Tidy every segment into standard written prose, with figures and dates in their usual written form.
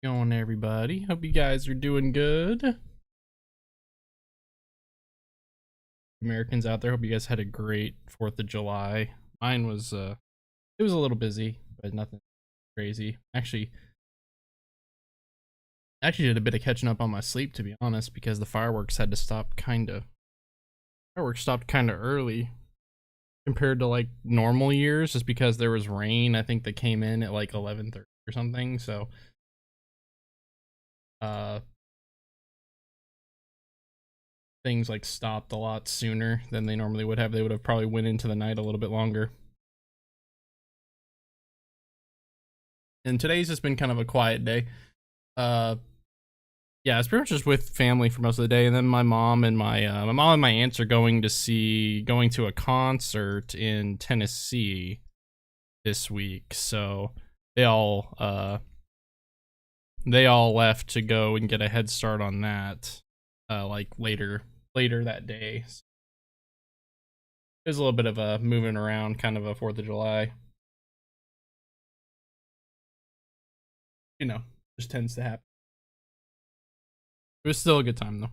Going everybody? Hope you guys are doing good. Americans out there, hope you guys had a great 4th of July. Mine was it was a little busy, but nothing crazy. Actually did a bit of catching up on my sleep, to be honest, because the fireworks had to stop fireworks stopped kind of early compared to like normal years, just because there was rain. I think that came in at like 11:30 or something. So uh things like stopped a lot sooner than they normally would have. They would have probably went into the night a little bit longer. And today's just been kind of a quiet day. Uh, yeah, it's pretty much just with family for most of the day, and then my mom and my aunts are going to a concert in Tennessee this week. So they all uh they all left to go and get a head start on that. Like later that day. So there's a little bit of a moving around, kind of a 4th of July. You know, just tends to happen. It was still a good time though.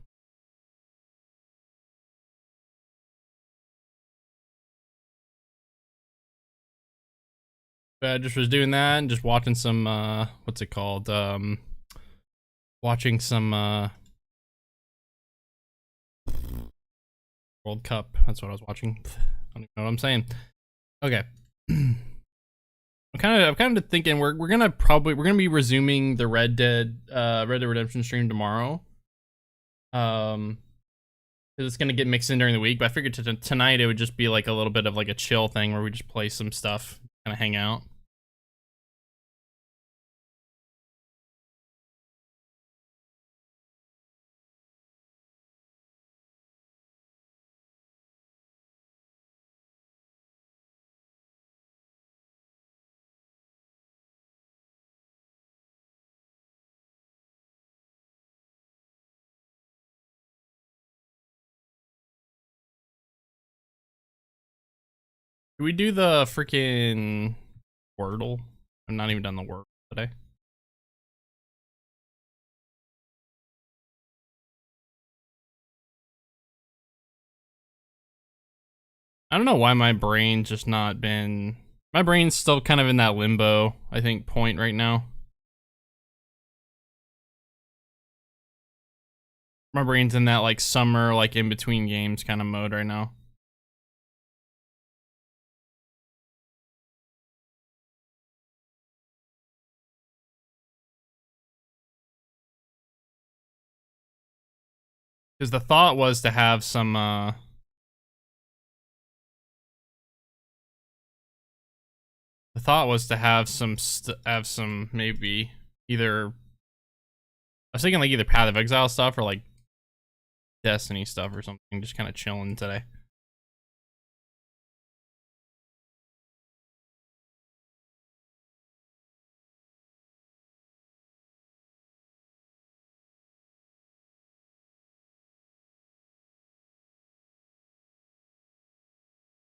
But I just was doing that and just watching some what's it called? Watching some World Cup. That's what I was watching. I don't even know what I'm saying. Okay. I'm kind of thinking we're gonna be resuming the Red Dead Redemption stream tomorrow. Um, because it's gonna get mixed in during the week. But I figured tonight it would just be like a little bit of like a chill thing where we just play some stuff, kind of hang out. Do we do the freaking Wordle? I'm not even done the Wordle today. I don't know why my brain's still kind of in that limbo, I think, point right now. My brain's in that like summer, like in between games kind of mode right now. Because the thought was to have some have some maybe either I was thinking like either Path of Exile stuff or like Destiny stuff or something, just kind of chilling today.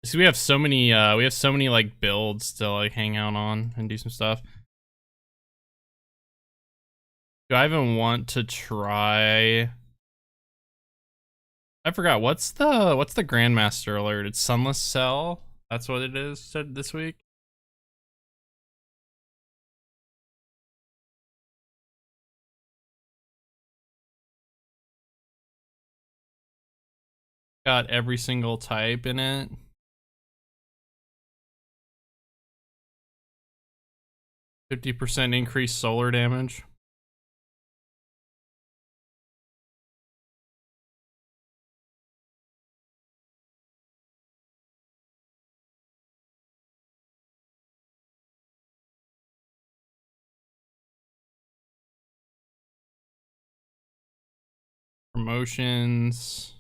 So we have so many like builds to like hang out on and do some stuff. Do I even want to try? I forgot what's the Grandmaster alert? It's Sunless Cell. That's what it is said this week. Got every single type in it. 50% increased solar damage. Promotions.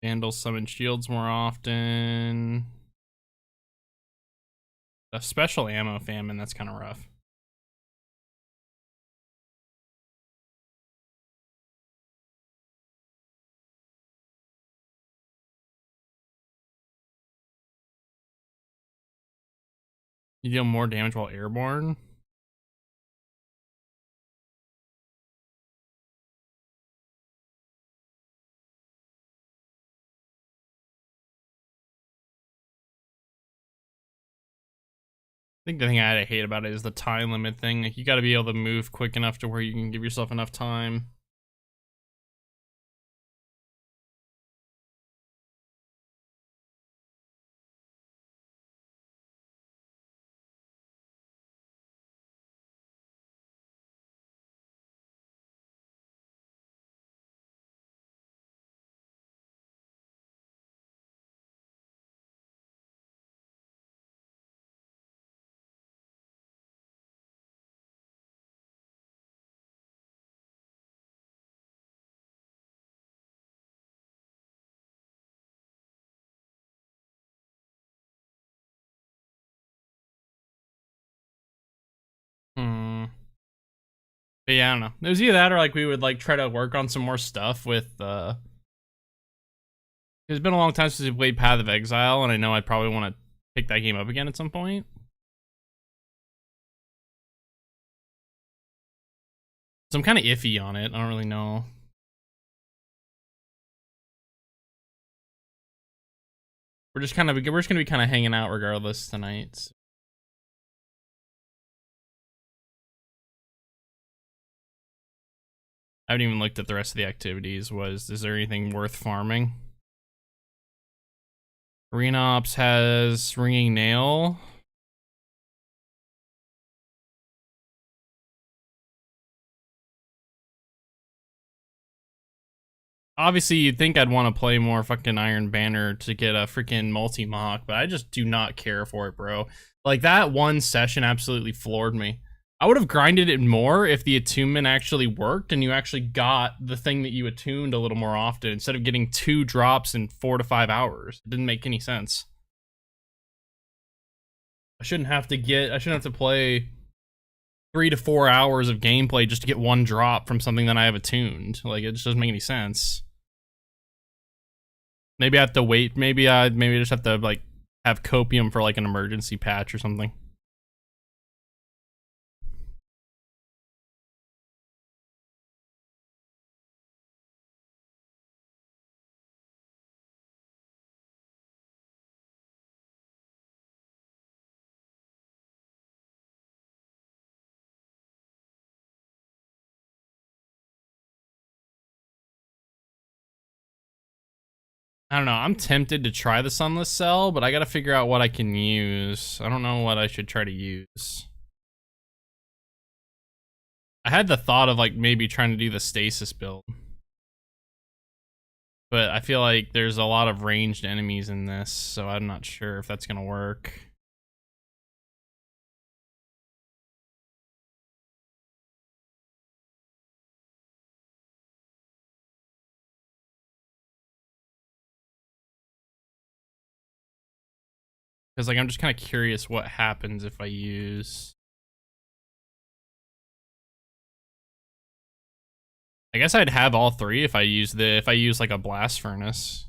Vandals summon shields more often. A special ammo famine, that's kind of rough. You deal more damage while airborne. think the thing I hate about it is the time limit thing. Like, you got to be able to move quick enough to where you can give yourself enough time. Hmm. But yeah, I don't know. It was either that or like we would like try to work on some more stuff with it's been a long time since we played Path of Exile, and I know I'd probably want to pick that game up again at some point. So I'm kind of iffy on it. I don't really know. We're just gonna be kind of hanging out regardless tonight. I haven't even looked at the rest of the activities. Is there anything worth farming? Arena Ops has Ringing Nail. Obviously, you'd think I'd want to play more fucking Iron Banner to get a freaking multi-mock, but I just do not care for it, bro. Like, that one session absolutely floored me. I would have grinded it more if the attunement actually worked and you actually got the thing that you attuned a little more often instead of getting 2 drops in 4 to 5 hours. It didn't make any sense. I shouldn't have to play 3 to 4 hours of gameplay just to get 1 drop from something that I have attuned. Like, it just doesn't make any sense. Maybe I have to wait. Maybe I just have to like have copium for like an emergency patch or something. I don't know. I'm tempted to try the Sunless Cell, but I gotta figure out what I can use. I don't know what I should try to use. I had the thought of like maybe trying to do the Stasis build, but I feel like there's a lot of ranged enemies in this, so I'm not sure if that's gonna work. Because like I'm just kind of curious what happens if I use. I guess I'd have all 3 if I use like a blast furnace.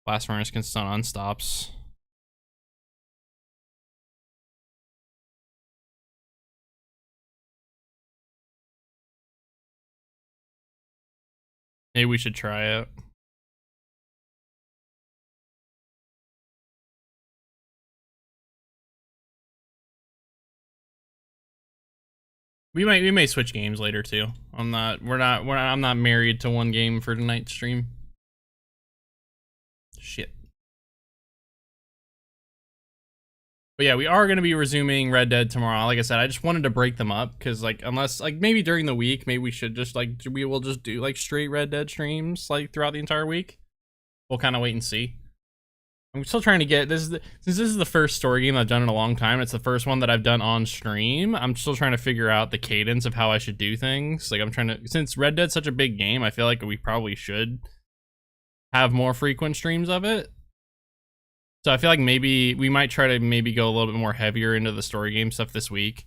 Blast furnace can stun unstops. Maybe we should try it. We may switch games later too. I'm not married to one game for tonight's stream. Shit. But yeah, we are going to be resuming Red Dead tomorrow. Like I said, I just wanted to break them up because like unless like maybe during the week, maybe we should just like we will just do like straight Red Dead streams like throughout the entire week. We'll kind of wait and see. I'm still trying to get since this is the first story game I've done in a long time. It's the first one that I've done on stream. I'm still trying to figure out the cadence of how I should do things. Like I'm trying to, since Red Dead's such a big game, I feel like we probably should have more frequent streams of it. So I feel like maybe we might try to maybe go a little bit more heavier into the story game stuff this week,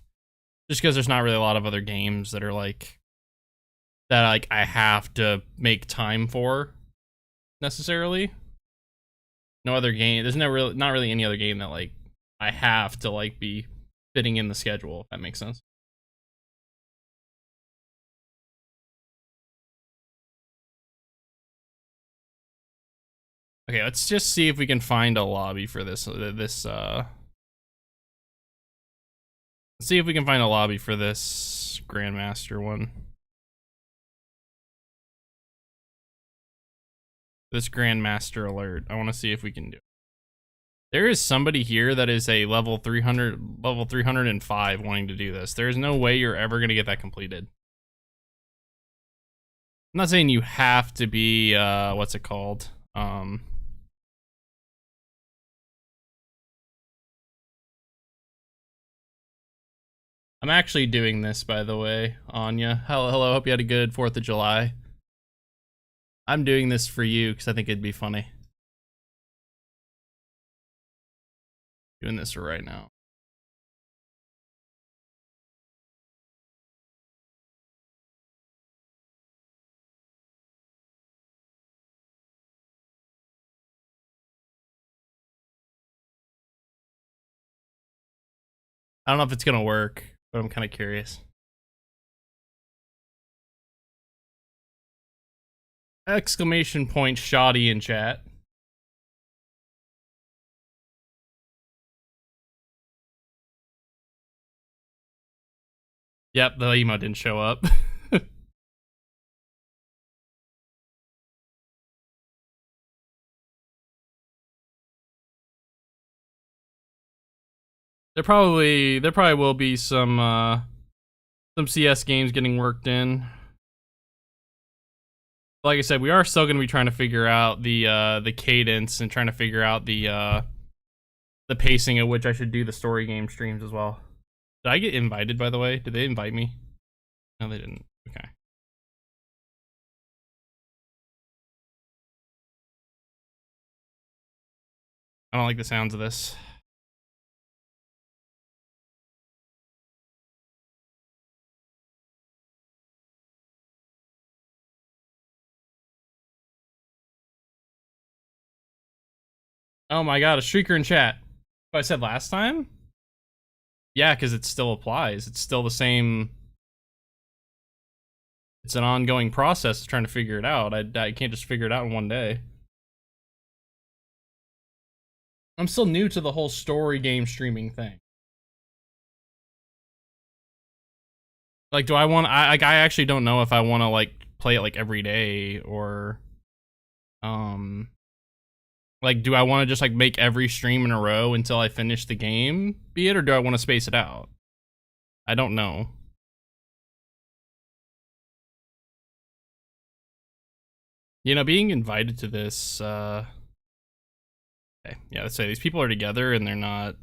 just because there's not really a lot of other games that are like that like I have to make time for necessarily. No other game. There's not really any other game that like I have to like be fitting in the schedule, if that makes sense. Okay, let's just see if we can find a lobby for this Let's see if we can find a lobby for this Grandmaster one. This Grandmaster alert. I want to see if we can do it. There is somebody here that is a level 305 wanting to do this. There is no way you're ever going to get that completed. I'm not saying you have to be, what's it called? I'm actually doing this, by the way, Anya. Hello, hope you had a good 4th of July. I'm doing this for you because I think it'd be funny. Doing this right now. I don't know if it's gonna work, but I'm kind of curious. Exclamation point shoddy in chat. Yep, the emo didn't show up. There probably will be some CS games getting worked in. Like I said, we are still going to be trying to figure out the cadence and trying to figure out the pacing at which I should do the story game streams as well. Did I get invited, by the way? Did they invite me? No, they didn't. Okay. I don't like the sounds of this. Oh my god, a streaker in chat. What I said last time? Yeah, because it still applies. It's still the same. It's an ongoing process trying to figure it out. I can't just figure it out in one day. I'm still new to the whole story game streaming thing. Like, do I want? I actually don't know if I want to like play it like every day or, like, do I want to just like make every stream in a row until I finish the game, be it, or do I want to space it out? I don't know. You know, being invited to this, okay, yeah, let's say these people are together and they're not.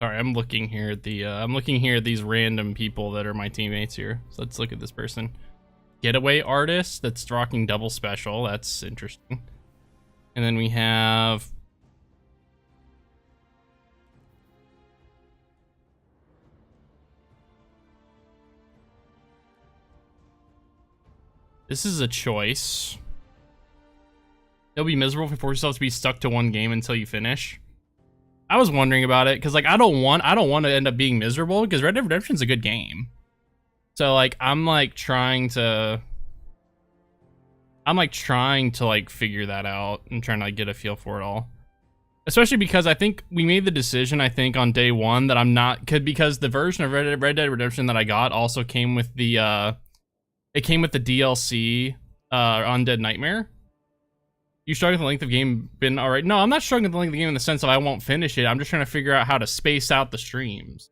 Sorry, I'm looking here at these random people that are my teammates here. So let's look at this person. Getaway artist that's rocking double special. That's interesting. And then we have this is a choice. It'll be miserable if you force yourself to be stuck to one game until you finish. I was wondering about it because like I don't want to end up being miserable because Red Dead Redemption's a good game. So like I'm trying to like figure that out and trying to like get a feel for it all. Especially because I think we made the decision, I think, on day one that I'm not because the version of Red Dead Redemption that I got also came with the it came with the DLC Undead Nightmare. You struggle with the length of game been alright? No, I'm not struggling with the length of the game in the sense of I won't finish it. I'm just trying to figure out how to space out the streams.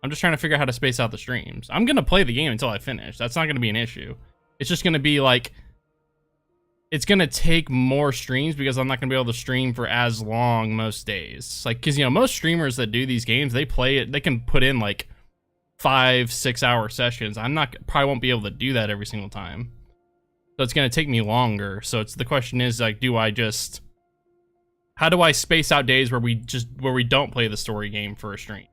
I'm gonna play the game until I finish. That's not gonna be an issue. It's just gonna be like, it's gonna take more streams because I'm not gonna be able to stream for as long most days. Like, cause you know, most streamers that do these games, they play it, they can put in like 5-6 hour sessions. Probably won't be able to do that every single time. So it's gonna take me longer. So the question is like, how do I space out days where we don't play the story game for a stream?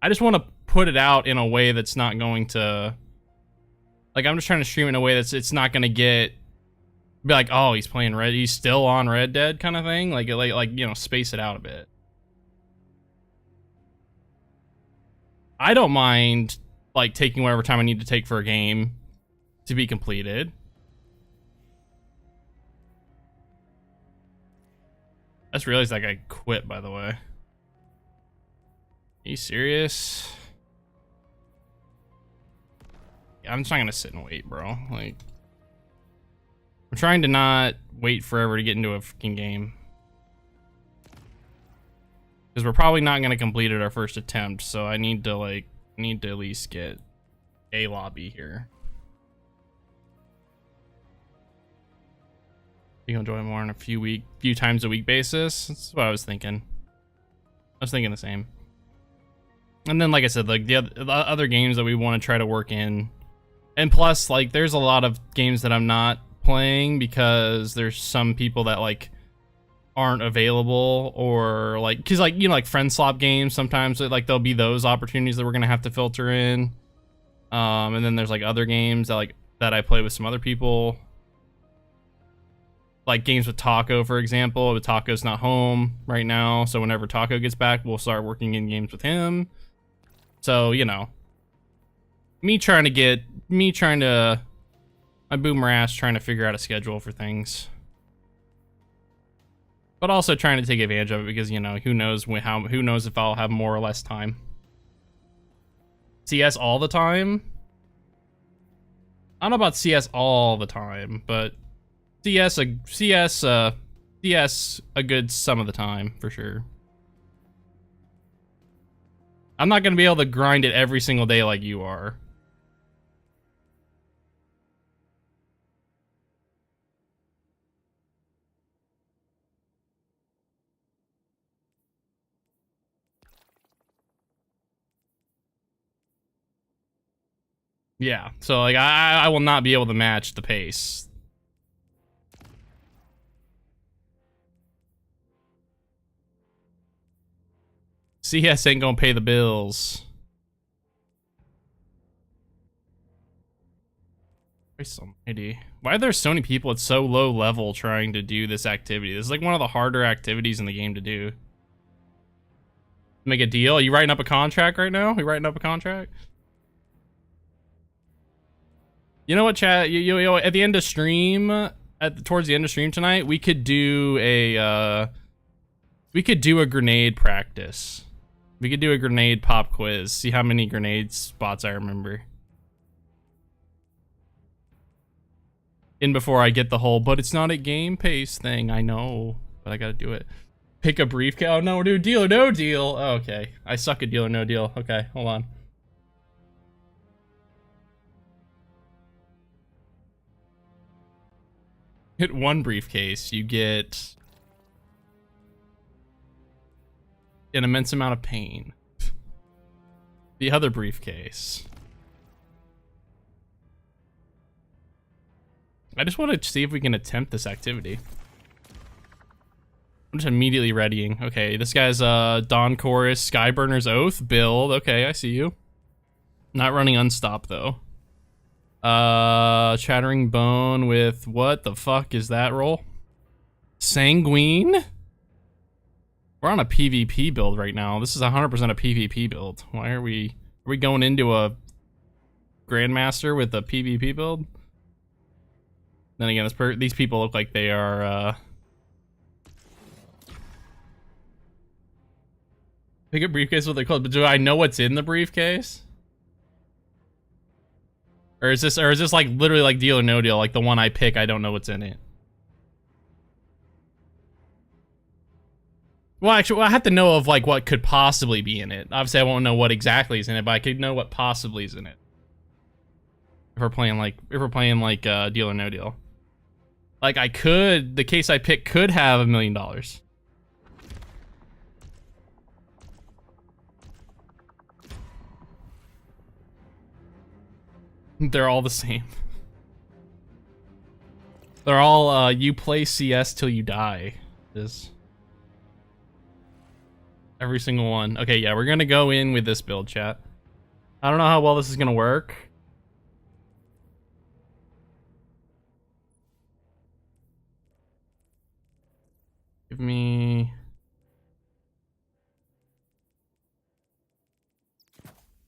I just want to put it out in a way that's not going to, like, I'm just trying to stream in a way that's it's not gonna be like, oh, he's still on Red Dead kind of thing. Like you know, space it out a bit. I don't mind like taking whatever time I need to take for a game to be completed. I just realized that guy quit, by the way. Are you serious? Yeah, I'm just not gonna sit and wait, bro. Like, I'm trying to not wait forever to get into a freaking game. Because we're probably not gonna complete it our first attempt, so I need to at least get a lobby here. You gonna join more on a few times a week basis? That's what I was thinking. I was thinking the same. And then, like I said, like the other games that we want to try to work in. And plus, like, there's a lot of games that I'm not playing because there's some people that, like, aren't available, or, like, because, like, you know, like, friend swap games, sometimes, like, there'll be those opportunities that we're going to have to filter in. And then there's, like, other games that, like, that I play with some other people. Like, games with Taco, for example. But Taco's not home right now, so whenever Taco gets back, we'll start working in games with him. So, you know, my boomer ass trying to figure out a schedule for things, but also trying to take advantage of it because, you know, who knows if I'll have more or less time. CS all the time? I don't know about CS all the time, but CS a good some of the time for sure. I'm not gonna be able to grind it every single day like you are. Yeah, so like I will not be able to match the pace. CS ain't gonna pay the bills. Christ almighty. Why are there so many people at so low level trying to do this activity? This is like one of the harder activities in the game to do. Make a deal? Are you writing up a contract right now? Are you writing up a contract? You know what, chat? You know, at the end of stream, towards the end of stream tonight, we could do a grenade practice. We could do a grenade pop quiz. See how many grenade spots I remember. In before I get the whole, but it's not a game pace thing. I know, but I gotta do it. Pick a briefcase. Oh no, dude, deal or no deal. Oh, okay, I suck at deal or no deal. Okay, hold on. Hit one briefcase, you get an immense amount of pain. The other briefcase. I just want to see if we can attempt this activity. I'm just immediately readying. Okay, this guy's Dawn Chorus Skyburner's Oath build. Okay, I see you. Not running Unstop though. Chattering Bone with what the fuck is that roll? Sanguine? We're on a PvP build right now. This is 100% a PvP build. Why are we going into a Grandmaster with a PvP build? Then again, these people look like they are pick a briefcase with their clothes, but do I know what's in the briefcase? Or is this like literally like deal or no deal? Like the one I pick, I don't know what's in it. Well, actually, I have to know of like what could possibly be in it. Obviously, I won't know what exactly is in it, but I could know what possibly is in it. If we're playing like deal or no deal. Like the case I pick could have $1 million. They're all the same. They're all you play CS till you die. Every single one. Okay, yeah, we're gonna go in with this build, chat. I don't know how well this is gonna work. Give me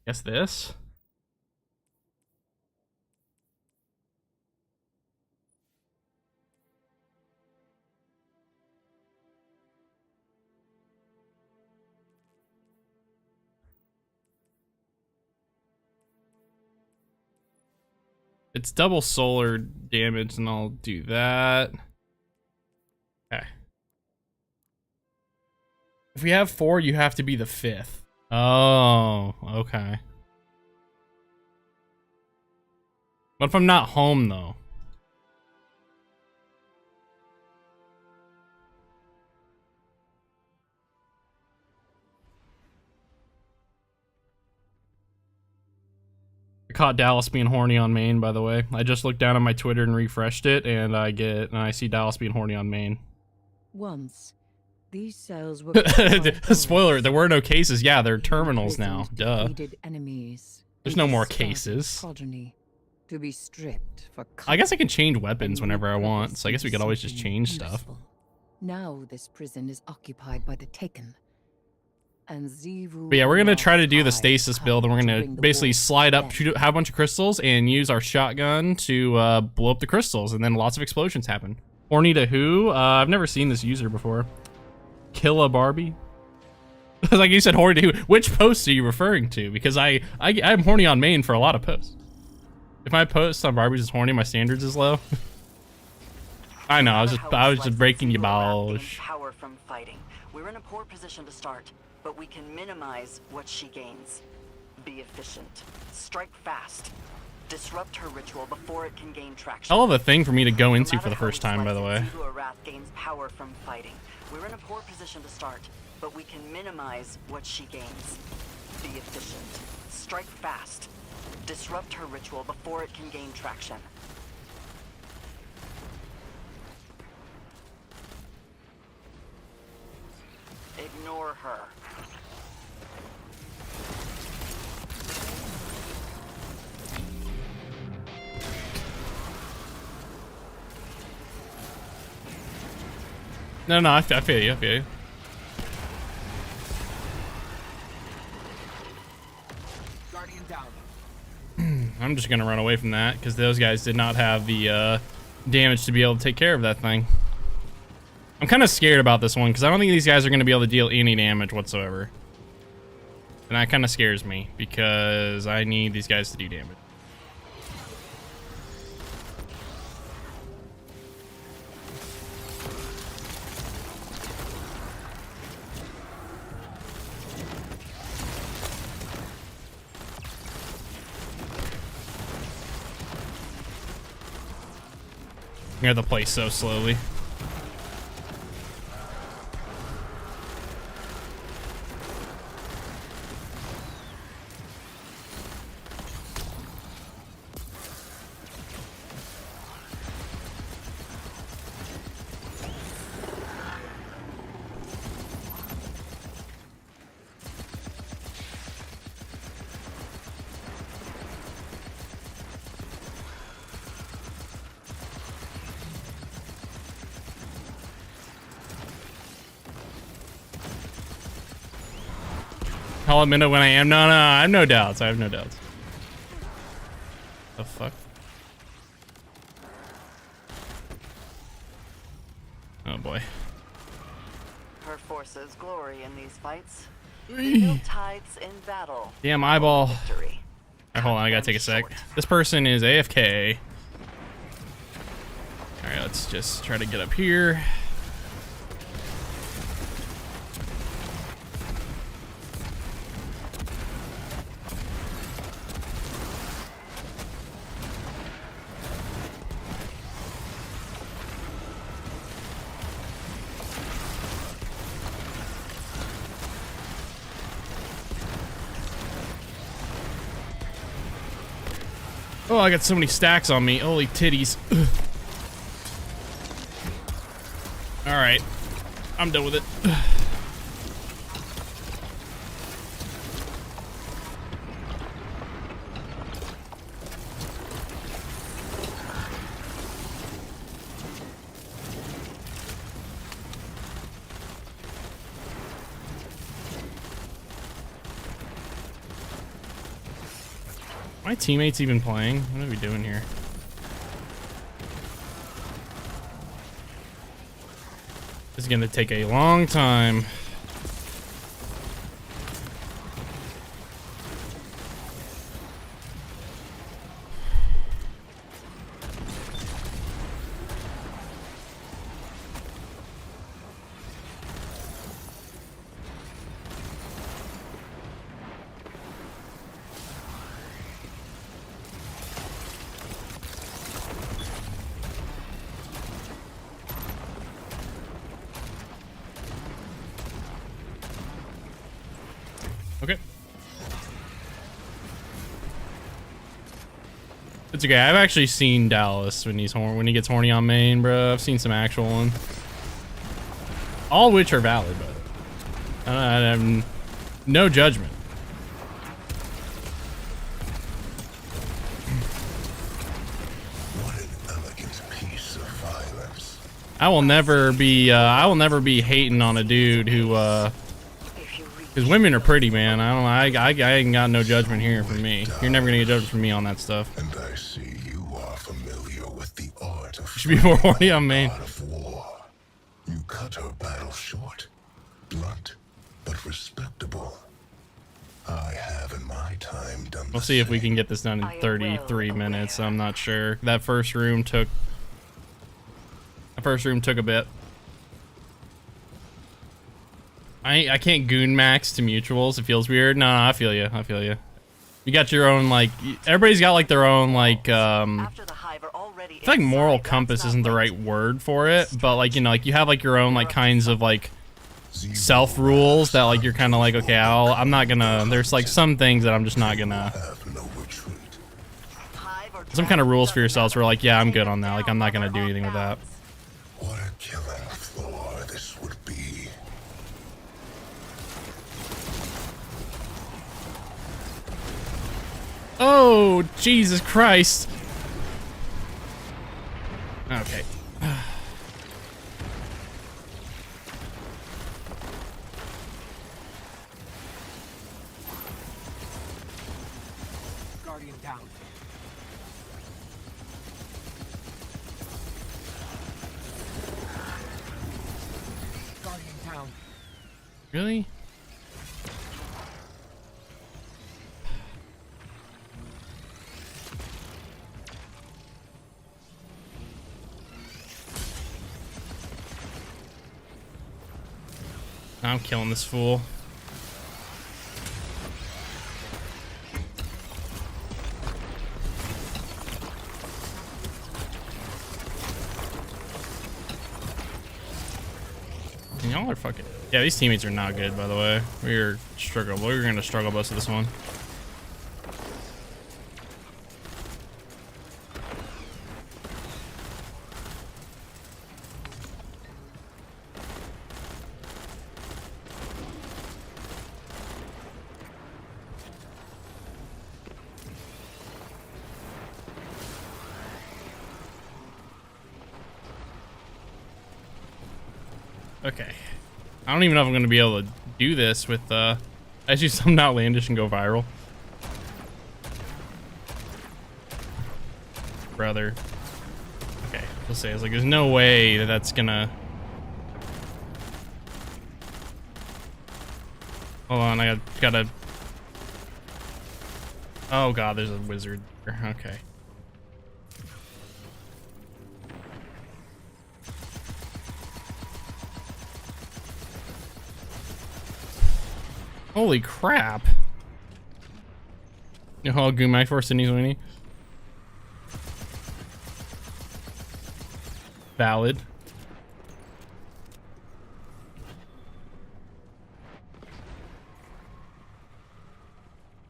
Guess this. It's double solar damage, and I'll do that. Okay. If we have 4, you have to be the 5th. Oh, okay. What if I'm not home, though? I caught Dallas being horny on main, by the way. I just looked down on my Twitter and refreshed it, and I see Dallas being horny on main. Once, these cells were spoiler, there were no cases. Yeah, they're terminals now. Duh. Enemies. There's no more cases. To be stripped for I guess I can change weapons whenever I want, so I guess we could always just change stuff. Now this prison is occupied by the Taken. And But yeah, we're gonna try to do the stasis build, and we're gonna basically slide up, have a bunch of crystals, and use our shotgun to blow up the crystals, and then lots of explosions happen. Horny to who? I've never seen this user before. Kill a Barbie? Like you said, horny to who? Which posts are you referring to? Because I'm horny on main for a lot of posts. If my post on Barbies is horny, my standards is low. I know, I was just breaking your balls. Power from fighting. We're in a poor position to start, but we can minimize what she gains. Be efficient. Strike fast. Disrupt her ritual before it can gain traction. Hell of a thing for me to go into for the first time, by the way. Gains power from fighting. We're in a poor position to start, but we can minimize what she gains. Be efficient. Strike fast. Disrupt her ritual before it can gain traction. Ignore her. No, I feel you, I feel you. Guardian down. I'm just gonna run away from that, because those guys did not have the damage to be able to take care of that thing. I'm kind of scared about this one, because I don't think these guys are going to be able to deal any damage whatsoever. And that kind of scares me, because I need these guys to do damage. I have to play so slowly. I'll admit it when I am. No, I have no doubts. I have no doubts. The fuck? Oh boy. Her forces glory in these fights. No tides in battle. Damn eyeball. Victory. Alright, hold on. I gotta take a sec. This person is AFK. Alright, let's just try to get up here. Oh, I got so many stacks on me. Holy titties. Alright. I'm done with it. My teammates even playing? What are we doing here? This is gonna take a long time. Okay. It's okay. I've actually seen Dallas when he gets horny on main, bro. I've seen some actual ones. All which are valid, but I have no judgment. What an elegant piece of violence. I will never be hating on a dude who because women are pretty, man. I ain't got no judgment here from me. You're never gonna get judgment from me on that stuff. And I see you are familiar with the art of You should be more horny on main. art of war. You cut her battle short, blunt, but respectable. I have in my time done. We'll see if we can get this done in 33 minutes. I'm not sure. That first room took a bit. I can't goon max to mutuals. It feels weird. No, I feel you. I feel you. You got your own, like, everybody's got like their own, like, I feel like moral compass isn't the right word for it, but like, you know, like you have like your own like kinds of like self rules that like you're kind of like, okay, I'm not gonna, there's like some things that I'm just not gonna, Have no retreat. some kind of rules for yourselves where like, yeah, I'm good on that, like I'm not gonna do anything with that. What a killing floor this would be. Oh, Jesus Christ. Okay. Guardian down. Guardian down. Really? I'm killing this fool. And y'all are fucking... Yeah, these teammates are not good, by the way. We're struggling. We're gonna struggle most of this one. Okay. I don't even know if I'm gonna be able to do this with as you somehow outlandish and go viral. Brother. Okay, we'll say it's like there's no way that that's gonna. Hold on, I gotta. Oh god, there's a wizard there. Okay. Holy crap. You know, Goon Max for Sydney's winning. Valid.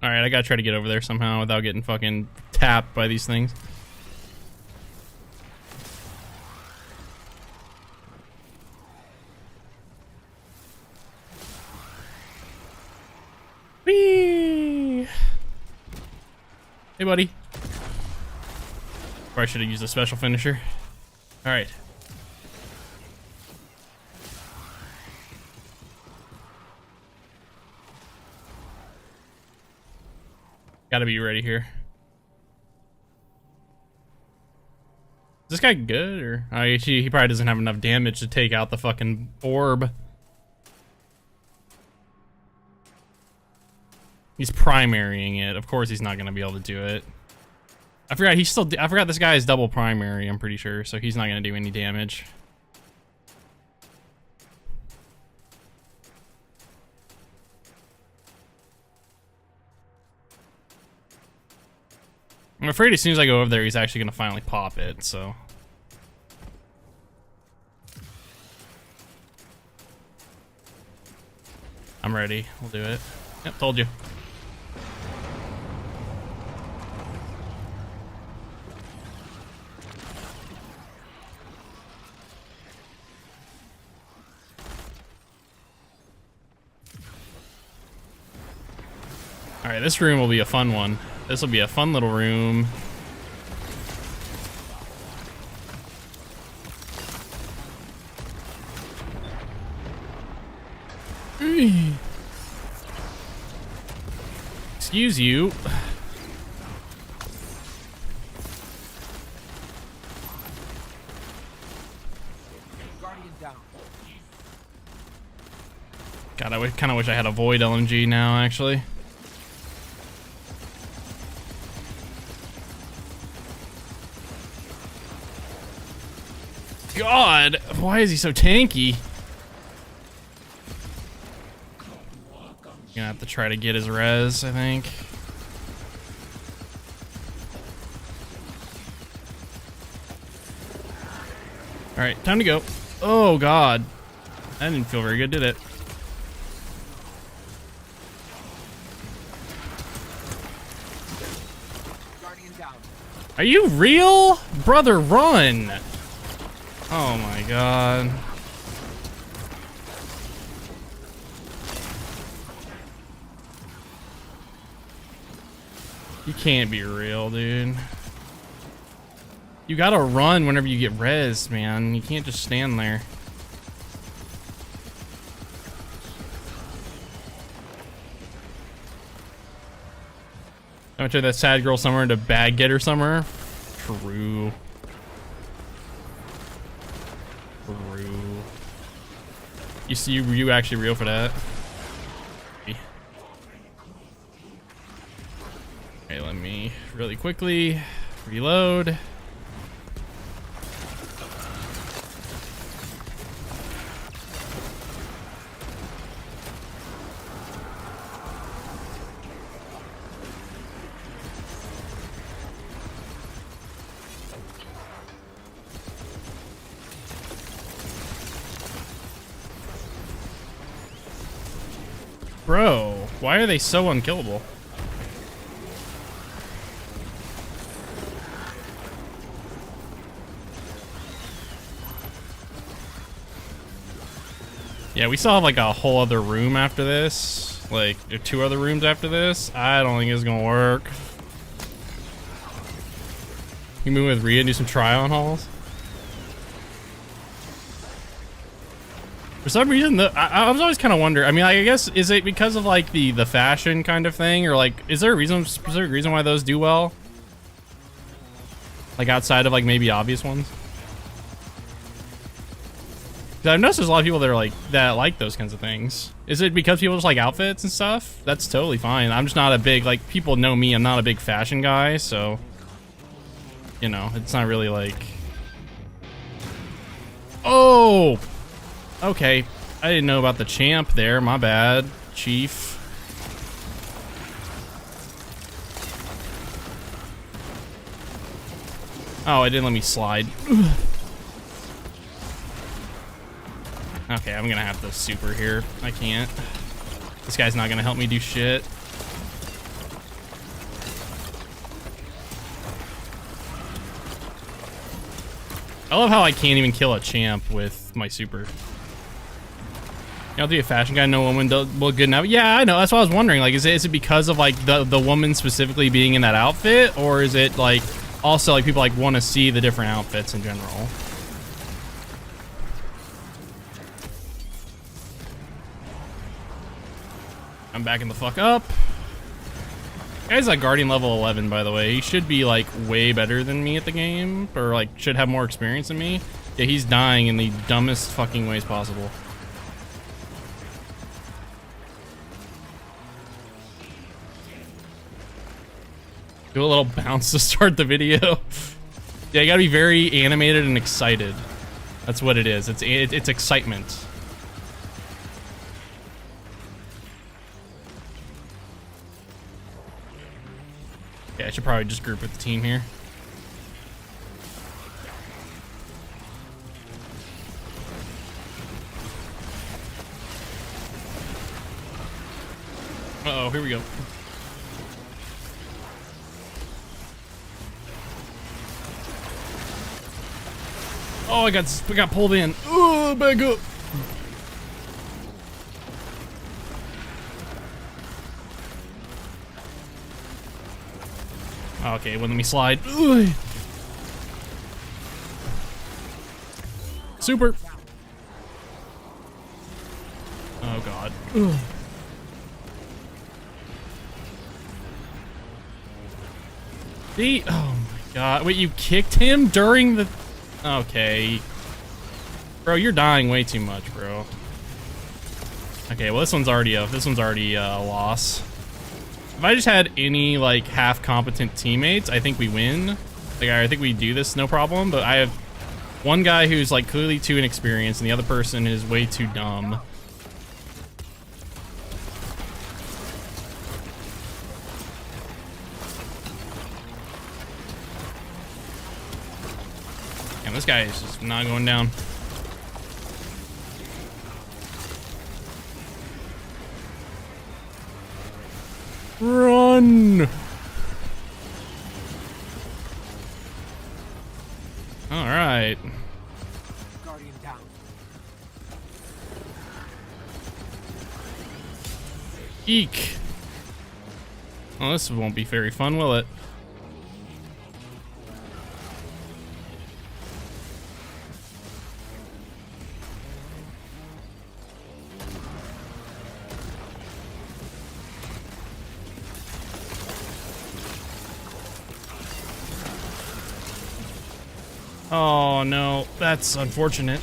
Alright, I gotta try to get over there somehow without getting fucking tapped by these things. Whee! Hey, buddy. Or I should have used a special finisher. Alright. Gotta be ready here. this guy good, or he probably doesn't have enough damage to take out the fucking orb. He's primarying it. Of course he's not gonna be able to do it. I forgot this guy is double primary, I'm pretty sure, so he's not gonna do any damage. I'm afraid as soon as I go over there, he's actually gonna finally pop it, so. I'm ready, we'll do it. Yep, told you. Alright, this room will be a fun one. This will be a fun little room. Excuse you. Guardian down. God, I kind of wish I had a void LMG now, actually. God, why is he so tanky? Gonna have to try to get his res, I think. All right, time to go. Oh God, that didn't feel very good, did it? Guardian down. Are you real? Brother, run! Oh my God. You can't be real, dude. You gotta run whenever you get res, man. You can't just stand there. I went to that sad girl somewhere into bag getter somewhere. True. True. You see, you actually real for that? Okay, let me really quickly reload. Bro, why are they so unkillable? Yeah, we still have like a whole other room after this. Like, there are 2 other rooms after this. I don't think it's gonna work. You move with Rhea and do some try-on hauls? For some reason, I was always kind of wondering. I mean, I guess, is it because of like the fashion kind of thing, or like, is there a specific reason why those do well? Like outside of like maybe obvious ones. 'Cause I've noticed there's a lot of people that are like those kinds of things. Is it because people just like outfits and stuff? That's totally fine. I'm just not a big, like, people know me. I'm not a big fashion guy, so you know, it's not really like. Oh. Okay, I didn't know about the champ there. My bad, Chief. Oh, it didn't let me slide. Okay, I'm gonna have to super here. I can't. This guy's not gonna help me do shit. I love how I can't even kill a champ with my super. I'll be a fashion guy. No woman does look good enough. Yeah, I know. That's what I was wondering. Like, is it because of like the woman specifically being in that outfit, or is it like also like people like want to see the different outfits in general? I'm backing the fuck up. Guy's like Guardian level 11, by the way. He should be like way better than me at the game, or like should have more experience than me. Yeah, he's dying in the dumbest fucking ways possible. Do a little bounce to start the video. Yeah, you gotta be very animated and excited. That's what it is. It's excitement. Yeah, I should probably just group with the team here. Uh-oh, here we go. Oh, I got pulled in. Oh, back up. Okay, well, let me slide. Ugh. Super. Oh god. Ugh. Oh my god. Wait, you kicked him during the... Okay. Bro, you're dying way too much, bro. Okay, well, this one's already a loss. If I just had any, like, half-competent teammates, I think we win. Like, I think we do this no problem, but I have one guy who's, like, clearly too inexperienced, and the other person is way too dumb. And this guy is just not going down. Run! All right. Guardian down. Eek. Well, this won't be very fun, will it? Oh no, that's unfortunate.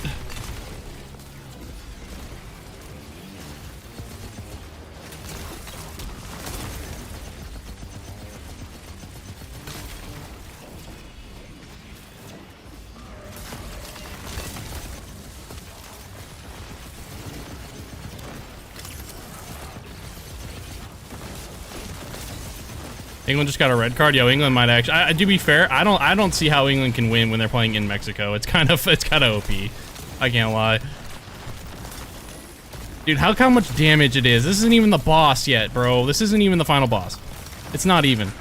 England just got a red card. Yo, England might actually. To be fair, I don't see how England can win when they're playing in Mexico. It's kind of OP. I can't lie. Dude, how much damage it is. This isn't even the boss yet, bro. This isn't even the final boss. It's not even.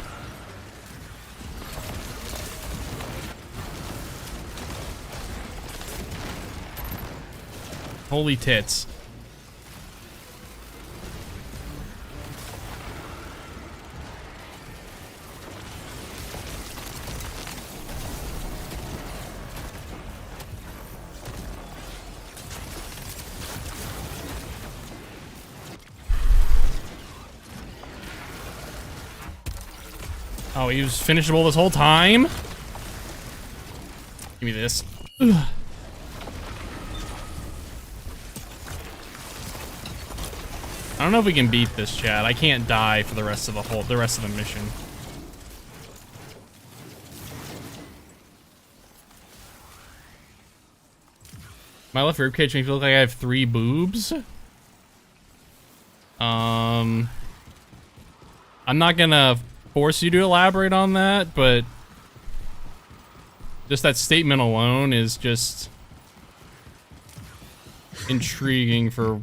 Holy tits. Oh, he was finishable this whole time? Give me this. Ugh. I don't know if we can beat this, chat. I can't die for the rest of the mission. My left ribcage makes me feel like I have 3 boobs. I'm not gonna force you to elaborate on that, but just that statement alone is just intriguing for...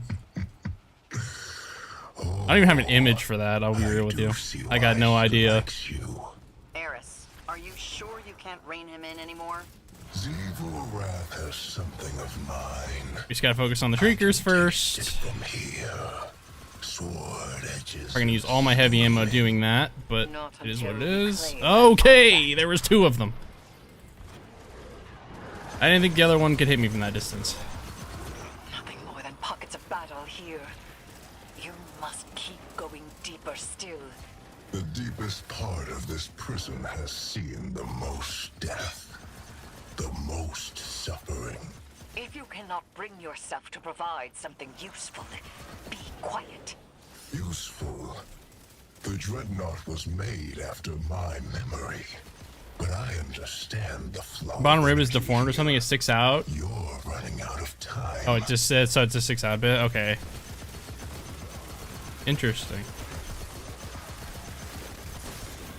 I don't even have an image for that, I'll be real with you. I got no idea. Eris, are you sure you can't rein him in anymore? Evil wrath has something of mine. We just gotta focus on the Shriekers first. From here. Sword edges. I'm gonna use all my heavy ammo doing that, but Not it is what it until you is. claim Okay, there was 2 of them. I didn't think the other one could hit me from that distance. Nothing more than pockets of battle here. You must keep going deeper still. The deepest part of this prison has seen the most death, the most suffering. If you cannot bring yourself to provide something useful, be quiet. Useful. The dreadnought was made after my memory. But I understand the flow. Bottom rib is deformed or something. It sticks out. You're running out of time. Oh, it just said so. It's a 6 out bit. Okay. Interesting.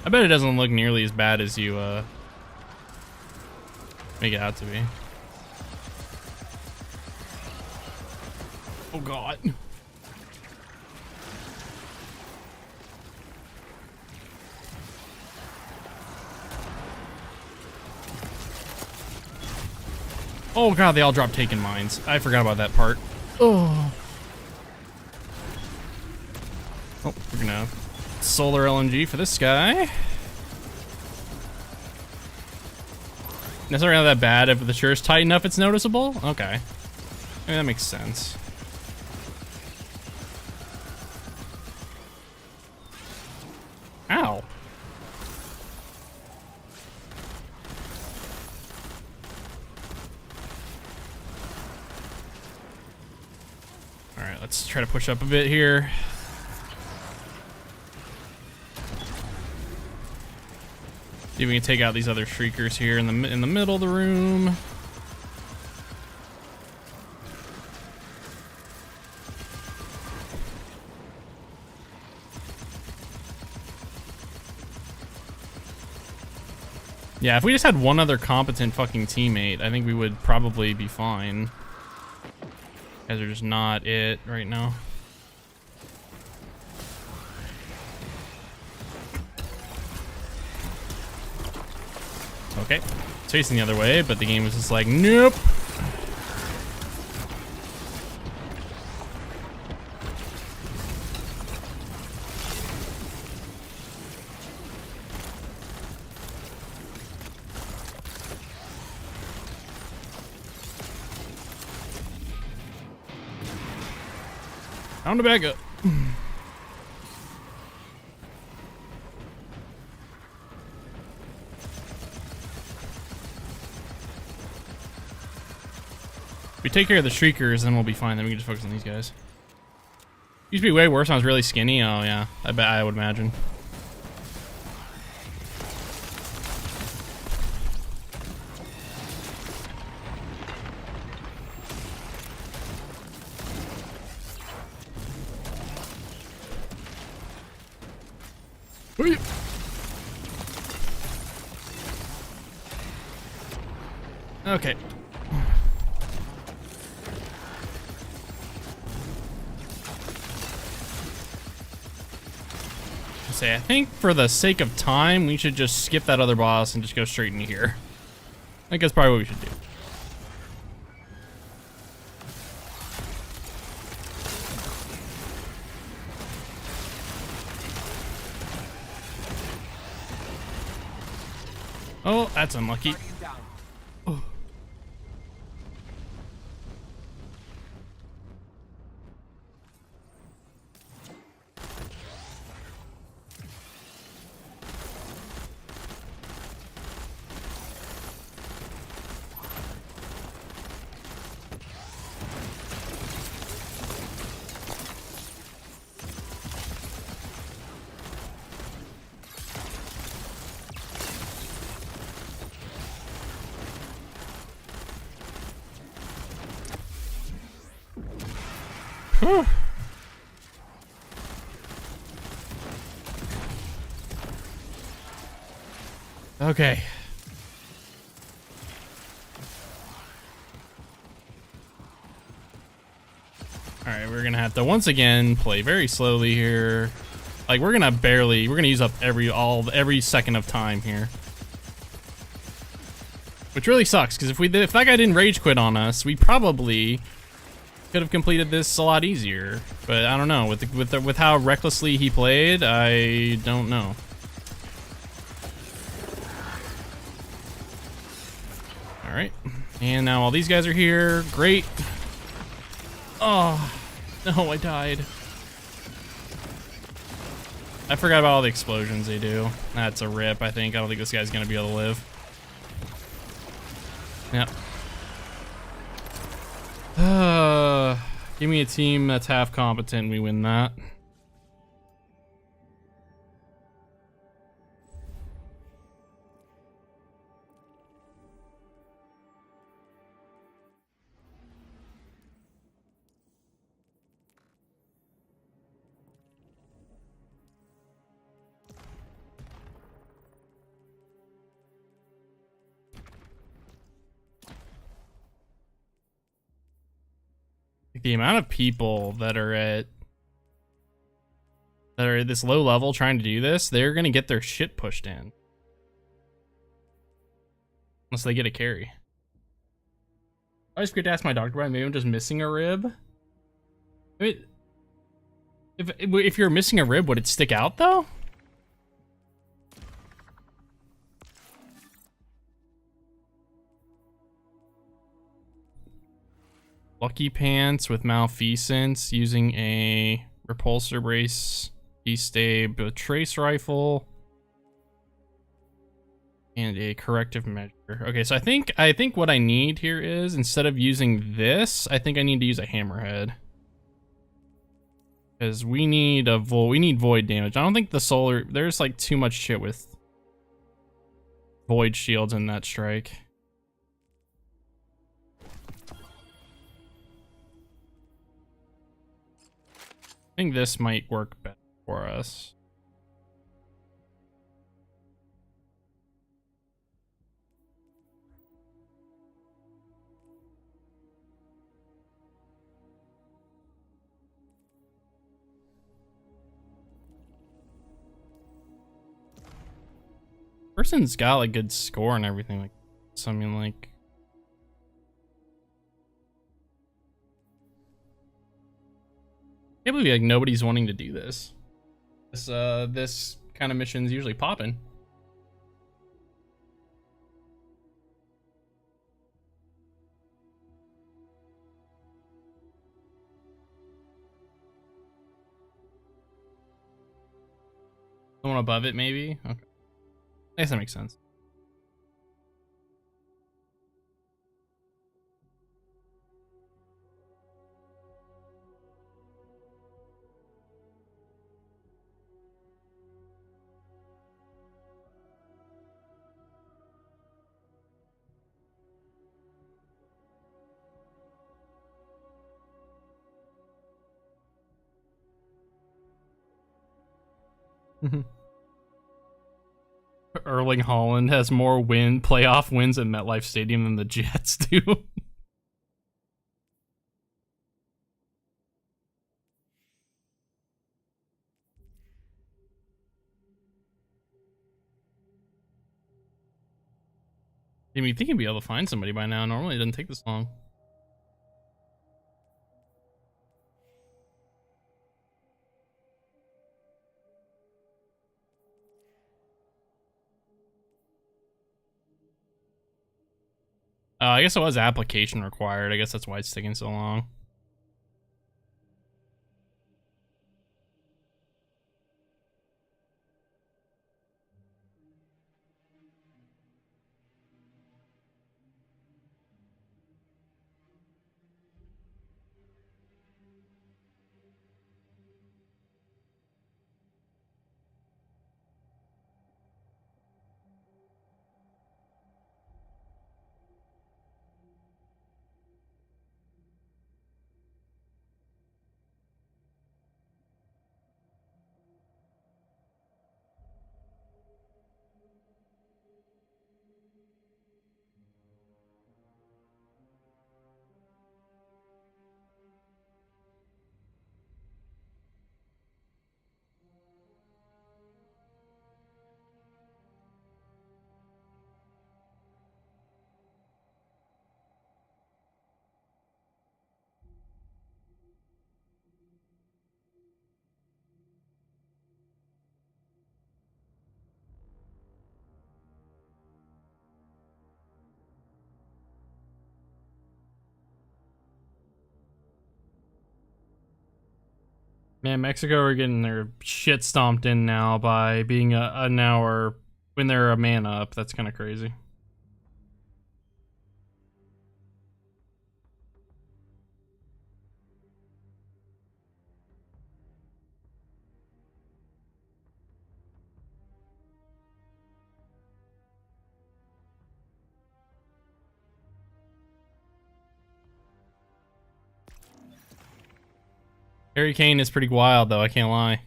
I bet it doesn't look nearly as bad as you make it out to be. Oh God. Oh God, they all dropped taken mines. I forgot about that part. Oh. Oh, we're gonna solar LNG for this guy. That's not that bad. If the shirt's tight enough, it's noticeable. Okay, maybe that makes sense. Ow. All right, let's try to push up a bit here. See if we can take out these other shriekers here in the middle of the room. Yeah, if we just had one other competent fucking teammate, I think we would probably be fine. Guys are just not it right now. Okay, chasing the other way, but the game was just like, nope. Time to back up. If we take care of the shriekers, then we'll be fine. Then we can just focus on these guys. Used to be way worse when I was really skinny. Oh yeah, I bet I would imagine. Okay. I think for the sake of time, we should just skip that other boss and just go straight into here. I think that's probably what we should do. Oh, that's unlucky. Oh. Whew. Okay. All right, we're gonna have to once again play very slowly here. Like we're gonna use up every second of time here. Which really sucks, because if that guy didn't rage quit on us, we probably could have completed this a lot easier. But I don't know, with how recklessly he played, I don't know. All right, and now all these guys are here. Great. Oh no, I died. I forgot about all the explosions they do. That's a rip, I think. I don't think this guy's gonna be able to live. Yep. Give me a team that's half competent, we win that. The amount of people that are at this low level trying to do this, they're gonna get their shit pushed in. Unless they get a carry. I always forget to ask my doctor about it. Maybe I'm just missing a rib. I mean, if you're missing a rib, would it stick out though? Lucky Pants with Malfeasance using a repulsor brace, destab, trace rifle, and a corrective measure. Okay, so I think what I need here is, instead of using this, I think I need to use a hammerhead. Because we need void damage. I don't think the solar, there's like too much shit with void shields in that strike. I think this might work better for us. Person's got like good score and everything, like, so I mean, like, I can't believe like nobody's wanting to do this. This kind of mission's usually popping. The one above it, maybe. Okay, I guess that makes sense. Erling Haaland has more playoff wins at MetLife Stadium than the Jets do. I mean, you think you'd be able to find somebody by now. Normally it doesn't take this long. I guess it was application required. I guess that's why it's taking so long. Man, Mexico are getting their shit stomped in now by being an hour when they're a man up. That's kind of crazy. Harry Kane is pretty wild, though, I can't lie.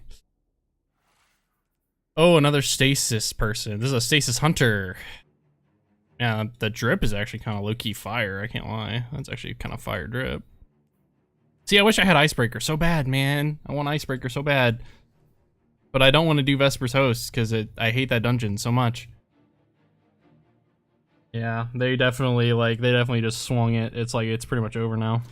Oh, another stasis person. This is a stasis hunter. Yeah, the drip is actually kind of low-key fire, I can't lie. That's actually kind of fire drip. See, I wish I had Icebreaker so bad, man. I want Icebreaker so bad. But I don't want to do Vesper's Host, because I hate that dungeon so much. Yeah, they definitely just swung it. It's like, it's pretty much over now.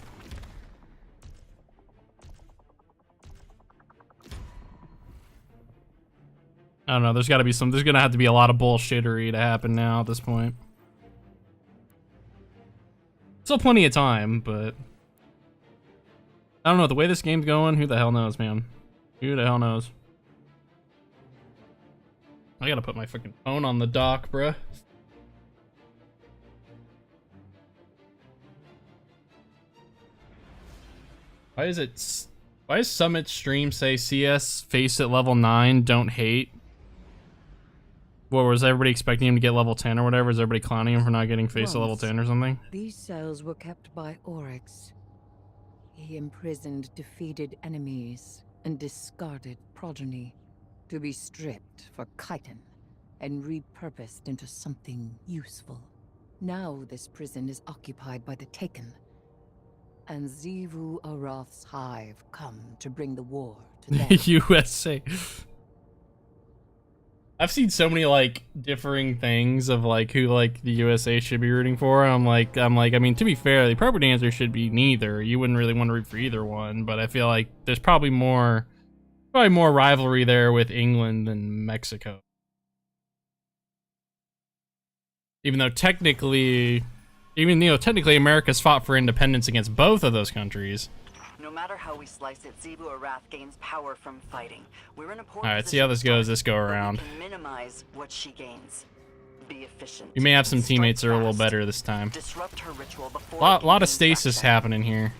I don't know, there's gonna have to be a lot of bullshittery to happen now at this point. Still plenty of time, but I don't know, the way this game's going, who the hell knows, man? Who the hell knows? I gotta put my fucking phone on the dock, bruh. Why does Summit stream say CS face at level 9, don't hate? What, was everybody expecting him to get level 10 or whatever? Is everybody clowning him for not getting face at level 10 or something? These cells were kept by Oryx. He imprisoned defeated enemies and discarded progeny to be stripped for chitin and repurposed into something useful. Now this prison is occupied by the Taken, and Xivu Arath's hive come to bring the war to them. USA. I've seen so many like differing things of like who like the USA should be rooting for. I'm like, I mean, to be fair, the appropriate answer should be neither. You wouldn't really want to root for either one, but I feel like there's probably more rivalry there with England than Mexico. Even though technically America's fought for independence against both of those countries. No matter how we slice it, Xivu Arath gains power from fighting. We're in a poor All right, see how this goes this go around. We can minimize what she gains. Be efficient. We may have some teammates that are a little better this time. Disrupt her ritual before Lot of stasis happening here.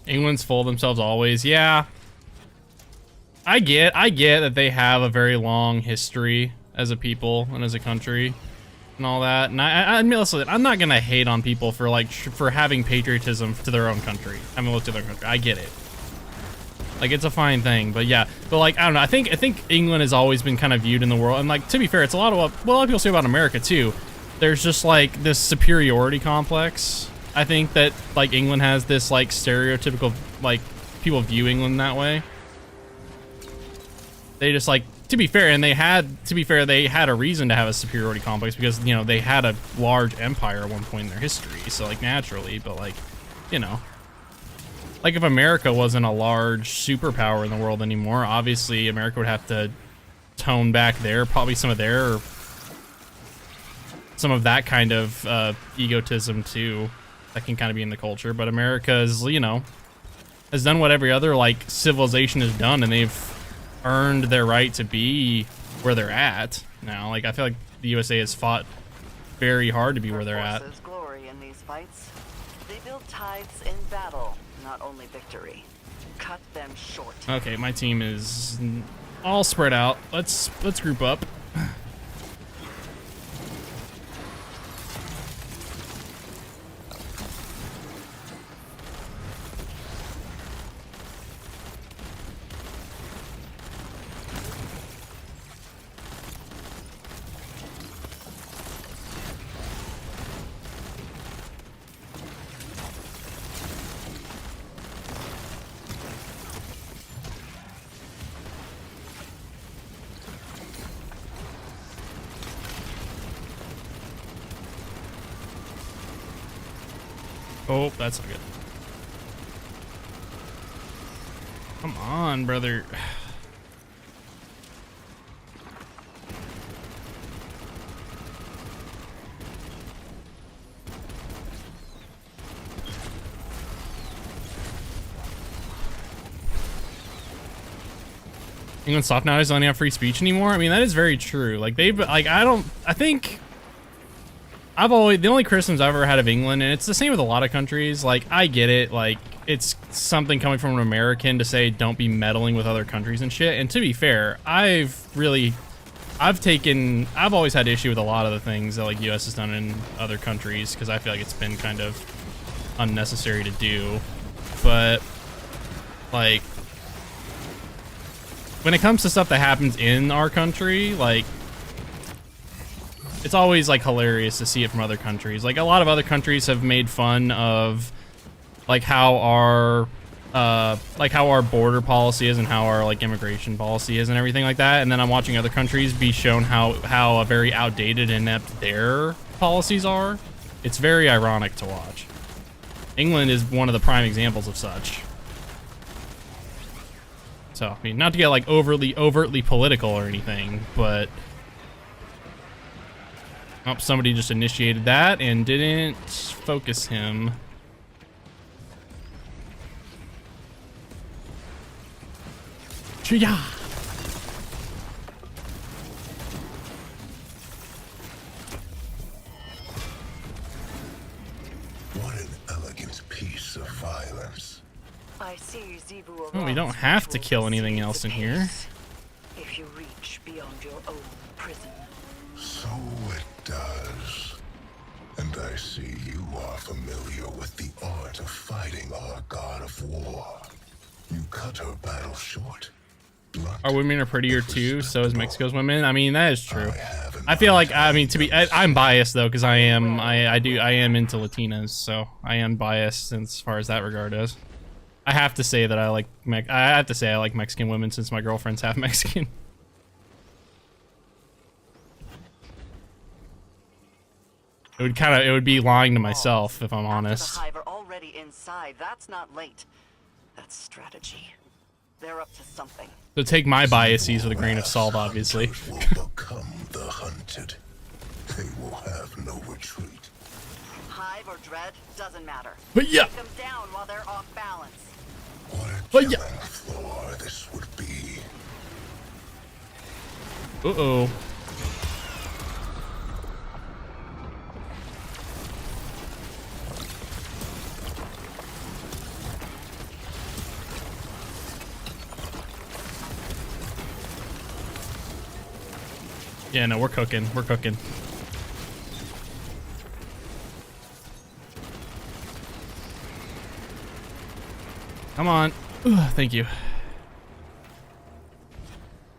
England's full of themselves always. Yeah. I get that they have a very long history as a people and as a country and all that. And I mean, listen, I'm not gonna hate on people for like for having patriotism to their own country. I mean, look to their country. I get it. Like, it's a fine thing, but yeah. But like, I don't know. I think England has always been kind of viewed in the world, and like, to be fair, it's a lot of what a lot of people say about America too. There's just like this superiority complex. I think that like England has this like stereotypical, like, people view England that way. They just like, to be fair, they had a reason to have a superiority complex because, you know, they had a large empire at one point in their history. So like naturally, but like, you know, like if America wasn't a large superpower in the world anymore, obviously America would have to tone back probably some of that kind of egotism too. That can kind of be in the culture, but America is, you know, has done what every other like civilization has done, and they've earned their right to be where they're at now. Like, I feel like the USA has fought very hard to be where they're at. Glory in these fights. They build tides in battle, not only victory. Cut them short. Okay, my team is all spread out. Let's group up. Oh, that's not good. Come on, brother. England soft nowadays don't have free speech anymore. I mean, that is very true. Like they've like I think the only criticisms I've ever had of England, and it's the same with a lot of countries. Like I get it, like it's something coming from an American to say don't be meddling with other countries and shit. And to be fair, I've always had issue with a lot of the things that like US has done in other countries because I feel like it's been kind of unnecessary to do. But like when it comes to stuff that happens in our country, like it's always like hilarious to see it from other countries. Like a lot of other countries have made fun of like how our border policy is and how our like immigration policy is and everything like that. And then I'm watching other countries be shown how very outdated and inept their policies are. It's very ironic to watch. England is one of the prime examples of such. So, I mean, not to get like overtly political or anything, but oh, somebody just initiated that and didn't focus him. Chia! What an elegant piece of violence. I see Zivu Oh, we don't have to kill anything else in here. If you reach beyond your own prison. So it does. And I see you are familiar with the art of fighting our god of war. You cut her battle short. Blunt, Our women are prettier too, so is respectable. Mexico's women. I mean, that is true. I have in I feel mind like, I mean, I'm biased though, because I am into Latinas, so I am biased as far as that regard is. I have to say that I like Mexican women since my girlfriend's half Mexican. It would be lying to myself if I'm honest. The hive are already inside. That's not late. That's strategy. They're up to something. So take my biases with a grain of salt, obviously. Hunters will become the hunted. They will have no retreat. Hive or dread, doesn't matter. But yeah. Take them down while they're off balance. What a But killing yeah. floor this would be. Uh-oh. Yeah, no, we're cooking. We're cooking. Come on. Ugh, thank you.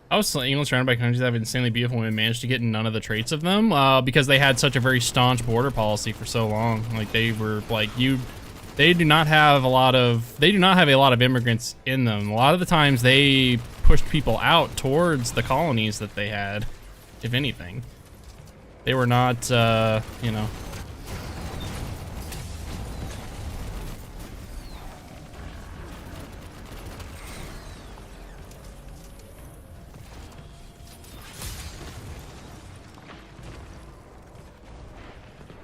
I was England surrounded by countries that have insanely beautiful women managed to get none of the traits of them because they had such a very staunch border policy for so long. Like they were like they do not have a lot of immigrants in them. A lot of the times they pushed people out towards the colonies that they had, if anything. They were not, you know.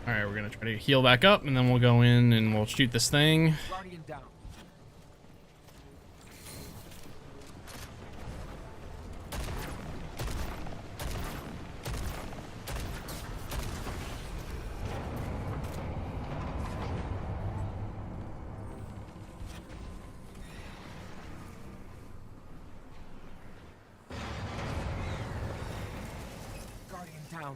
Alright, we're gonna try to heal back up, and then we'll go in and we'll shoot this thing. Guardian down. Guardian down.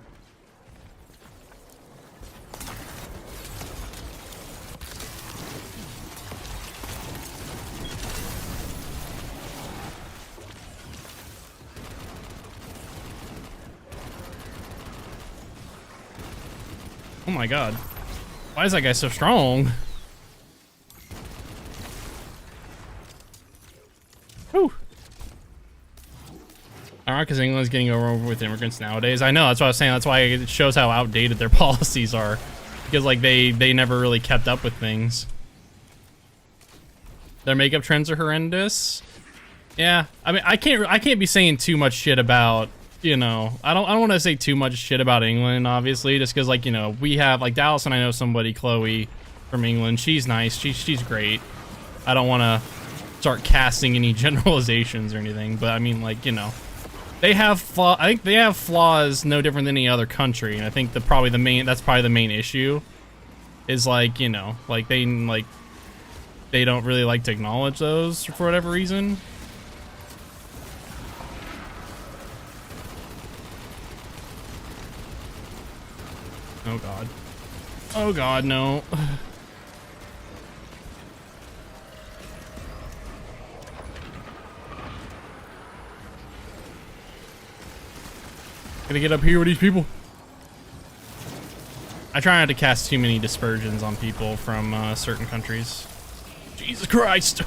Oh my god. Why is that guy so strong? Whew. Alright, because England's getting over with immigrants nowadays. I know, that's what I was saying. That's why it shows how outdated their policies are. because like they never really kept up with things. Their makeup trends are horrendous. Yeah, I mean, I can't be saying too much shit about, you know, I don't want to say too much shit about England, obviously, just because, like, you know, we have, like, Dallas and I know somebody, Chloe, from England. She's nice. She's great. I don't want to start casting any generalizations or anything, but I mean, like, you know, they have I think they have flaws no different than any other country, and I think that's probably the main issue is, like, you know, like they don't really like to acknowledge those for whatever reason. Oh god. Oh god, no. Gonna get up here with these people. I try not to cast too many dispersions on people from certain countries. Jesus Christ!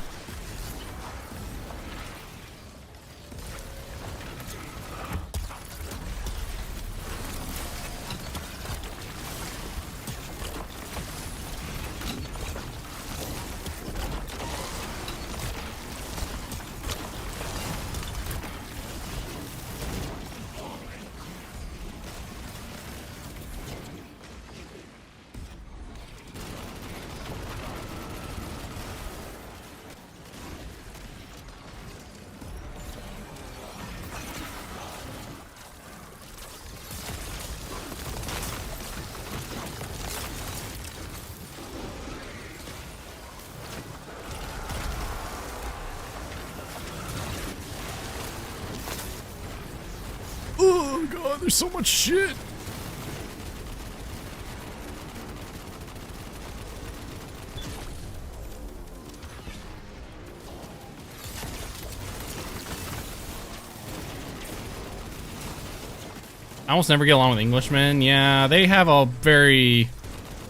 Oh god, there's so much shit. I almost never get along with Englishmen. Yeah, they have a very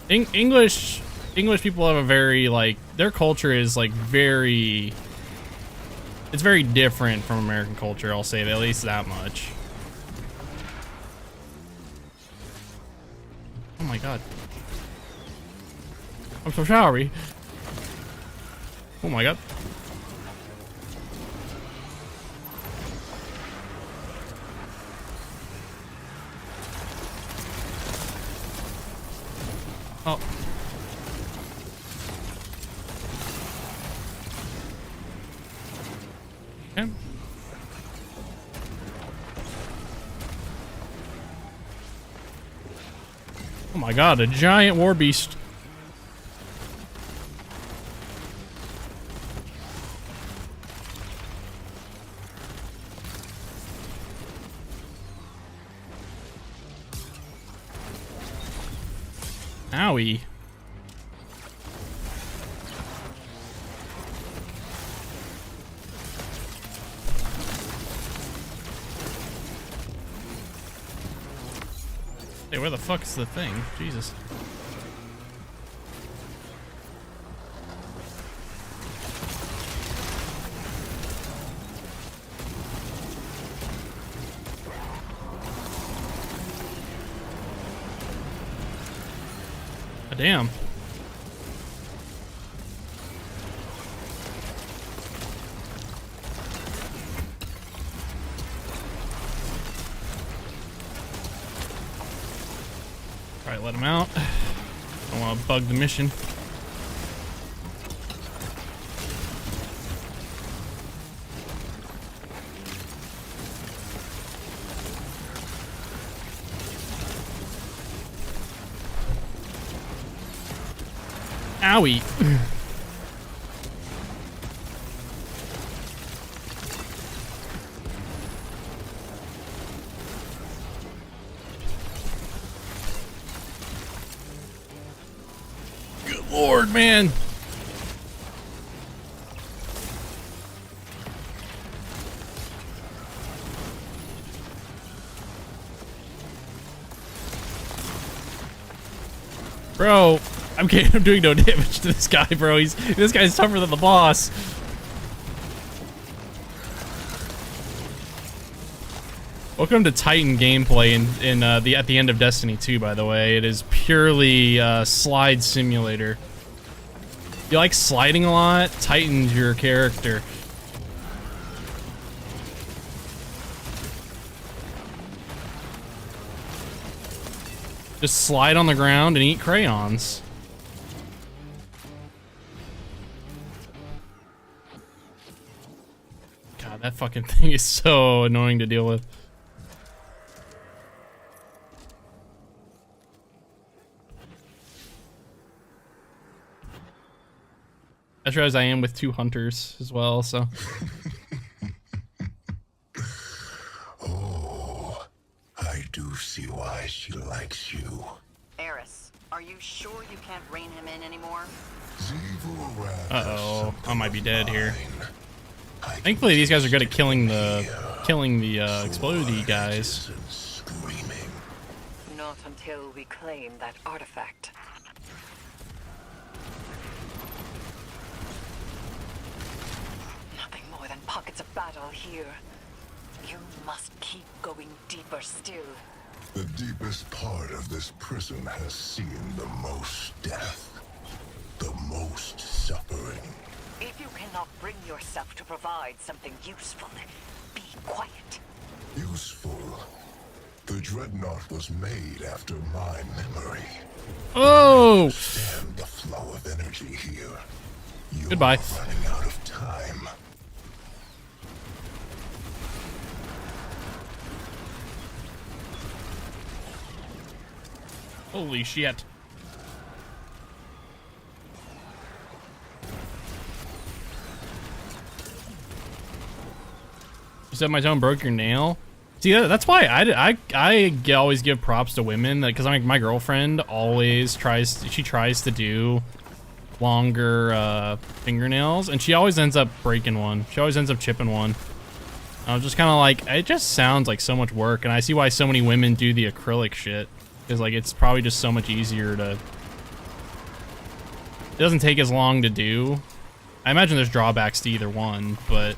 English people have a very, like, their culture is like very, it's very different from American culture, I'll say that, at least that much. Oh my god. I'm so showery. Oh my god. Oh. Okay. Oh my god, a giant war beast. Owie. Hey, where the fuck's the thing? Jesus. Damn. Alright, let him out. I want to bug the mission. Owie. Good lord, man. Bro. I'm doing no damage to this guy, bro. This guy's tougher than the boss. Welcome to Titan gameplay at the end of Destiny 2, by the way. It is purely slide simulator. You like sliding a lot? Titan's your character. Just slide on the ground and eat crayons. God, that fucking thing is so annoying to deal with. As sure as I am with 2 hunters as well, so. Oh, I do see why she likes you. Eris, are you sure you can't rein him in anymore? Uh-oh, I might be dead here. Thankfully, these guys are good at killing the explodey guys. Not until we claim that artifact. Nothing more than pockets of battle here. You must keep going deeper still. The deepest part of this prison has seen the most death, the most suffering. If you cannot bring yourself to provide something useful, be quiet. Useful. The dreadnought was made after my memory. Oh! Understand the flow of energy here. You're Goodbye. running out of time. Holy shit. You said my tone broke your nail? See, that's why I always give props to women, because my girlfriend always tries to do longer fingernails, and she always ends up breaking one. She always ends up chipping one. I was just kind of like, it just sounds like so much work, and I see why so many women do the acrylic shit. Because, like, it's probably just so much easier to... It doesn't take as long to do. I imagine there's drawbacks to either one, but...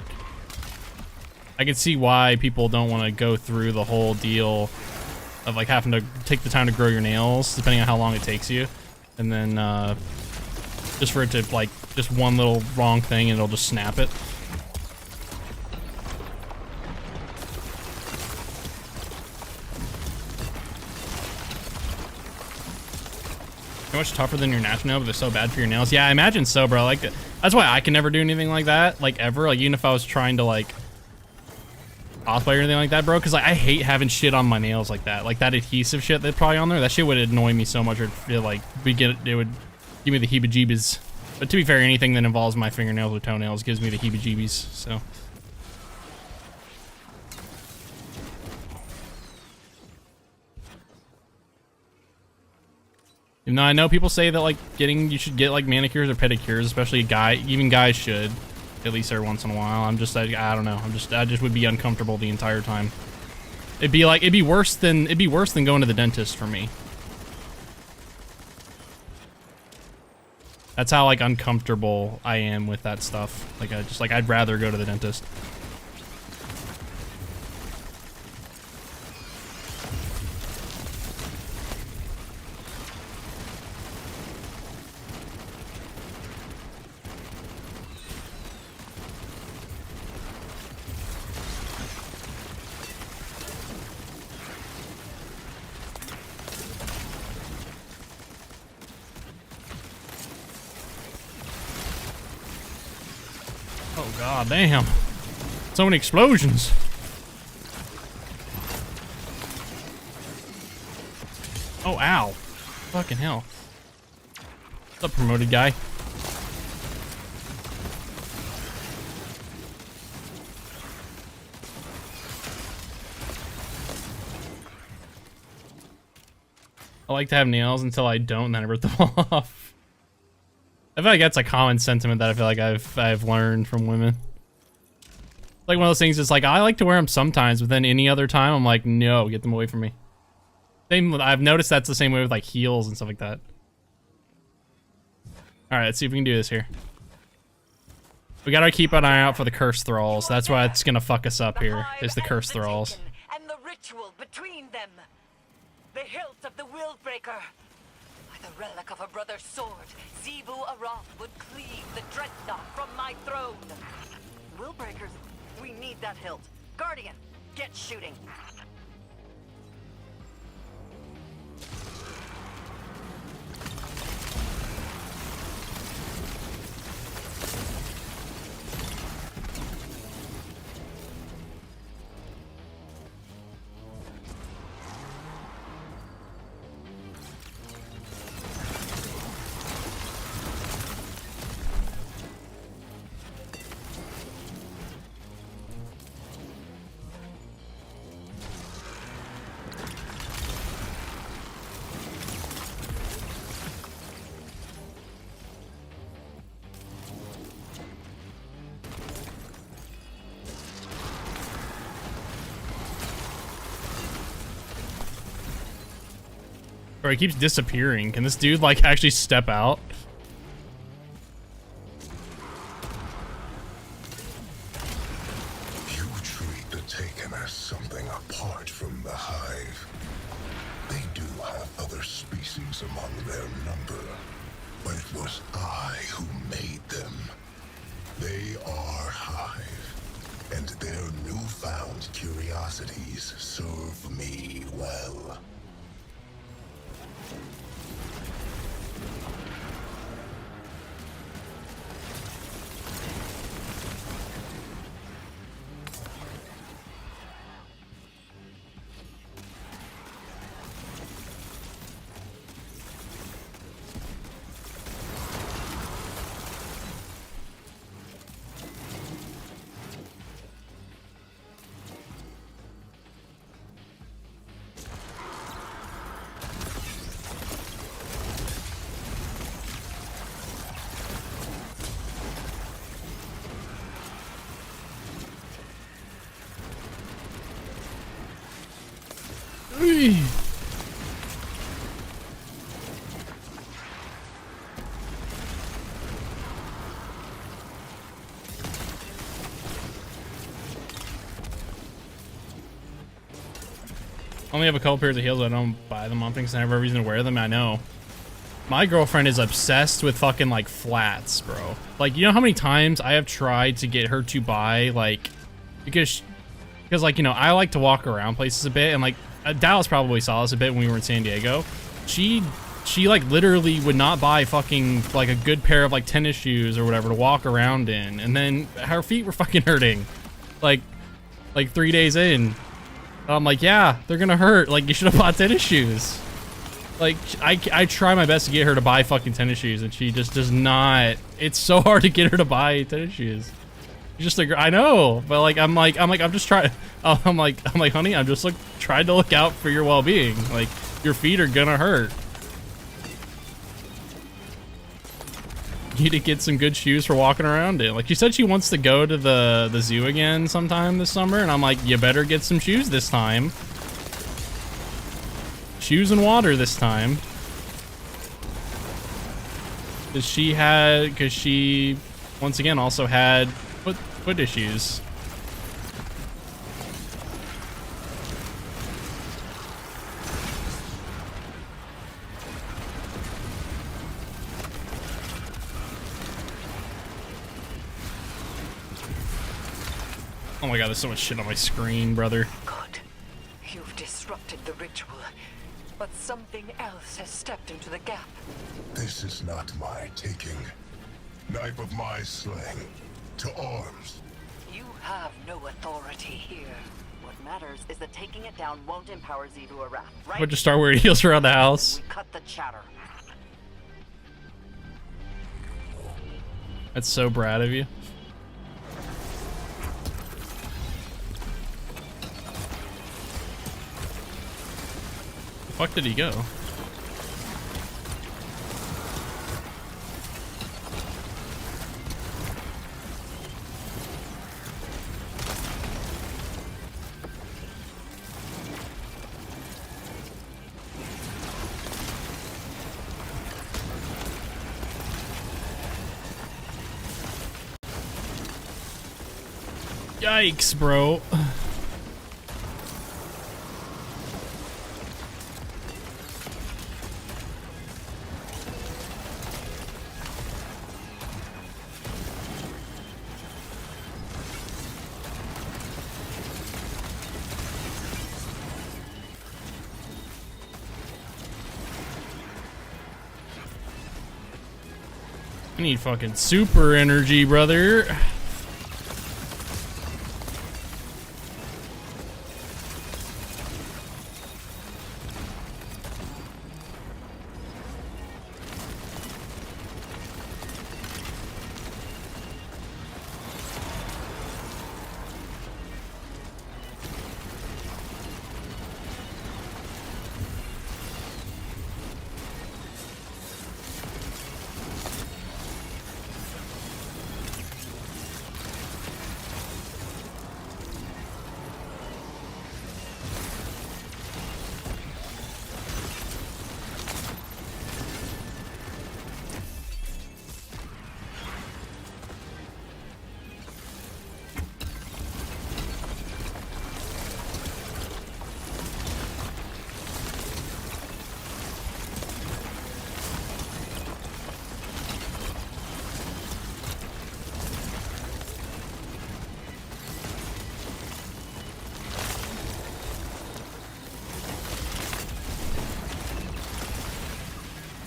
I can see why people don't want to go through the whole deal of, like, having to take the time to grow your nails, depending on how long it takes you. And then, just for it to, like, just one little wrong thing and it'll just snap it. They're much tougher than your natural nail, but they're so bad for your nails. Yeah, I imagine so, bro. Like, that's why I can never do anything like that, like, ever. Like, even if I was trying to, like, cosplay or anything like that, bro. Because, like, I hate having shit on my nails like that. Like, that adhesive shit that's probably on there. That shit would annoy me so much, or feel like it would give me the heebie-jeebies. But to be fair, anything that involves my fingernails or toenails gives me the heebie-jeebies, so... Even though I know people say that, like, you should get, like, manicures or pedicures, especially even guys should, at least every once in a while. I don't know. I just would be uncomfortable the entire time. It'd be worse than going to the dentist for me. That's how, like, uncomfortable I am with that stuff. Like, I'd rather go to the dentist. Oh god damn. So many explosions. Oh ow. Fucking hell. What's up, promoted guy? I like to have nails until I don't, and then I rip them off. I feel like that's a common sentiment that I feel like I've learned from women. Like one of those things, it's like, I like to wear them sometimes, but then any other time, I'm like, no, get them away from me. I've noticed that's the same way with like heels and stuff like that. Alright, let's see if we can do this here. We gotta keep an eye out for the cursed thralls. That's why it's gonna fuck us up here, is the cursed thralls. And the ritual between them. The hilt of the Willbreaker. By the relic of her brother's sword, Zebu Arath would cleave the Dreadnought from my throne. Willbreakers, we need that hilt. Guardian, get shooting. Bro, he keeps disappearing. Can this dude, like, actually step out? You treat the Taken as something apart from the Hive. They do have other species among their number, but it was I who made them. They are Hive, and their newfound curiosities serve me well. Only have a couple pairs of heels, but I don't buy them on things. I have a reason to wear them. I know. My girlfriend is obsessed with fucking like flats, bro. Like, you know how many times I have tried to get her to buy like, because like, you know, I like to walk around places a bit, and like Dallas probably saw us a bit when we were in San Diego. She like literally would not buy fucking like a good pair of like tennis shoes or whatever to walk around in, and then her feet were fucking hurting like 3 days in. I'm like, yeah, they're gonna hurt. Like, you should have bought tennis shoes. Like, I try my best to get her to buy fucking tennis shoes, and she just does not. It's so hard to get her to buy tennis shoes. Just like, I know, but like, I'm just trying. I'm like, honey, I'm just like trying to look out for your well-being. Like, your feet are gonna hurt. You need to get some good shoes for walking around in. Like, she said she wants to go to the zoo again sometime this summer, and I'm like, you better get some shoes this time. Shoes and water this time. Because she once again also had foot issues. Oh my god, there's so much shit on my screen, brother. Good. You've disrupted the ritual, but something else has stepped into the gap. This is not my taking. Knife of my slaying. To arms. You have no authority here. What matters is that taking it down won't empower Zebu Arath, right? We'll just start wearing heels around the house. We cut the chatter. That's so Brad of you. The fuck did he go? Yikes, bro. I need fucking super energy, brother.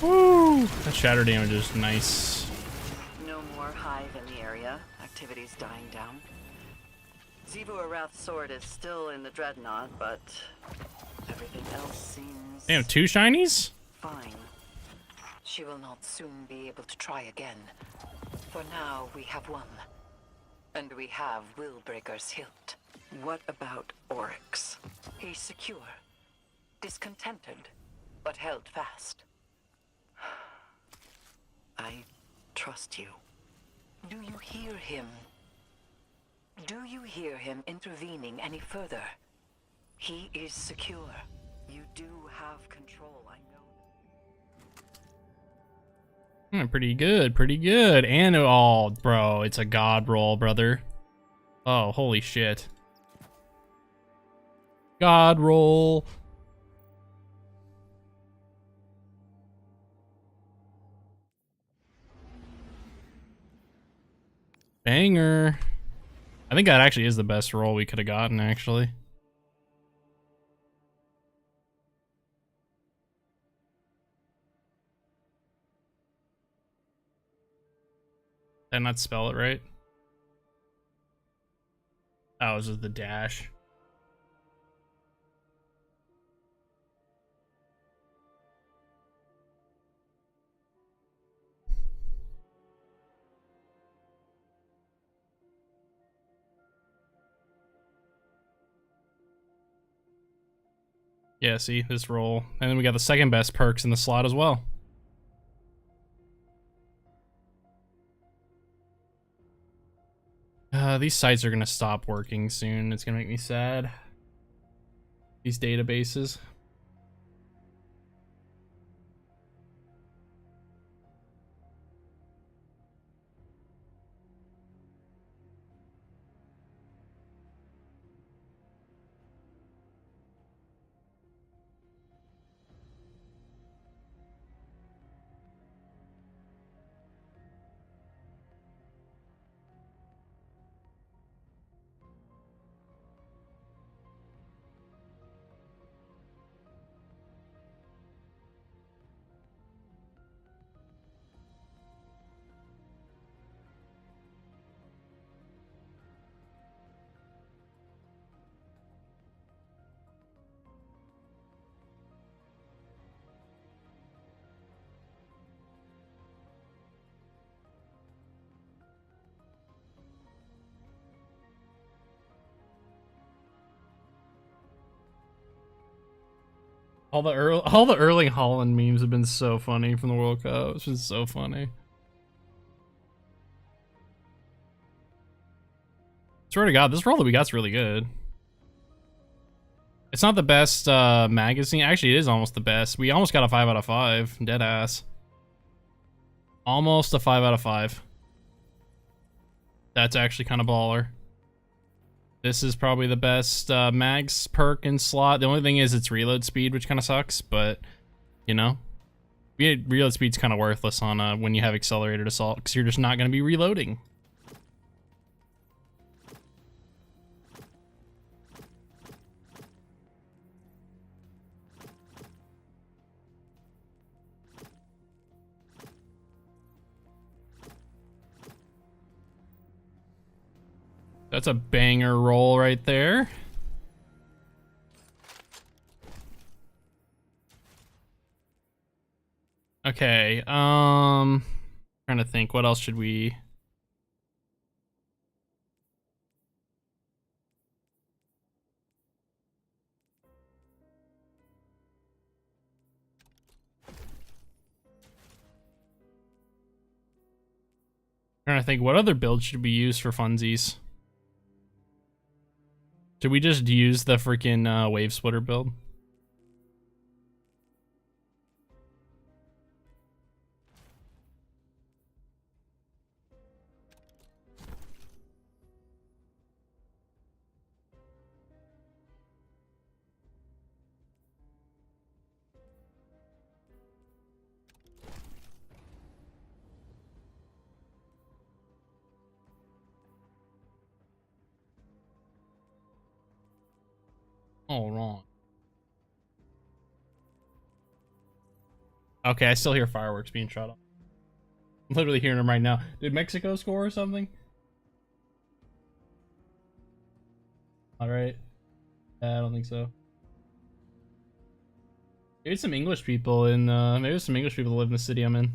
Woo! That shatter damage is nice. No more hive in the area. Activity's dying down. Zivu Arath's sword is still in the dreadnought, but everything else seems Damn, 2 shinies? fine. She will not soon be able to try again. For now, we have one. And we have Willbreaker's hilt. What about Oryx? He's secure, discontented, but held fast. I trust you. Do you hear him? Do you hear him intervening any further? He is secure. You do have control, I know. Pretty good, pretty good. And oh, bro, it's a god roll, brother. Oh, holy shit. God roll. Banger. I think that actually is the best roll we could have gotten, actually. Did I not spell it right? Oh, it was just the dash. Yeah, see, this roll. And then we got the second best perks in the slot as well. These sites are gonna stop working soon. It's gonna make me sad. These databases. All the Erling Haaland memes have been so funny from the World Cup. It's been so funny. Swear to God, this roll that we got's really good. It's not the best magazine. Actually, it is almost the best. We almost got a 5 out of 5. Dead ass. Almost a 5 out of 5. That's actually kind of baller. This is probably the best mags perk in slot. The only thing is it's reload speed, which kind of sucks, but, you know. Reload speed's kind of worthless on when you have accelerated assault, because you're just not going to be reloading. That's a banger roll right there. Okay, trying to think, what else should we... Trying to think, what other build should we use for funsies? Should we just use the freaking wave splitter build? Oh, wrong. Okay, I still hear fireworks being shot off. I'm literally hearing them right now. Did Mexico score or something? Alright. I don't think so. Maybe some English people in, maybe there's some English people that live in the city I'm in.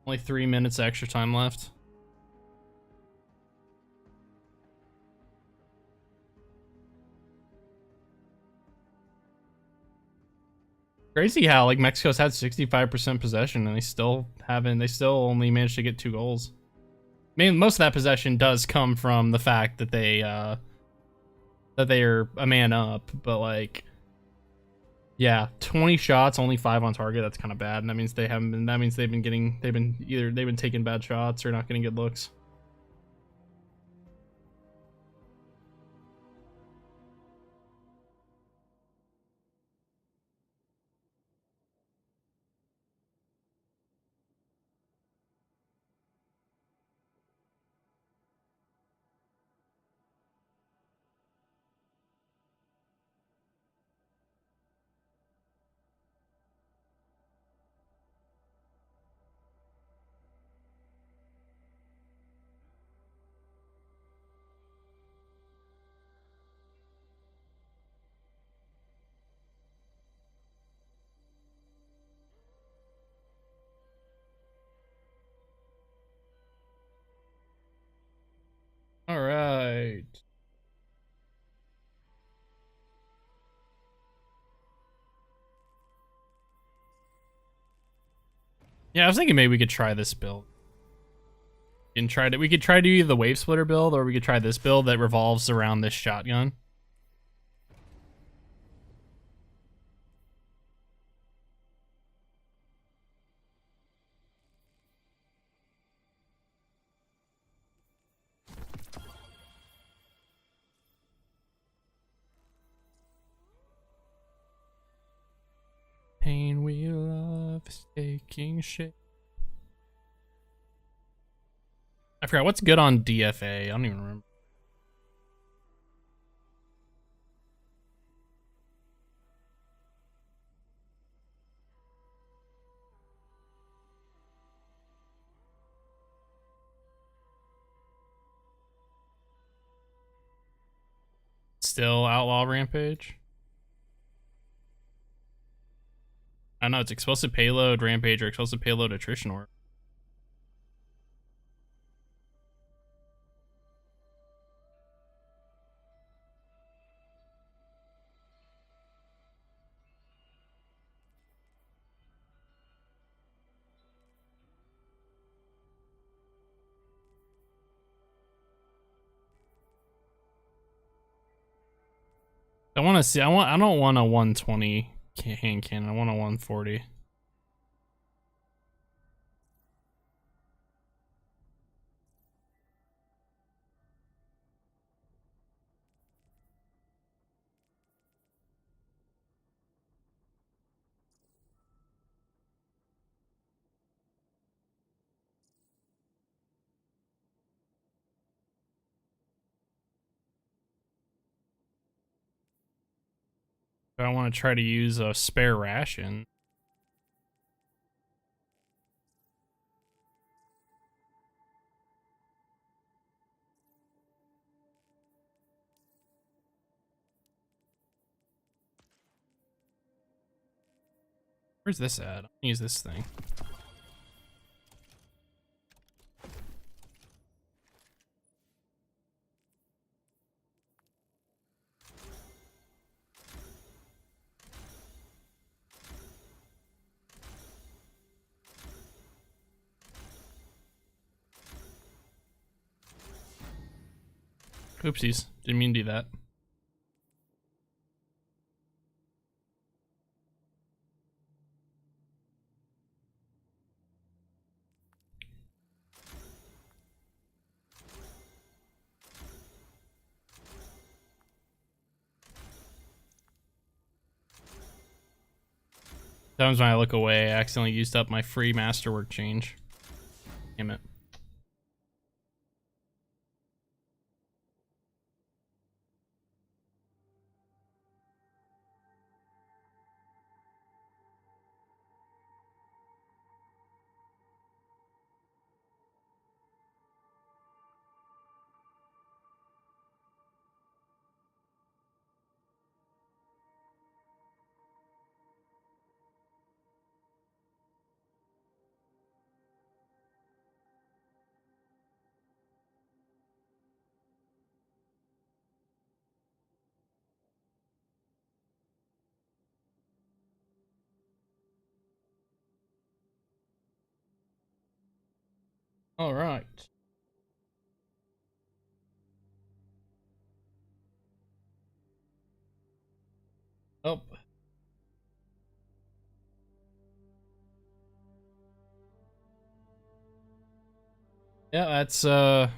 Only 3 minutes extra time left. Crazy how like Mexico's had 65% possession and they still only managed to get 2 goals. I mean, most of that possession does come from the fact that they're a man up, but like, yeah, 20 shots, only 5 on target. That's kind of bad. And that means they've been taking bad shots or not getting good looks. All right. Yeah, I was thinking maybe we could try this build. We could try to do either the wave splitter build or we could try this build that revolves around this shotgun. Pain we love is taking shape. I forgot what's good on DFA. I don't even remember. Still Outlaw Rampage. I don't know, it's explosive payload, rampage, or explosive payload attrition orb. I want to see. I don't want a 120 hand cannon. I want a 140. But I want to try to use a spare ration. Where's this at? I'll use this thing. Oopsies. Didn't mean to do that. Sometimes when I look away, I accidentally used up my free masterwork change. Damn it. All right. Oh. Yeah, that's the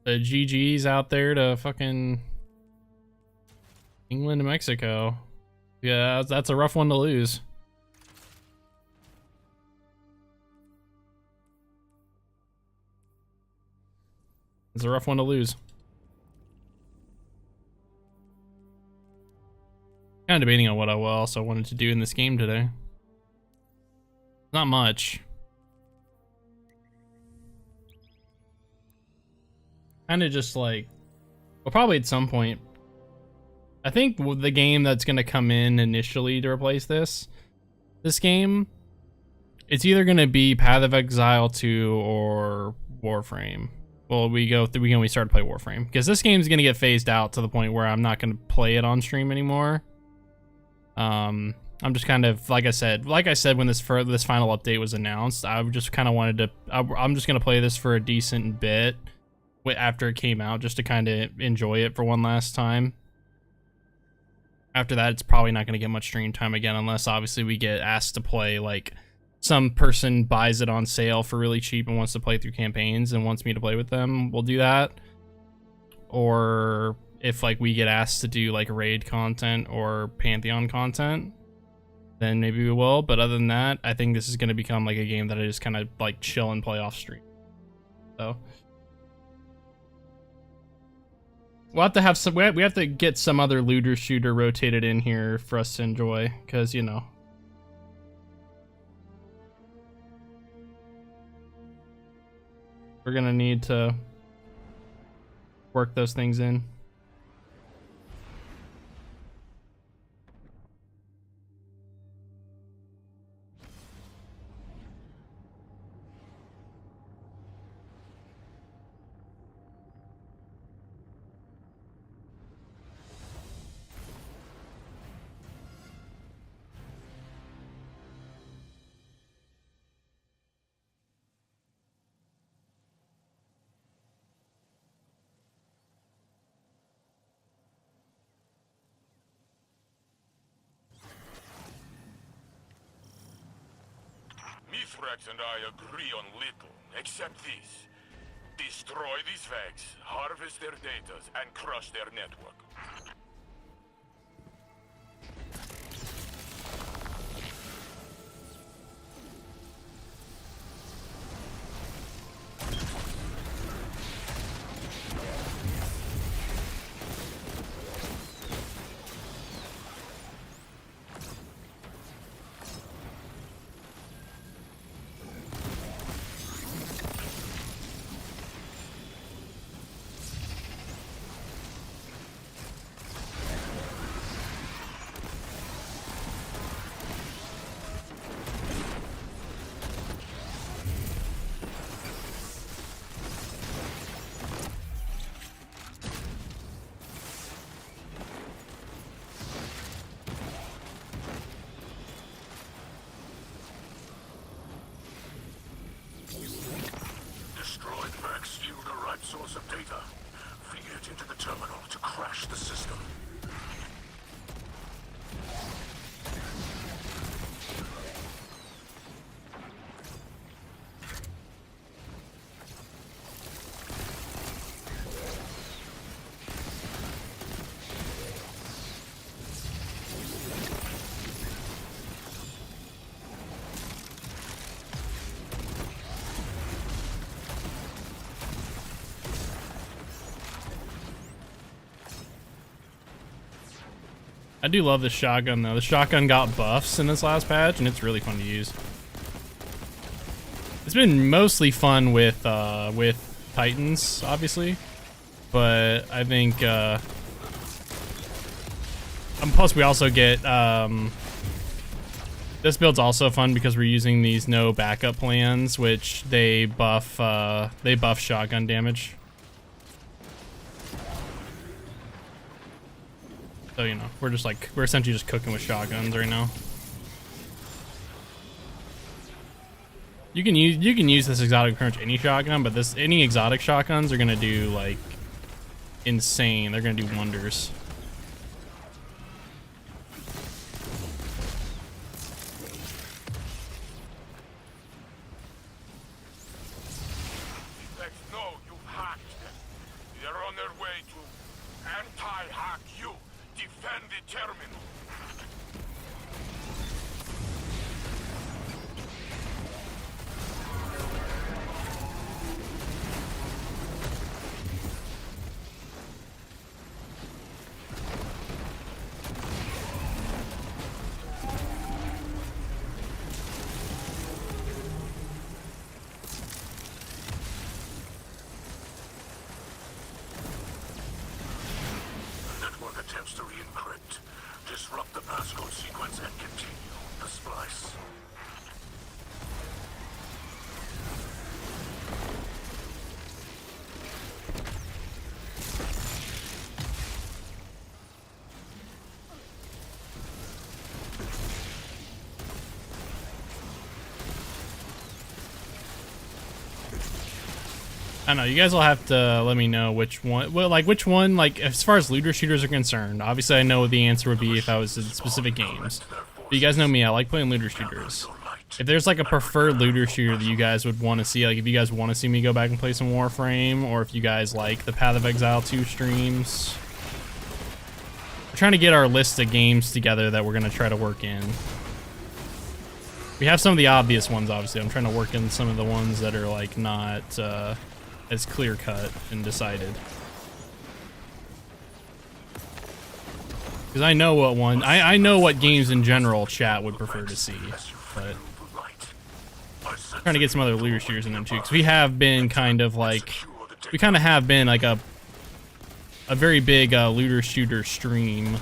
GG's out there to fucking England and Mexico. Yeah, that's a rough one to lose. It's a rough one to lose. Kind of debating on what I also wanted to do in this game today. Not much. Kind of just like, well, probably at some point. I think the game that's going to come in initially to replace this game, it's either going to be Path of Exile 2 or Warframe. Well, we start to play Warframe because this game's going to get phased out to the point where I'm not going to play it on stream anymore. I'm just kind of, like I said when this final update was announced, I just kind of wanted to, I'm just going to play this for a decent bit after it came out, just to kind of enjoy it for one last time. After that, it's probably not going to get much stream time again, unless obviously we get asked to play, like some person buys it on sale for really cheap and wants to play through campaigns and wants me to play with them, we'll do that. Or if like we get asked to do like raid content or Pantheon content, then maybe we will. But other than that, I think this is going to become like a game that I just kind of like chill and play off stream. So we'll have to have some, we have to get some other looter shooter rotated in here for us to enjoy, because you know, we're gonna need to work those things in. Mithrax and I agree on little, except this. Destroy these vags, harvest their data, and crush their network. I do love the shotgun though. The shotgun got buffs in this last patch, and it's really fun to use. It's been mostly fun with Titans, obviously, but I think plus we also get this build's also fun because we're using these no backup plans, which they buff shotgun damage. So, you know, we're essentially just cooking with shotguns right now. You can use this exotic pretty much any shotgun, but any exotic shotguns are gonna do like insane. They're gonna do wonders. Attempts to re-encrypt, disrupt the passcode sequence, and continue the splice. I don't know, you guys will have to let me know which one, like, as far as looter shooters are concerned. Obviously, I know what the answer would be if I was in specific games. But you guys know me, I like playing looter shooters. If there's, like, a preferred looter shooter that you guys would want to see, like, if you guys want to see me go back and play some Warframe, or if you guys like the Path of Exile 2 streams. We're trying to get our list of games together that we're going to try to work in. We have some of the obvious ones, obviously. I'm trying to work in some of the ones that are, like, not, as clear-cut and decided. Because I know what one, I know what games in general chat would prefer to see, but I'm trying to get some other looter shooters in them too, because we have been kind of like, we kind of have been like a very big looter shooter stream.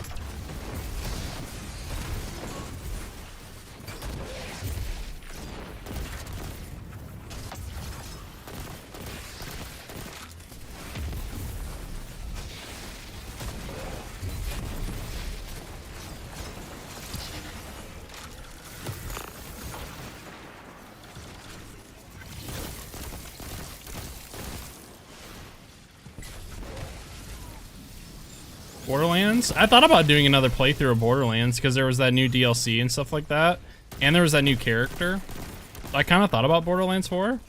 Borderlands? I thought about doing another playthrough of Borderlands because there was that new DLC and stuff like that, and there was that new character. I kind of thought about Borderlands 4.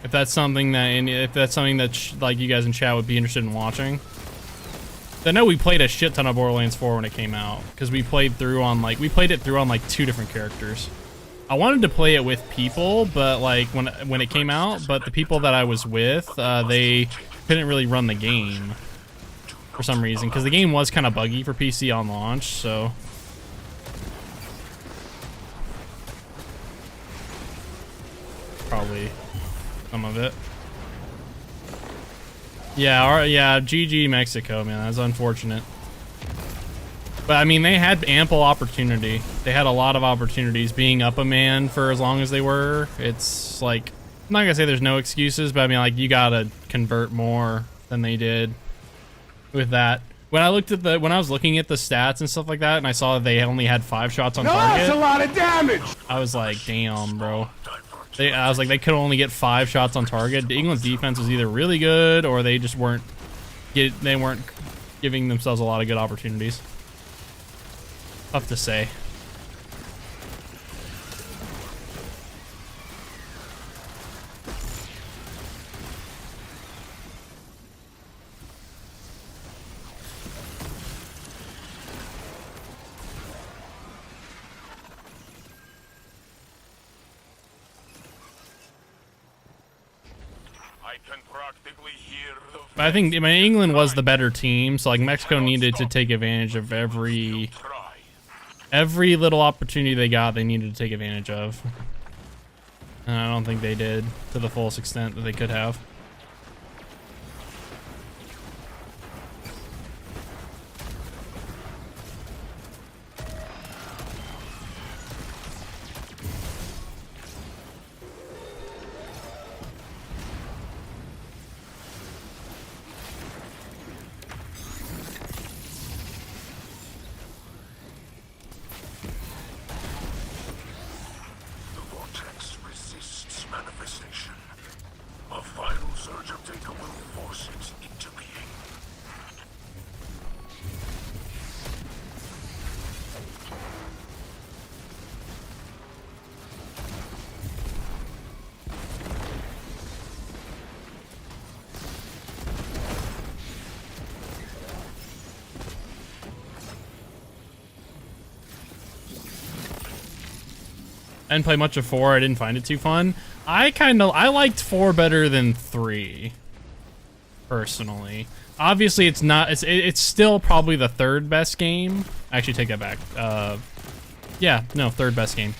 If that's something that like you guys in chat would be interested in watching. I know we played a shit ton of Borderlands 4 when it came out because we played it through on like 2 different characters. I wanted to play it with people, but like when it came out, but the people that I was with, they couldn't really run the game for some reason because the game was kind of buggy for PC on launch, so probably some of it. Yeah, GG Mexico, man. That's unfortunate. But I mean, they had ample opportunity. They had a lot of opportunities being up a man for as long as they were. It's like, I'm not gonna say there's no excuses, but I mean, like, you gotta convert more than they did with that. When I was looking at the stats and stuff like that, and I saw that they only had 5 shots on target. That's a lot of damage. I was like, damn, bro. I was like, they could only get 5 shots on target. England's defense was either really good, or they just weren't giving themselves a lot of good opportunities. Tough to say. I can practically hear the But I think England was the better team, so like Mexico needed to take advantage of every little opportunity they got. They needed to take advantage of, and I don't think they did to the fullest extent that they could have. The vortex resists manifestation. A final surge of data will force it into being. I didn't play much of 4. I didn't find it too fun. I liked 4 better than 3, personally. Obviously, it's not. It's still probably the 3rd best game. Actually, take that back. Yeah, no, 3rd best game.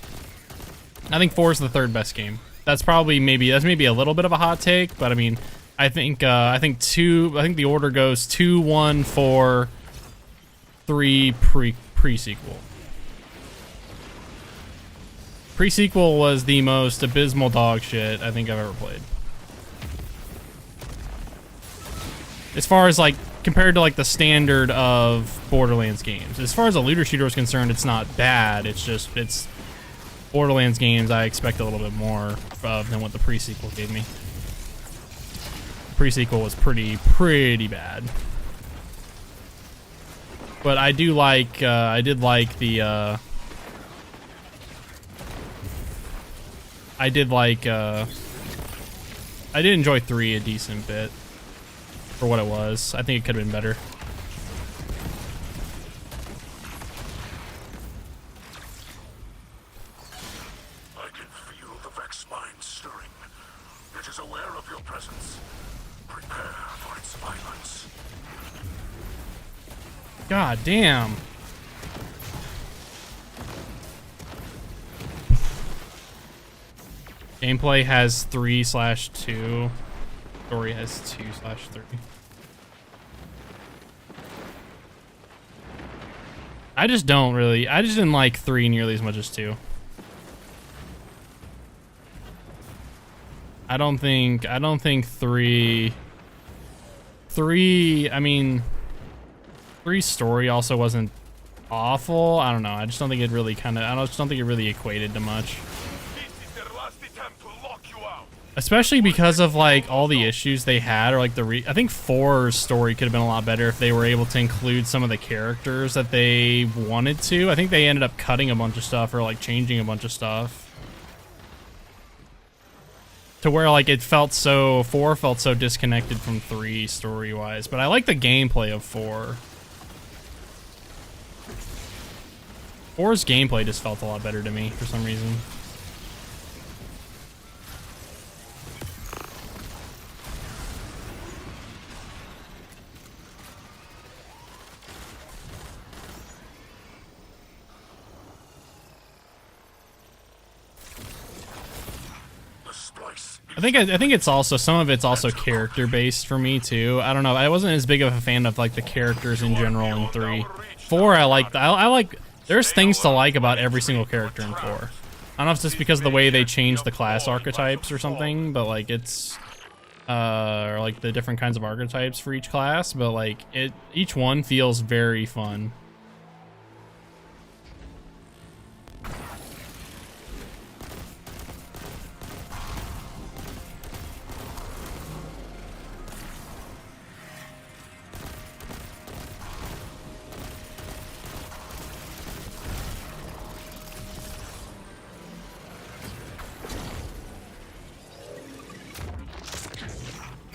I think 4 is the 3rd best game. That's maybe a little bit of a hot take, but I mean, I think 2. I think the order goes 2, 1, 4, 3 pre-sequel. Pre-sequel was the most abysmal dog shit I think I've ever played. As far as like compared to like the standard of Borderlands games. As far as a looter shooter is concerned, it's not bad. It's Borderlands games I expect a little bit more of than what the pre-sequel gave me. Pre-sequel was pretty bad. But I did like the I did enjoy 3 a decent bit for what it was. I think it could have been better. I can feel the Vex mind stirring. It is aware of your presence. Prepare for its violence. God damn. Gameplay has 3/2. Story has 2/3. I just didn't like 3 nearly as much as 2. I don't think 3, I mean, 3's story also wasn't awful. I don't know. I just don't think it really equated to much. Especially because of like all the issues they had, or like I think 4's story could have been a lot better if they were able to include some of the characters that they wanted to. I think they ended up cutting a bunch of stuff or like changing a bunch of stuff to where like 4 felt so disconnected from 3 story wise. But I like the gameplay of 4. 4's gameplay just felt a lot better to me for some reason. I think it's also, some of it's also character based for me too. I don't know. I wasn't as big of a fan of like the characters in general in 3. 4, I like. There's things to like about every single character in 4. I don't know if it's just because of the way they changed the class archetypes or something, but like it's or like the different kinds of archetypes for each class. But like each one feels very fun.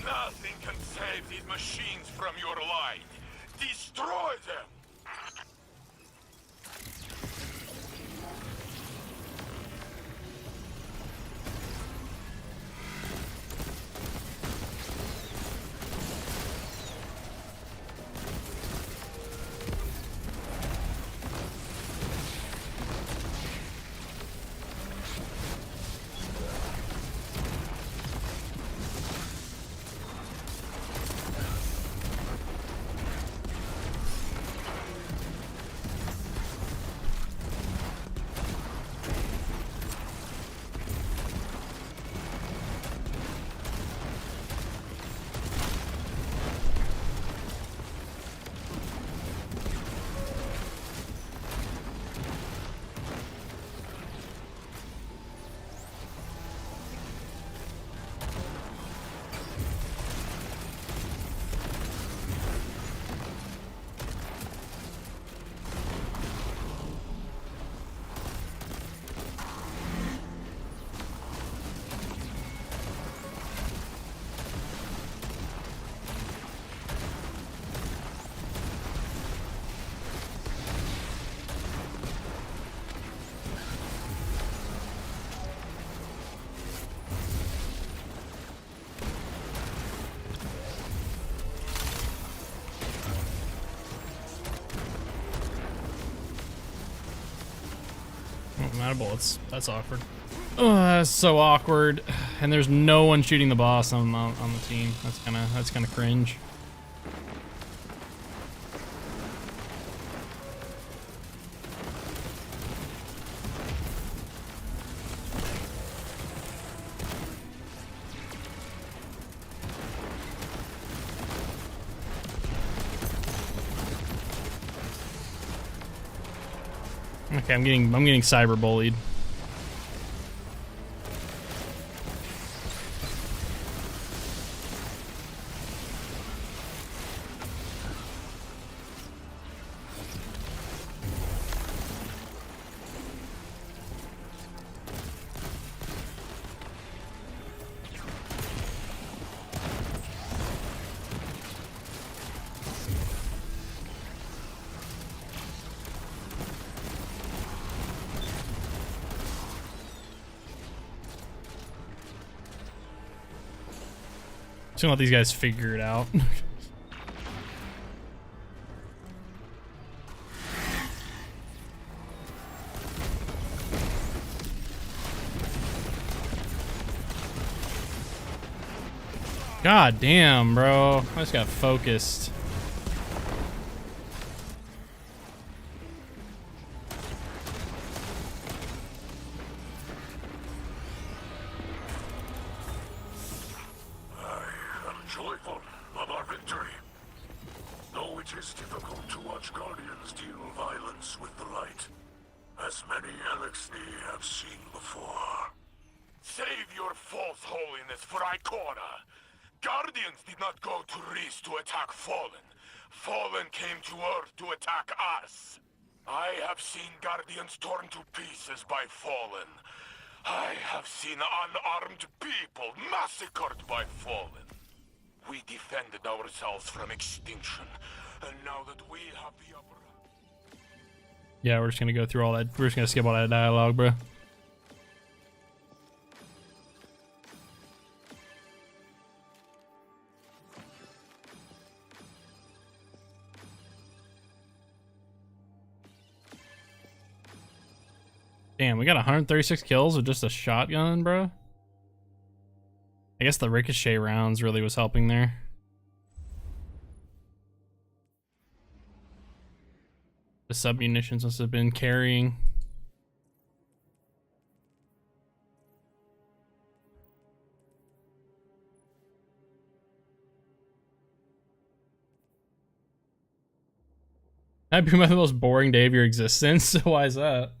Nothing can save these machines from your light. Destroy them! out of bullets. That's awkward. Oh, that's so awkward. And there's no one shooting the boss on the team. That's kind of cringe. Okay, I'm getting cyber bullied. Just gonna let these guys figure it out. God damn, bro. I just got focused. Joyful of our victory. Though it is difficult to watch Guardians deal violence with the light, as many LXD have seen before. Save your false holiness for Icona. Guardians did not go to Reese to attack Fallen. Fallen came to Earth to attack us. I have seen Guardians torn to pieces by Fallen. I have seen unarmed people massacred by Fallen. We defended ourselves from extinction, and now that we have the upper... Yeah, we're just gonna go through all that. We're just gonna skip all that dialogue, bro. Damn, we got 136 kills with just a shotgun, bro. I guess the ricochet rounds really was helping there. The sub-munitions must have been carrying. That'd be the most boring day of your existence. Why is that?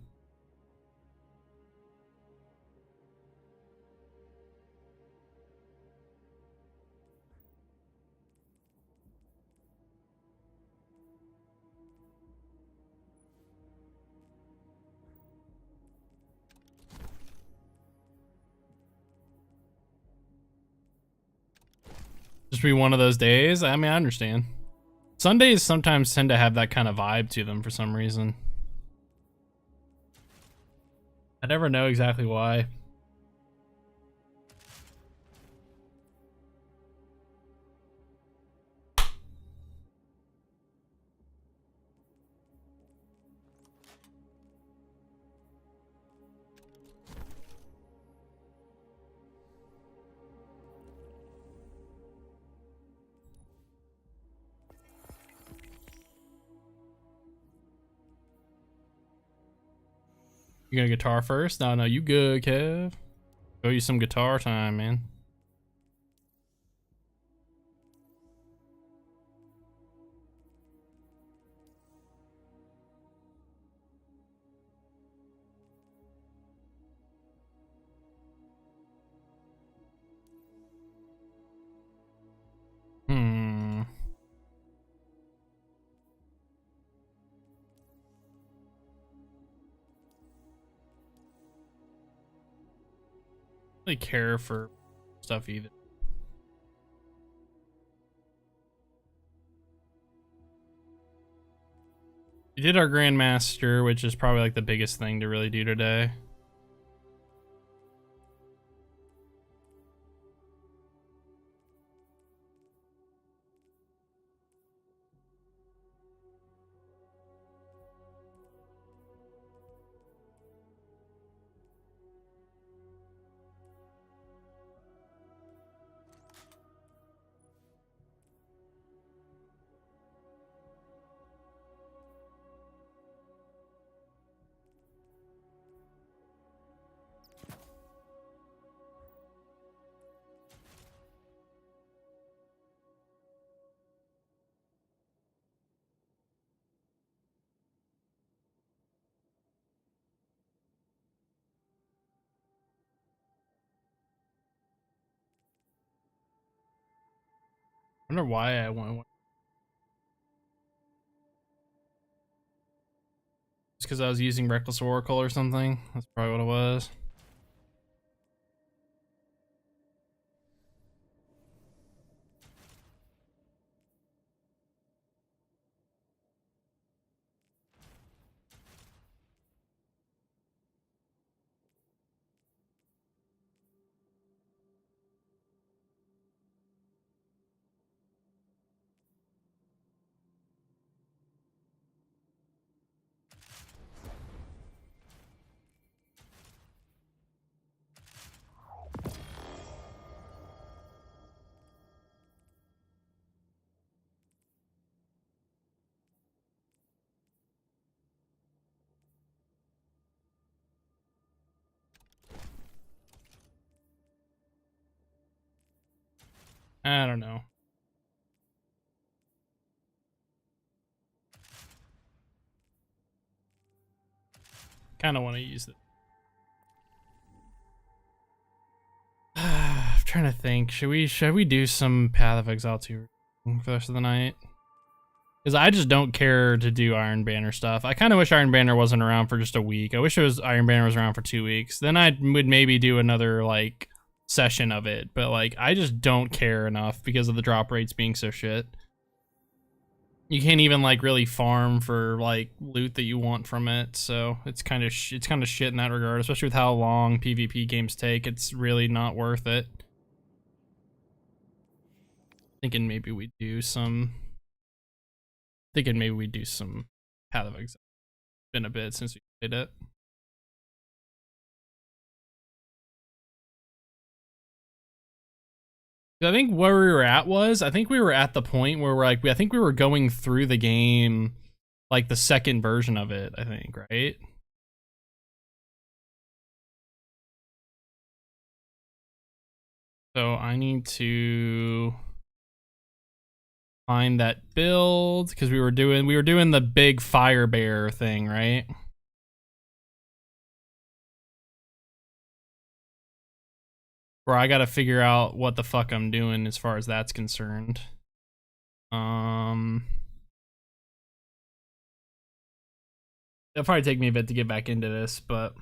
Just be one of those days? I mean, I understand. Sundays sometimes tend to have that kind of vibe to them for some reason. I never know exactly why. You gonna guitar first? No, no, you good, Kev. Go you some guitar time, man. Hmm. Really care for stuff either. We did our Grandmaster, which is probably like the biggest thing to really do today. wonder why I want. It's because I was using Reckless Oracle or something. That's probably what it was. I don't know. Kind of want to use it. I'm trying to think. Should we do some Path of Exile 2 for the rest of the night? Because I just don't care to do Iron Banner stuff. I kind of wish Iron Banner wasn't around for just a week. I wish Iron Banner was around for 2 weeks. Then I would maybe do another like session of it. But like I just don't care enough because of the drop rates being so shit. You can't even like really farm for like loot that you want from it. So it's kind of shit in that regard, especially with how long PvP games take. It's really not worth it. Thinking maybe we do some Path of Exile. Been a bit since we played it. I think where we were at was, I think we were at the point where we're like, I think we were going through the game, like the second version of it, I think, right? So I need to find that build because we were doing the big fire bear thing, right? Where I gotta figure out what the fuck I'm doing as far as that's concerned. It'll probably take me a bit to get back into this, but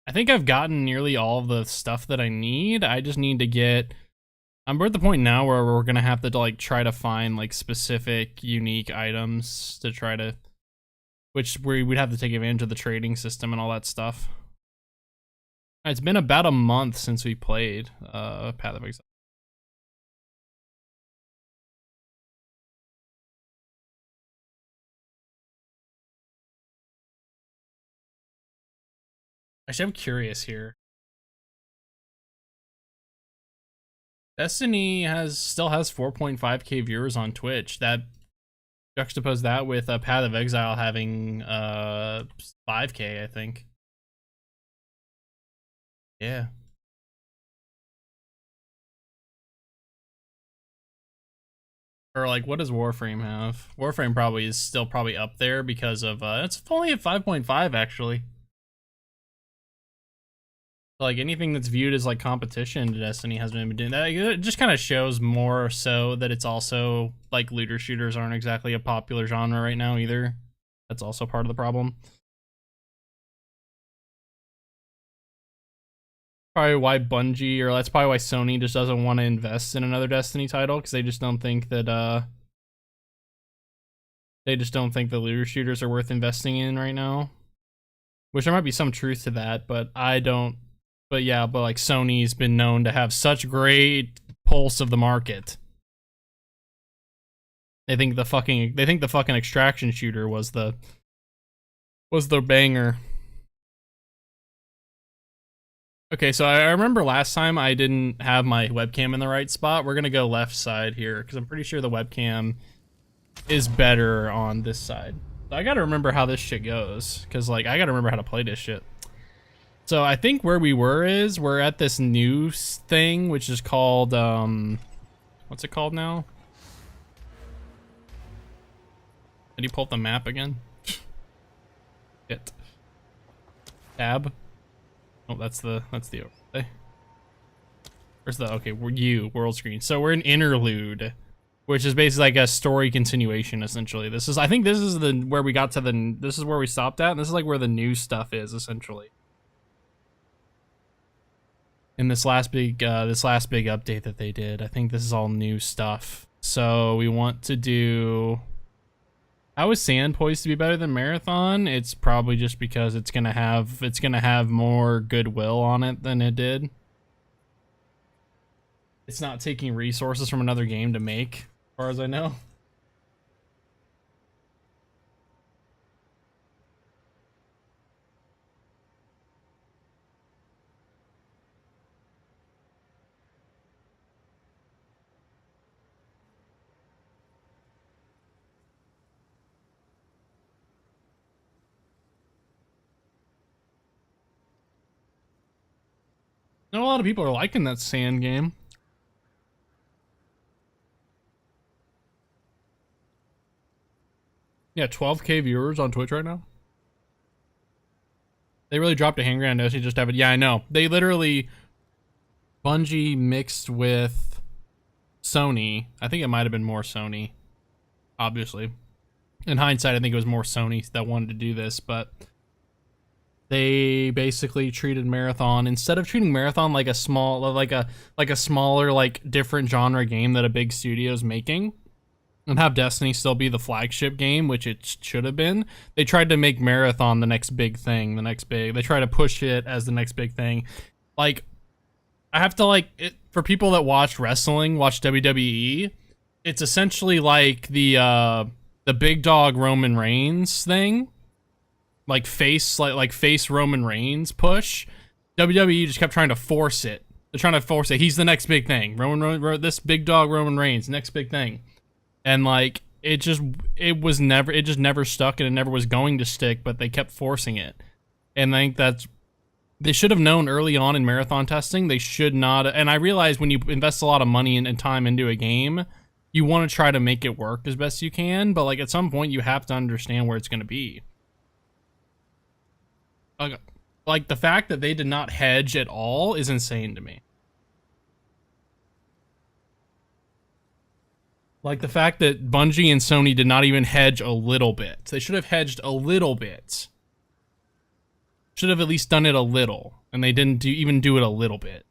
I think I've gotten nearly all of the stuff that I need. I just need to get... we're at the point now where we're gonna have to like try to find like specific unique items to try to... Which we'd have to take advantage of the trading system and all that stuff. It's been about a month since we played Path of Exile. Actually, I'm curious here. Destiny still has 4.5k viewers on Twitch. That juxtapose that with Path of Exile having 5k, I think. Yeah. Or like, what does Warframe have? Warframe probably is still up there because of it's only at 5.5 actually. Like anything that's viewed as like competition to Destiny hasn't been doing that. It just kind of shows more so that it's also like looter shooters aren't exactly a popular genre right now either. That's also part of the problem. Probably why Bungie, or that's probably why Sony just doesn't want to invest in another Destiny title, because they just don't think that the looter shooters are worth investing in right now. Which there might be some truth to that, but I don't. But yeah, but like Sony's been known to have such great pulse of the market. They think the fucking extraction shooter was the banger. Okay, so I remember last time I didn't have my webcam in the right spot. We're gonna go left side here because I'm pretty sure the webcam is better on this side. So I gotta remember how this shit goes, because like I gotta remember how to play this shit. So I think where we were is we're at this new thing, which is called what's it called now? Did he pull up the map again? Shit. Tab. Oh, that's the overlay. Where's the okay? World screen. So we're in interlude, which is basically like a story continuation. Essentially, I think this is where we got to this is where we stopped at, and this is like where the new stuff is essentially. In this last big update that they did, I think this is all new stuff. So we want to do. How is Sand poised to be better than Marathon? It's probably just because it's gonna have more goodwill on it than it did. It's not taking resources from another game to make, as far as I know. Not a lot of people are liking that Sand game. Yeah, 12K viewers on Twitch right now. They really dropped a hand grenade. I know she just have it. Yeah, I know. They literally Bungie mixed with Sony. I think it might have been more Sony, obviously. In hindsight, I think it was more Sony that wanted to do this, but they basically treated Marathon, instead of treating Marathon like a smaller, like different genre game that a big studio's making, and have Destiny still be the flagship game, which it should have been. They tried to make Marathon the next big thing, they try to push it as the next big thing. Like, I have to for people that watch WWE, it's essentially like the big dog Roman Reigns thing. Like face Roman Reigns push. WWE just kept trying to force it. They're trying to force it. He's the next big thing. This big dog Roman Reigns, next big thing. And like it just never stuck, and it never was going to stick, but they kept forcing it. And I think they should have known early on in Marathon testing. They should not. And I realize when you invest a lot of money and time into a game, you want to try to make it work as best you can, but like at some point you have to understand where it's going to be. Like the fact that they did not hedge at all is insane to me. Like the fact that Bungie and Sony did not even hedge a little bit. They should have hedged a little bit. Should have at least done it a little, and they didn't even do it a little bit.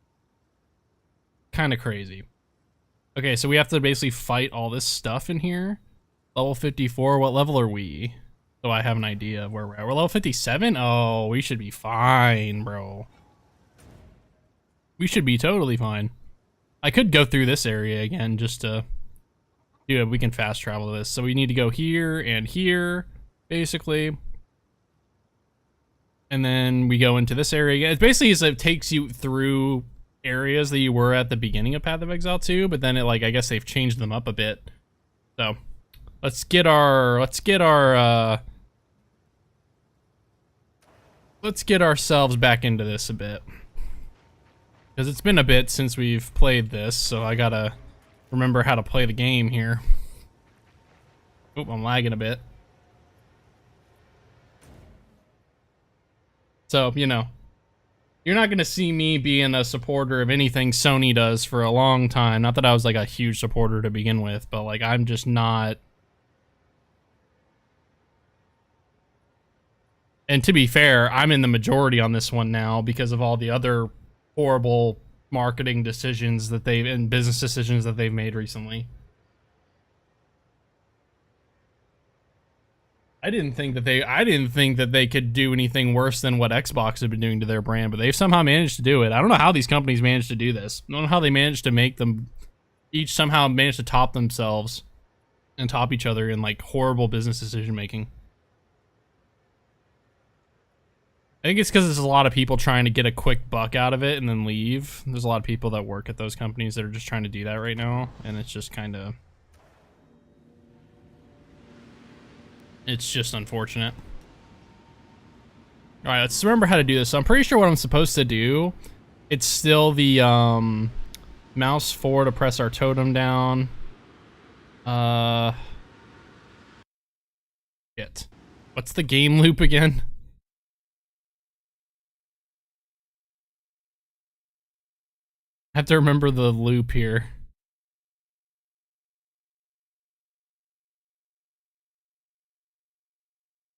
Kind of crazy. Okay, so we have to basically fight all this stuff in here. Level 54, what level are we? So I have an idea of where we're at. We're level 57? Oh, we should be fine, bro. We should be totally fine. I could go through this area again just to... Dude, we can fast travel this. So we need to go here and here, basically. And then we go into this area again. It basically it takes you through areas that you were at the beginning of Path of Exile 2, but then I guess they've changed them up a bit. So let's get ourselves back into this a bit, because it's been a bit since we've played this, so I gotta remember how to play the game here. Oop, I'm lagging a bit. So, you know, you're not gonna see me being a supporter of anything Sony does for a long time. Not that I was like a huge supporter to begin with, but like I'm just not. And to be fair, I'm in the majority on this one now because of all the other horrible marketing decisions and business decisions that they've made recently. I didn't think that they could do anything worse than what Xbox had been doing to their brand, but they've somehow managed to do it. I don't know how these companies managed to do this. I don't know how they managed to make them each somehow managed to top themselves and top each other in like horrible business decision making. I think it's because there's a lot of people trying to get a quick buck out of it and then leave. There's a lot of people that work at those companies that are just trying to do that right now, and it's just kind of... It's just unfortunate. Alright, let's remember how to do this. So I'm pretty sure what I'm supposed to do, it's still the mouse 4 to press our totem down. Shit. What's the game loop again? I have to remember the loop here.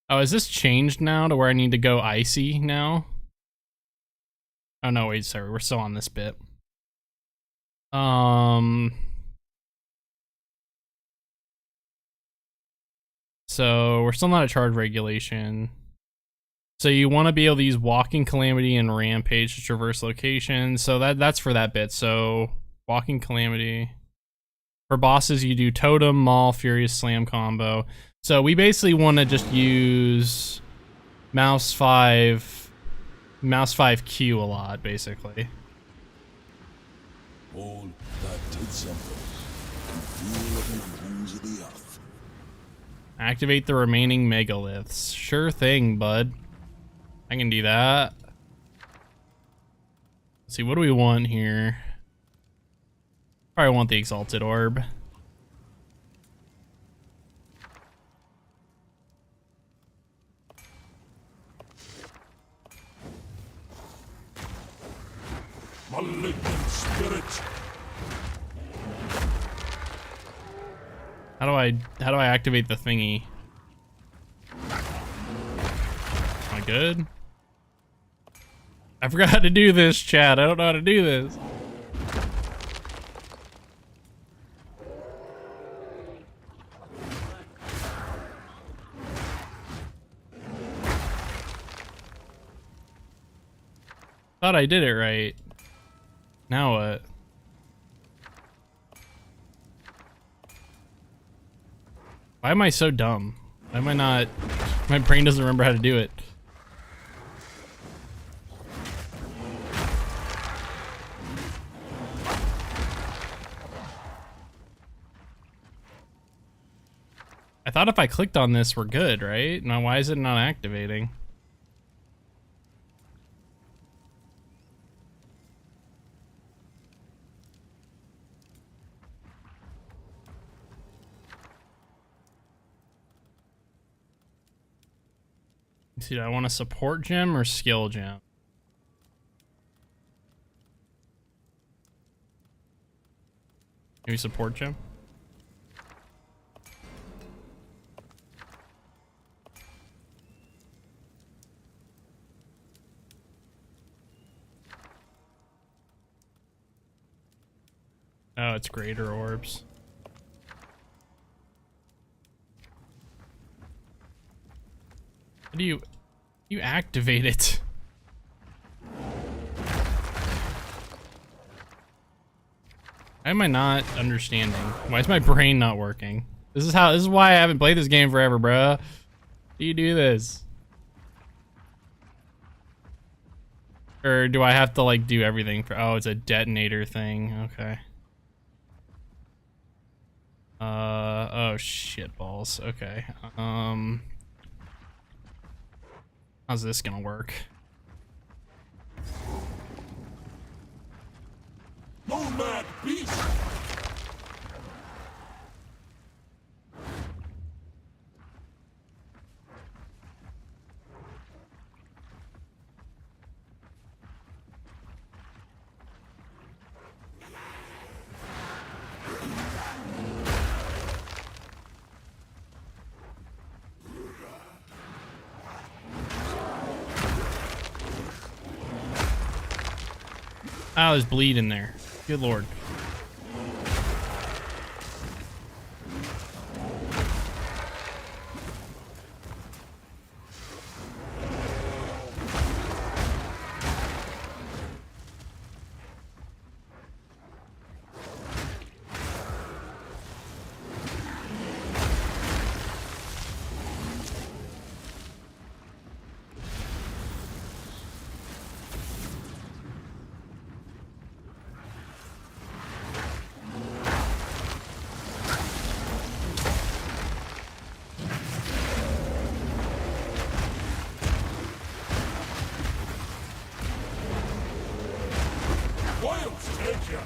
Oh, is this changed now to where I need to go icy now? Oh no, wait, sorry, we're still on this bit. So we're still not at charge regulation. So you want to be able to use Walking Calamity and Rampage to traverse locations. So that's for that bit. So Walking Calamity. For bosses, you do Totem, Maul, Furious Slam combo. So we basically want to just use mouse 5Q a lot, basically. All that did something. You feel the bones of the earth. Activate the remaining megaliths. Sure thing, bud. I can do that. Let's see, what do we want here? Probably want the Exalted Orb. Malignant spirit. How do I activate the thingy? Am I good? I forgot how to do this, chat. I don't know how to do this. Thought I did it right. Now what? Why am I so dumb? Why am I not... My brain doesn't remember how to do it. I thought if I clicked on this, we're good, right? Now, why is it not activating? Let's see, do I want a support gem or skill gem? Maybe support gem? Oh, it's greater orbs. How do you activate it? Why am I not understanding? Why is my brain not working? This is why I haven't played this game forever, bruh. How do you do this? Or do I have to like do everything for, oh, it's a detonator thing, okay. Oh shit balls, okay. How's this gonna work? Nomad beast. Oh, there's bleed in there. Good lord. Wilds take ya.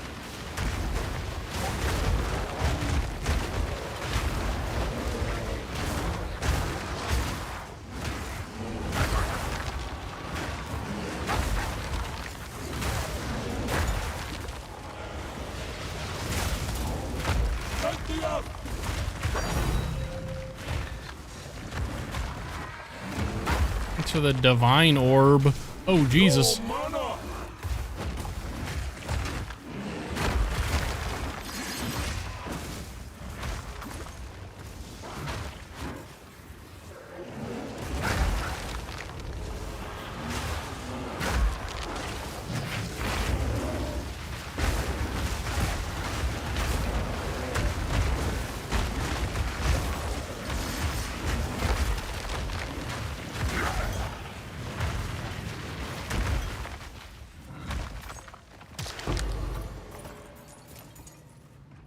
Thanks for the divine orb. Oh, Jesus.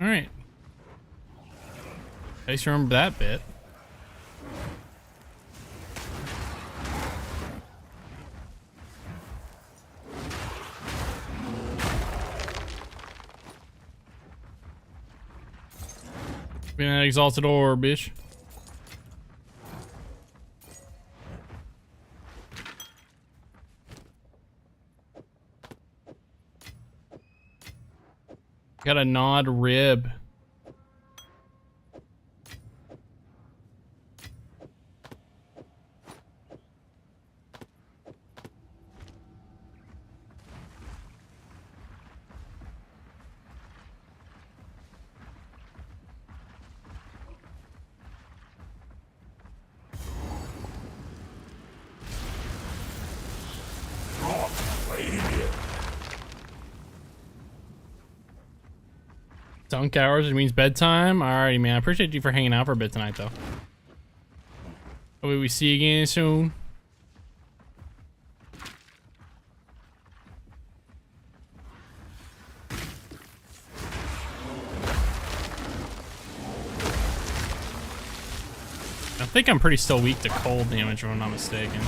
All right. At least remember that bit. Being an exalted orb, bitch. Got a nod rib. Dunk hours, it means bedtime. Alrighty, man. I appreciate you for hanging out for a bit tonight, though. Hopefully we see you again soon. I think I'm pretty still weak to cold damage, if I'm not mistaken.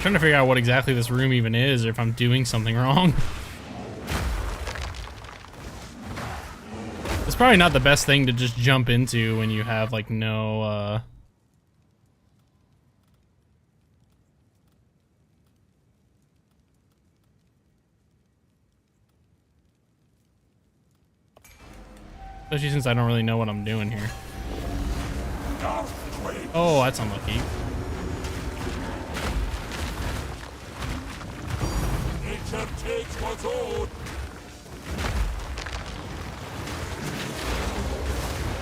Trying to figure out what exactly this room even is, or if I'm doing something wrong. It's probably not the best thing to just jump into when you have like no especially since I don't really know what I'm doing here. Oh, that's unlucky. Takes what's old.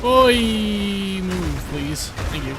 Oi, move, please. Thank you.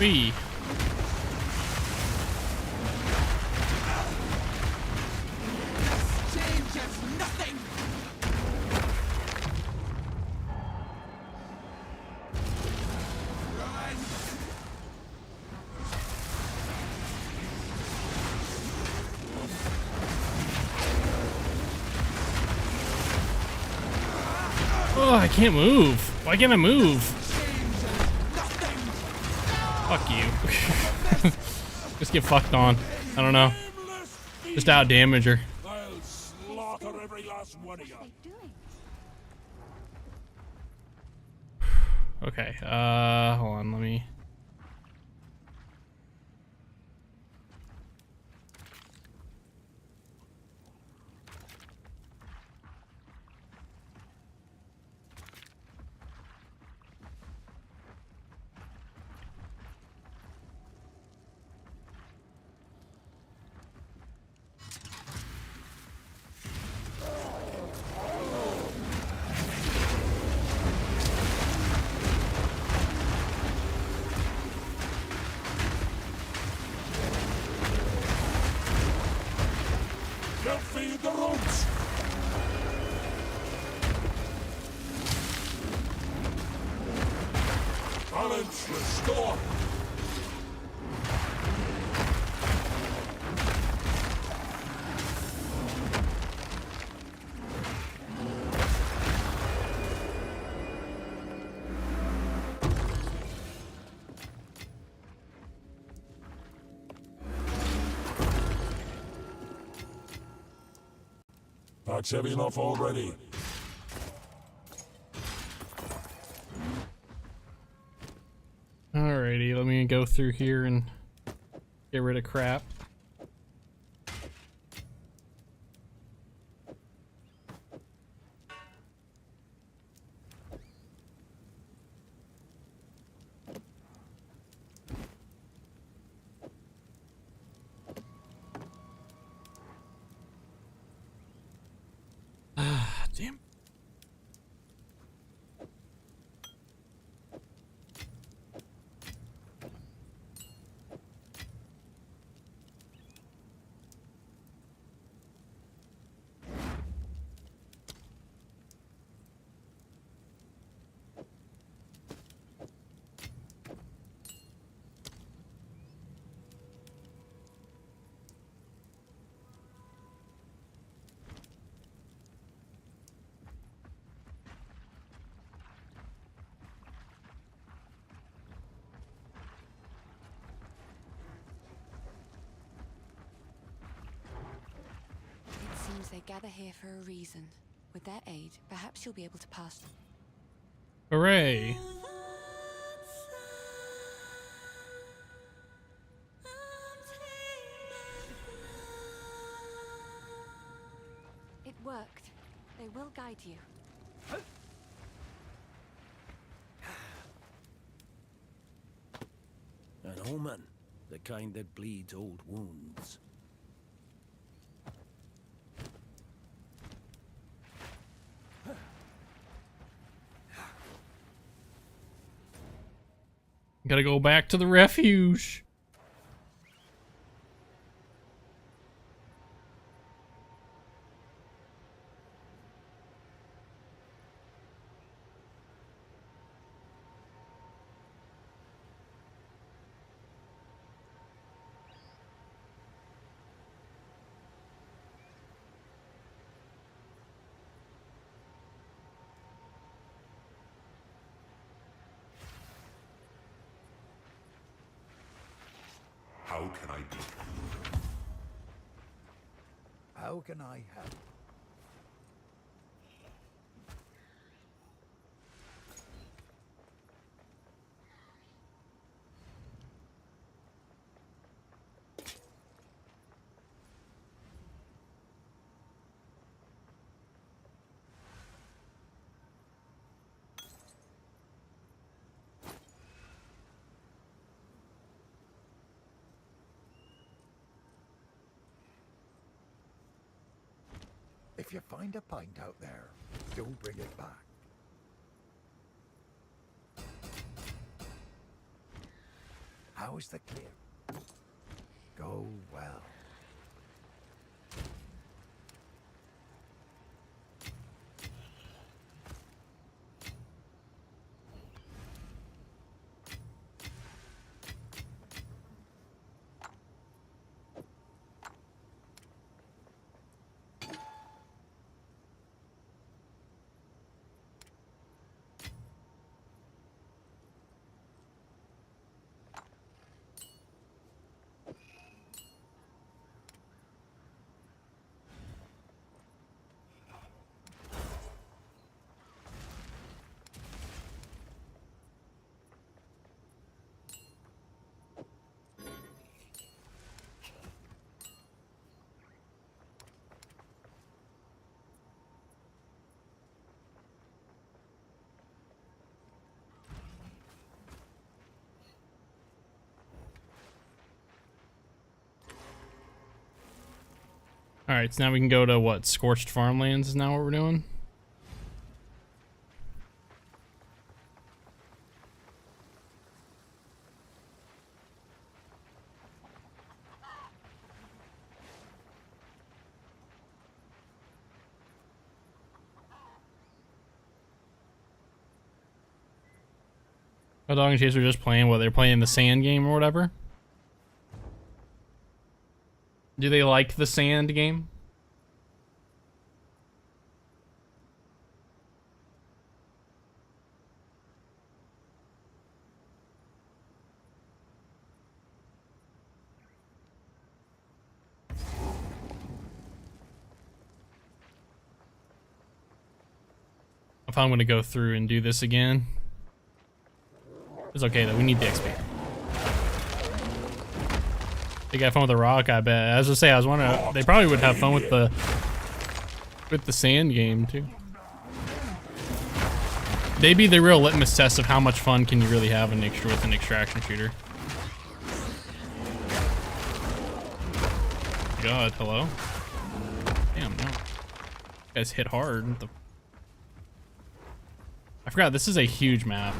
Wee. Changes nothing. Oh, I can't move. Why can't I move? Fuck you. Just get fucked on. I don't know. Just out damage her. I'll slaughter every last one of you. Okay, hold on, let me... Can't feed the ropes. Balance restored. That's heavy enough already. Alrighty, let me go through here and get rid of crap. Ah, damn. It seems they gather here for a reason. With their aid, perhaps you'll be able to pass. Hooray. It worked. They will guide you. An omen, the kind that bleeds old wounds. Gotta go back to the refuge. How can I do? How can I help? If you find a pint out there, do bring it back. How is the clear? Go well. All right, so now we can go to what? Scorched Farmlands is now what we're doing. My dog and Chase were just playing what? They're playing the sand game or whatever. Do they like the sand game? If I'm gonna go through and do this again. It's okay though, we need the XP. They got fun with the rock, I bet. As I say, I was wondering, they probably would have fun with the sand game too. They'd be the real litmus test of how much fun can you really have with an extraction shooter. God, hello? Damn, no. You guys hit hard. I forgot, this is a huge map.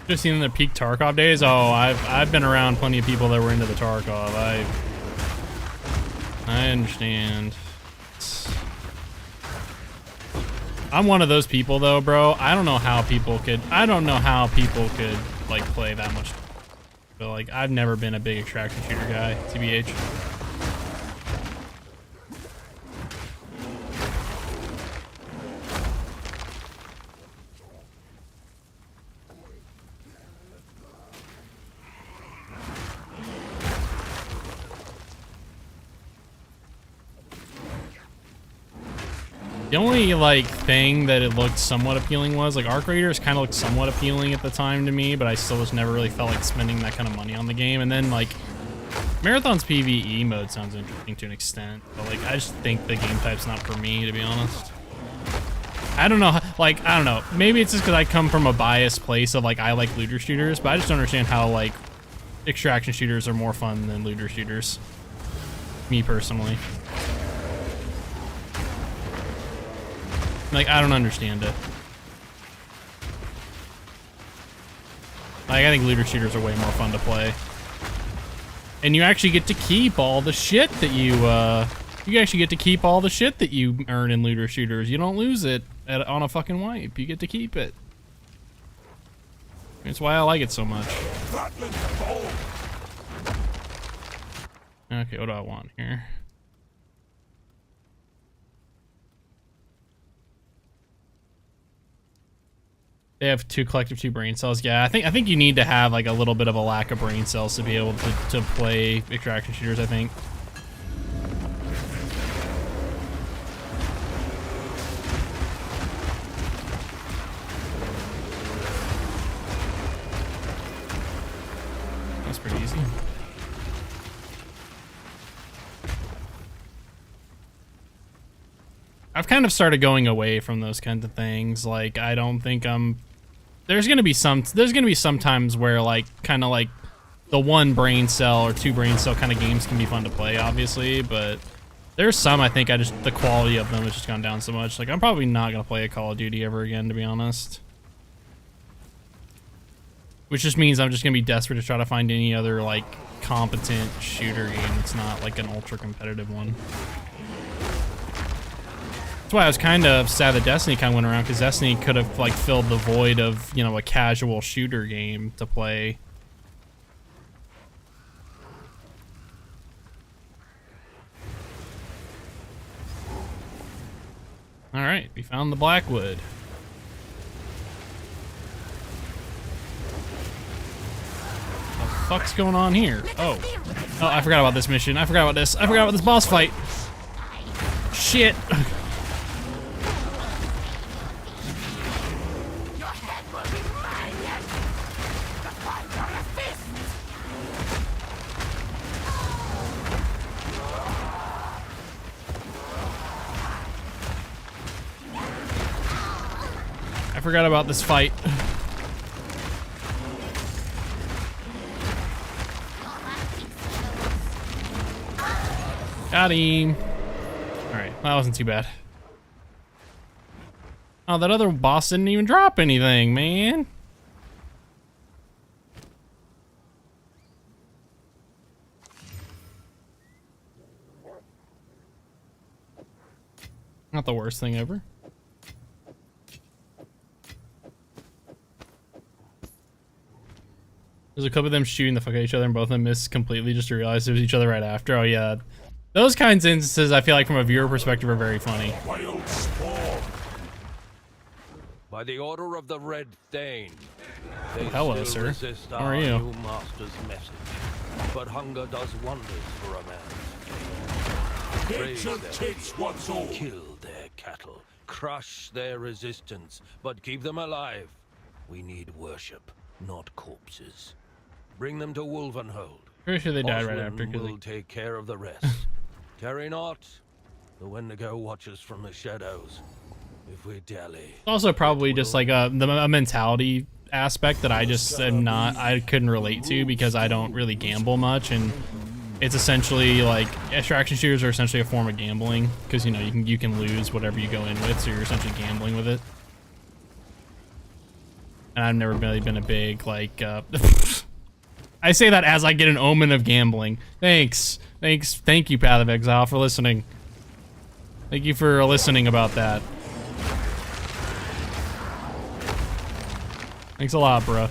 Just seen the peak Tarkov days. Oh, I've been around plenty of people that were into the Tarkov. I understand. I'm one of those people though, bro. I don't know how people could like play that much. But like I've never been a big extraction shooter guy, TBH. The only like thing that it looked somewhat appealing was like Arc Raiders kind of looked somewhat appealing at the time to me, but I still just never really felt like spending that kind of money on the game. And then like Marathon's PvE mode sounds interesting to an extent, but like I just think the game type's not for me, to be honest. I don't know, like I don't know. Maybe it's just because I come from a biased place of like I like looter shooters, but I just don't understand how like extraction shooters are more fun than looter shooters. Me personally. Like, I don't understand it. Like, I think looter shooters are way more fun to play. And you actually get to keep all the shit that you actually get to keep all the shit that you earn in looter shooters. You don't lose it on a fucking wipe. You get to keep it. That's why I like it so much. Okay, what do I want here? They have two brain cells. Yeah, I think you need to have like a little bit of a lack of brain cells to be able to play extraction shooters, I think. That's pretty easy. I've kind of started going away from those kinds of things. Like, I don't think there's gonna be some times where like kind of like the 1 brain cell or 2 brain cell kind of games can be fun to play, obviously, but there's some I think the quality of them has just gone down so much. Like, I'm probably not gonna play a Call of Duty ever again, to be honest. Which just means I'm just gonna be desperate to try to find any other like competent shooter game that's not like an ultra competitive one. That's why I was kind of sad that Destiny kind of went around, because Destiny could have like filled the void of, you know, a casual shooter game to play. All right, we found the Blackwood. What the fuck's going on here? Oh, I forgot about this mission. I forgot about this. I forgot about this boss fight. Shit. I forgot about this fight. Got him. Alright, that wasn't too bad. Oh, that other boss didn't even drop anything, man. Not the worst thing ever. There's a clip of them shooting the fuck out of each other and both of them miss completely just to realize it was each other right after. Oh yeah. Those kinds of instances, I feel like from a viewer perspective, are very funny. By the order of the Red Thane, they Hello, still sir. resist How are our you? new master's message. But hunger does wonders for a man. Raise them, kill their cattle, crush their resistance, but keep them alive. We need worship, not corpses. Bring them to Wolvenhold. Pretty sure they died right Oswin after. 'Cause will take care of the rest. Tarry not. The Wendigo watches from the shadows. If we dally, it's also probably just like a mentality aspect that I just am not. I couldn't relate to because I don't really gamble much, and it's essentially like extraction shooters are essentially a form of gambling because you know you can lose whatever you go in with, so you're essentially gambling with it. And I've never really been a big like. I say that as I get an omen of gambling. Thank you, Path of Exile, for listening. Thank you for listening about that. Thanks a lot, bro.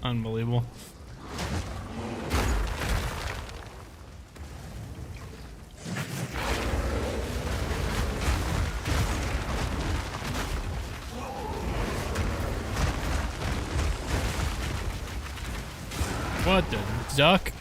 Unbelievable. What the duck?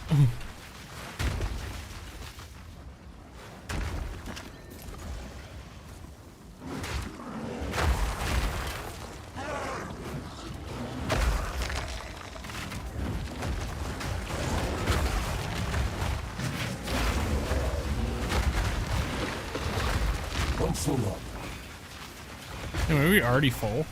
Anyway, are we already full?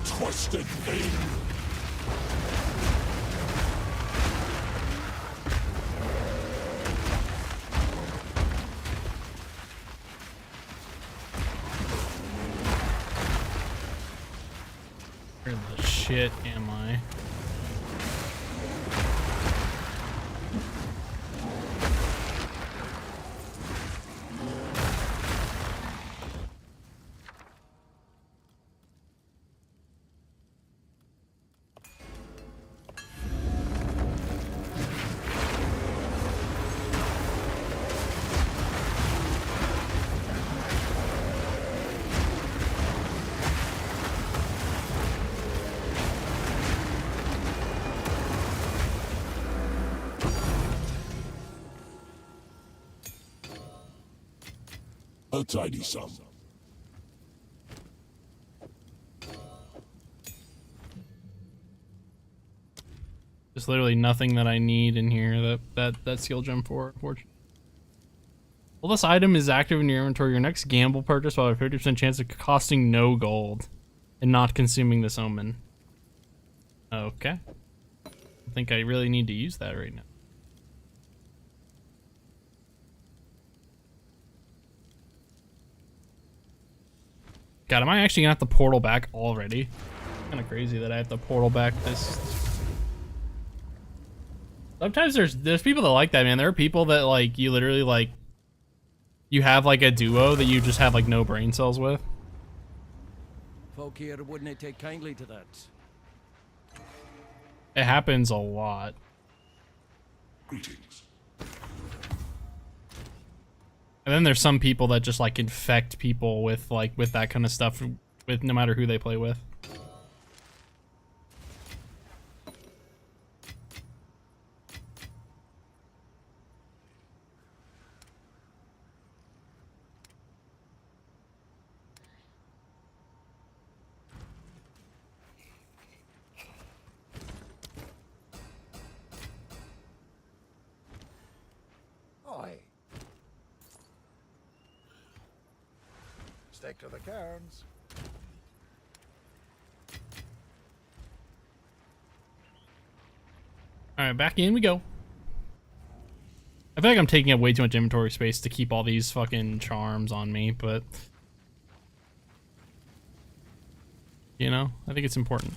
Twisted thing. Where the shit am I? tidy sum. There's literally nothing that I need in here that skill gem for, unfortunately. Well, this item is active in your inventory. Your next gamble purchase will have a 50% chance of costing no gold and not consuming this omen. Okay. I think I really need to use that right now. God, am I actually gonna have to portal back already? Kind of crazy that I have to portal back this. Sometimes there's people that like that, man. There are people that like you literally like you have like a duo that you just have like no brain cells with. Folk here wouldn't take kindly to that. It happens a lot. Greetings. And then there's some people that just like infect people with that kind of stuff with no matter who they play with. Oi. Stick to the cairns. Alright, back in we go. I feel like I'm taking up way too much inventory space to keep all these fucking charms on me, but you know, I think it's important.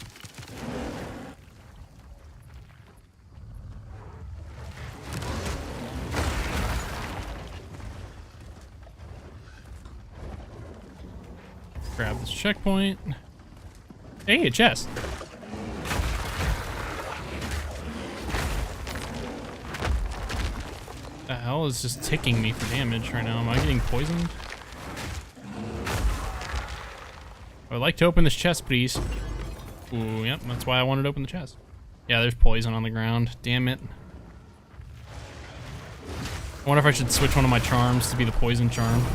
Grab this checkpoint. Hey, a chest. The hell is just ticking me for damage right now? Am I getting poisoned? I would like to open this chest, please. Ooh, yep, that's why I wanted to open the chest. Yeah, there's poison on the ground. Damn it. I wonder if I should switch one of my charms to be the poison charm.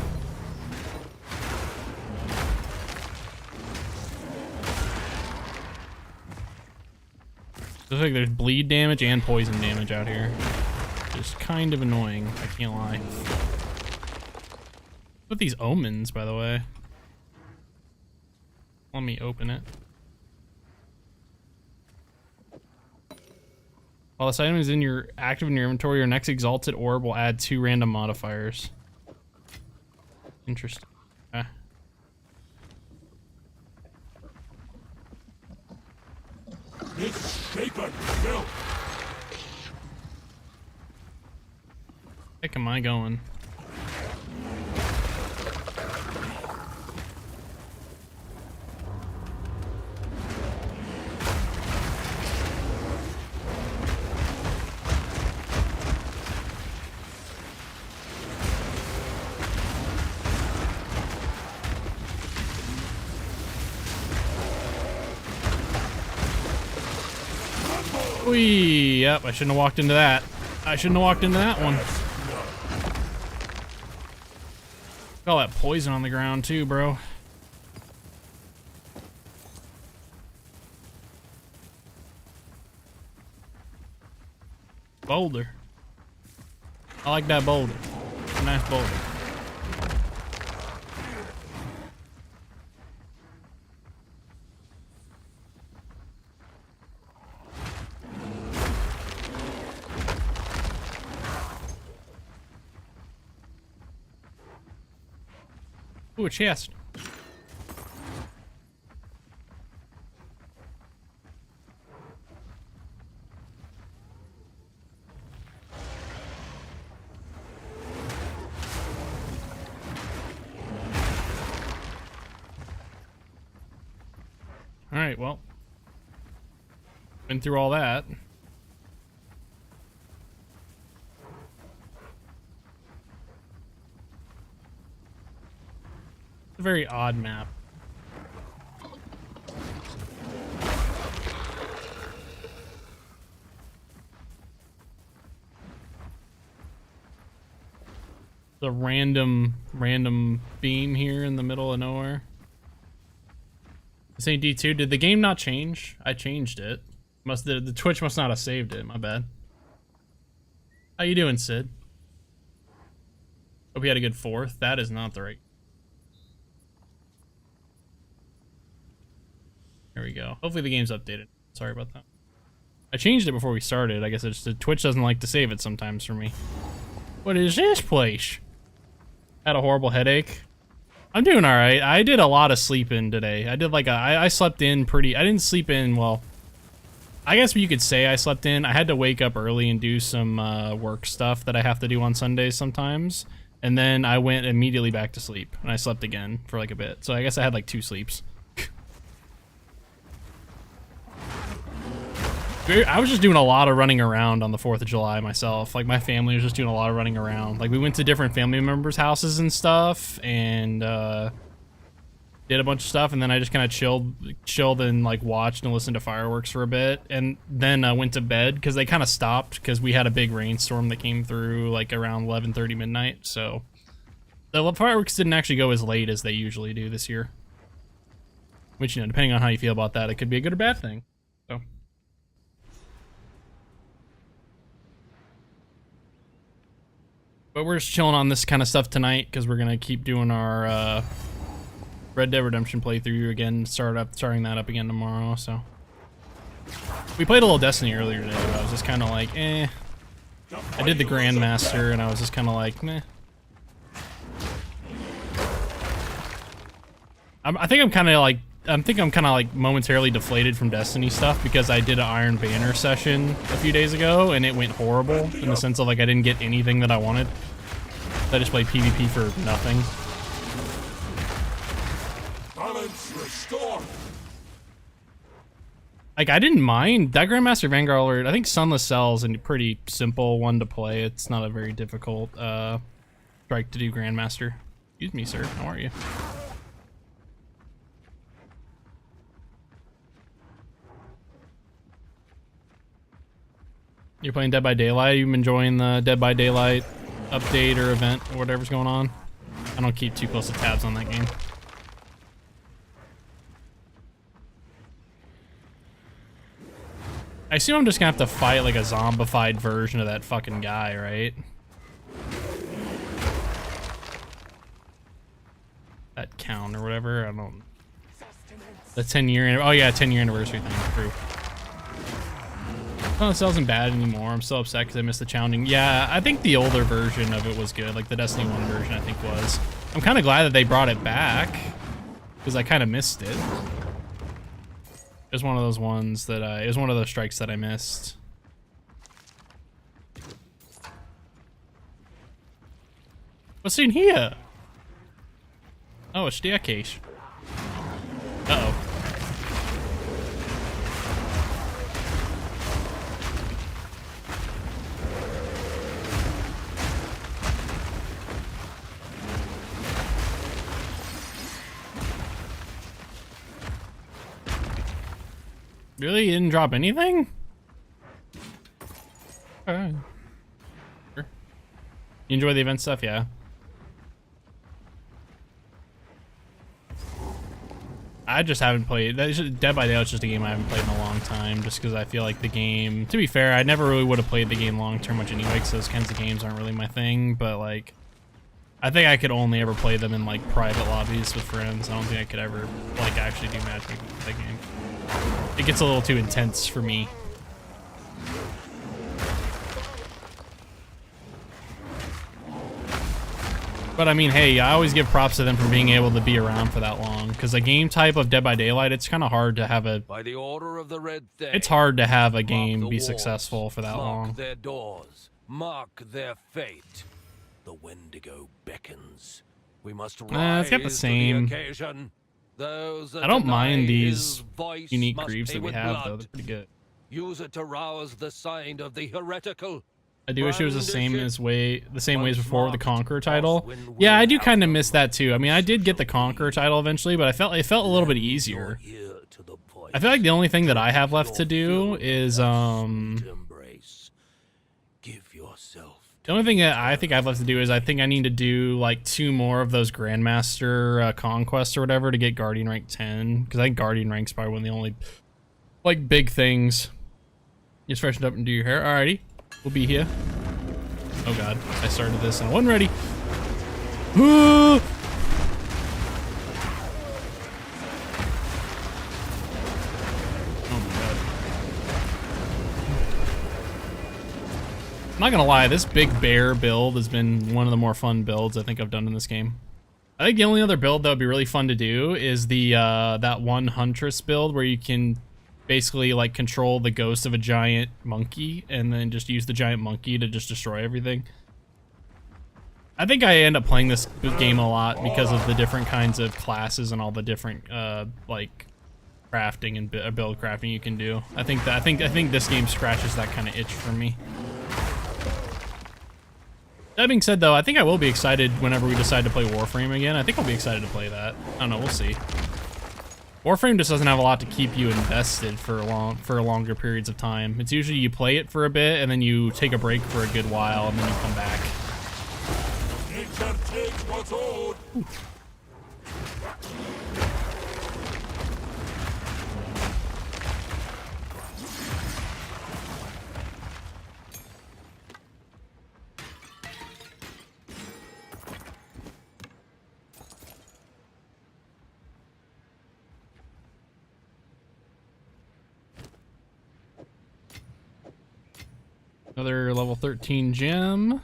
Looks like there's bleed damage and poison damage out here. Just kind of annoying, I can't lie. What these omens, by the way? Let me open it. While this item is active in your inventory, your next exalted orb will add 2 random modifiers. Interesting. Okay. It's shaken, Bill. Heck am I going? Whee! Yep, I shouldn't have walked into that. I shouldn't have walked into that one. All that poison on the ground too, bro. Boulder. I like that boulder. It's a nice boulder. Ooh, a chest. Alright, well. Been through all that. It's a very odd map. The random beam here in the middle of nowhere. This ain't D2. Did the game not change? I changed it. The Twitch must not have saved it. My bad. How you doing, Sid? Hope you had a good 4th. That is not the right. There we go. Hopefully the game's updated. Sorry about that. I changed it before we started. I guess it's just Twitch doesn't like to save it sometimes for me. What is this place? Had a horrible headache. I'm doing alright. I did a lot of sleeping today. I did like I slept in pretty... I didn't sleep in, well... I guess you could say I slept in. I had to wake up early and do some work stuff that I have to do on Sundays sometimes. And then I went immediately back to sleep. And I slept again for like a bit. So I guess I had like 2 sleeps. I was just doing a lot of running around on the 4th of July myself. Like, my family was just doing a lot of running around. Like, we went to different family members' houses and stuff, and did a bunch of stuff, and then I just kind of chilled and, like, watched and listened to fireworks for a bit, and then went to bed, because they kind of stopped, because we had a big rainstorm that came through, like, around 11:30 midnight, so the fireworks didn't actually go as late as they usually do this year. Which, you know, depending on how you feel about that, it could be a good or bad thing, so... But we're just chilling on this kind of stuff tonight because we're gonna keep doing our Red Dead Redemption playthrough again. Starting that up again tomorrow. So we played a little Destiny earlier today, but I was just kind of like, eh. I did the Grandmaster, and I was just kind of like, meh. I think I'm kind of like momentarily deflated from Destiny stuff because I did an Iron Banner session a few days ago and it went horrible in the sense of like I didn't get anything that I wanted. I just played PvP for nothing. Balance restored. Like I didn't mind that Grandmaster Vanguard Alert. I think Sunless Cell's a pretty simple one to play. It's not a very difficult strike to do Grandmaster. Excuse me, sir. How are you? You're playing Dead by Daylight? You enjoying the Dead by Daylight update or event or whatever's going on? I don't keep too close to tabs on that game. I assume I'm just gonna have to fight like a zombified version of that fucking guy, right? That count or whatever, I don't... The 10-year... Oh yeah, 10-year anniversary thing, true. Oh, it wasn't bad anymore. I'm so upset because I missed the challenging. Yeah, I think the older version of it was good. Like the Destiny 1 version, I think was. I'm kind of glad that they brought it back because I kind of missed it. It was one of those ones that it was one of those strikes that I missed. What's in here? Oh, a staircase. Uh-oh. Really? You didn't drop anything? Alright. Sure. You enjoy the event stuff? Yeah. I just haven't played. Dead by Daylight is just a game I haven't played in a long time, just because I feel like the game... To be fair, I never really would have played the game long term much anyway, because those kinds of games aren't really my thing, but like... I think I could only ever play them in like private lobbies with friends. I don't think I could ever like actually do matchmaking with that game. It gets a little too intense for me. But I mean, hey, I always give props to them for being able to be around for that long. Because a game type of Dead by Daylight, it's kind of hard to have a... By the order of the Red Day, it's hard to have a game be successful for that long. Mark their doors, mark their fate. The Wendigo beckons. We must rise it's got the same... to the occasion. Those that I don't mind his these voice unique must greaves pay that we with have, blood. though. They're pretty good. Use it to rouse the sign of the heretical. I do wish it was the same ways before with the Conqueror Toss title. when Yeah, I we do have kind of the miss that too. I mean, I did get the Conqueror title eventually, but it felt a little bit easier. ear to the voice I feel like the only thing that I have left to you're do filled is with that sweet embrace. Give yourself The only thing that I think I'd love to do is I think I need to do like 2 more of those Grandmaster conquests or whatever to get Guardian rank 10. Because I think Guardian rank's probably one of the only like big things. Just freshen up and do your hair. Alrighty, we'll be here. Oh god, I started this and I wasn't ready. Oh my god. I'm not gonna lie, this big bear build has been one of the more fun builds I think I've done in this game. I think the only other build that would be really fun to do is the that one Huntress build where you can basically like control the ghost of a giant monkey and then just use the giant monkey to just destroy everything. I think I end up playing this game a lot because of the different kinds of classes and all the different like crafting and build crafting you can do. I think this game scratches that kind of itch for me. That being said, though, I think I will be excited whenever we decide to play Warframe again. I think I'll be excited to play that. I don't know, we'll see. Warframe just doesn't have a lot to keep you invested for longer periods of time. It's usually you play it for a bit and then you take a break for a good while and then you come back. Ooh. Another level 13 gem.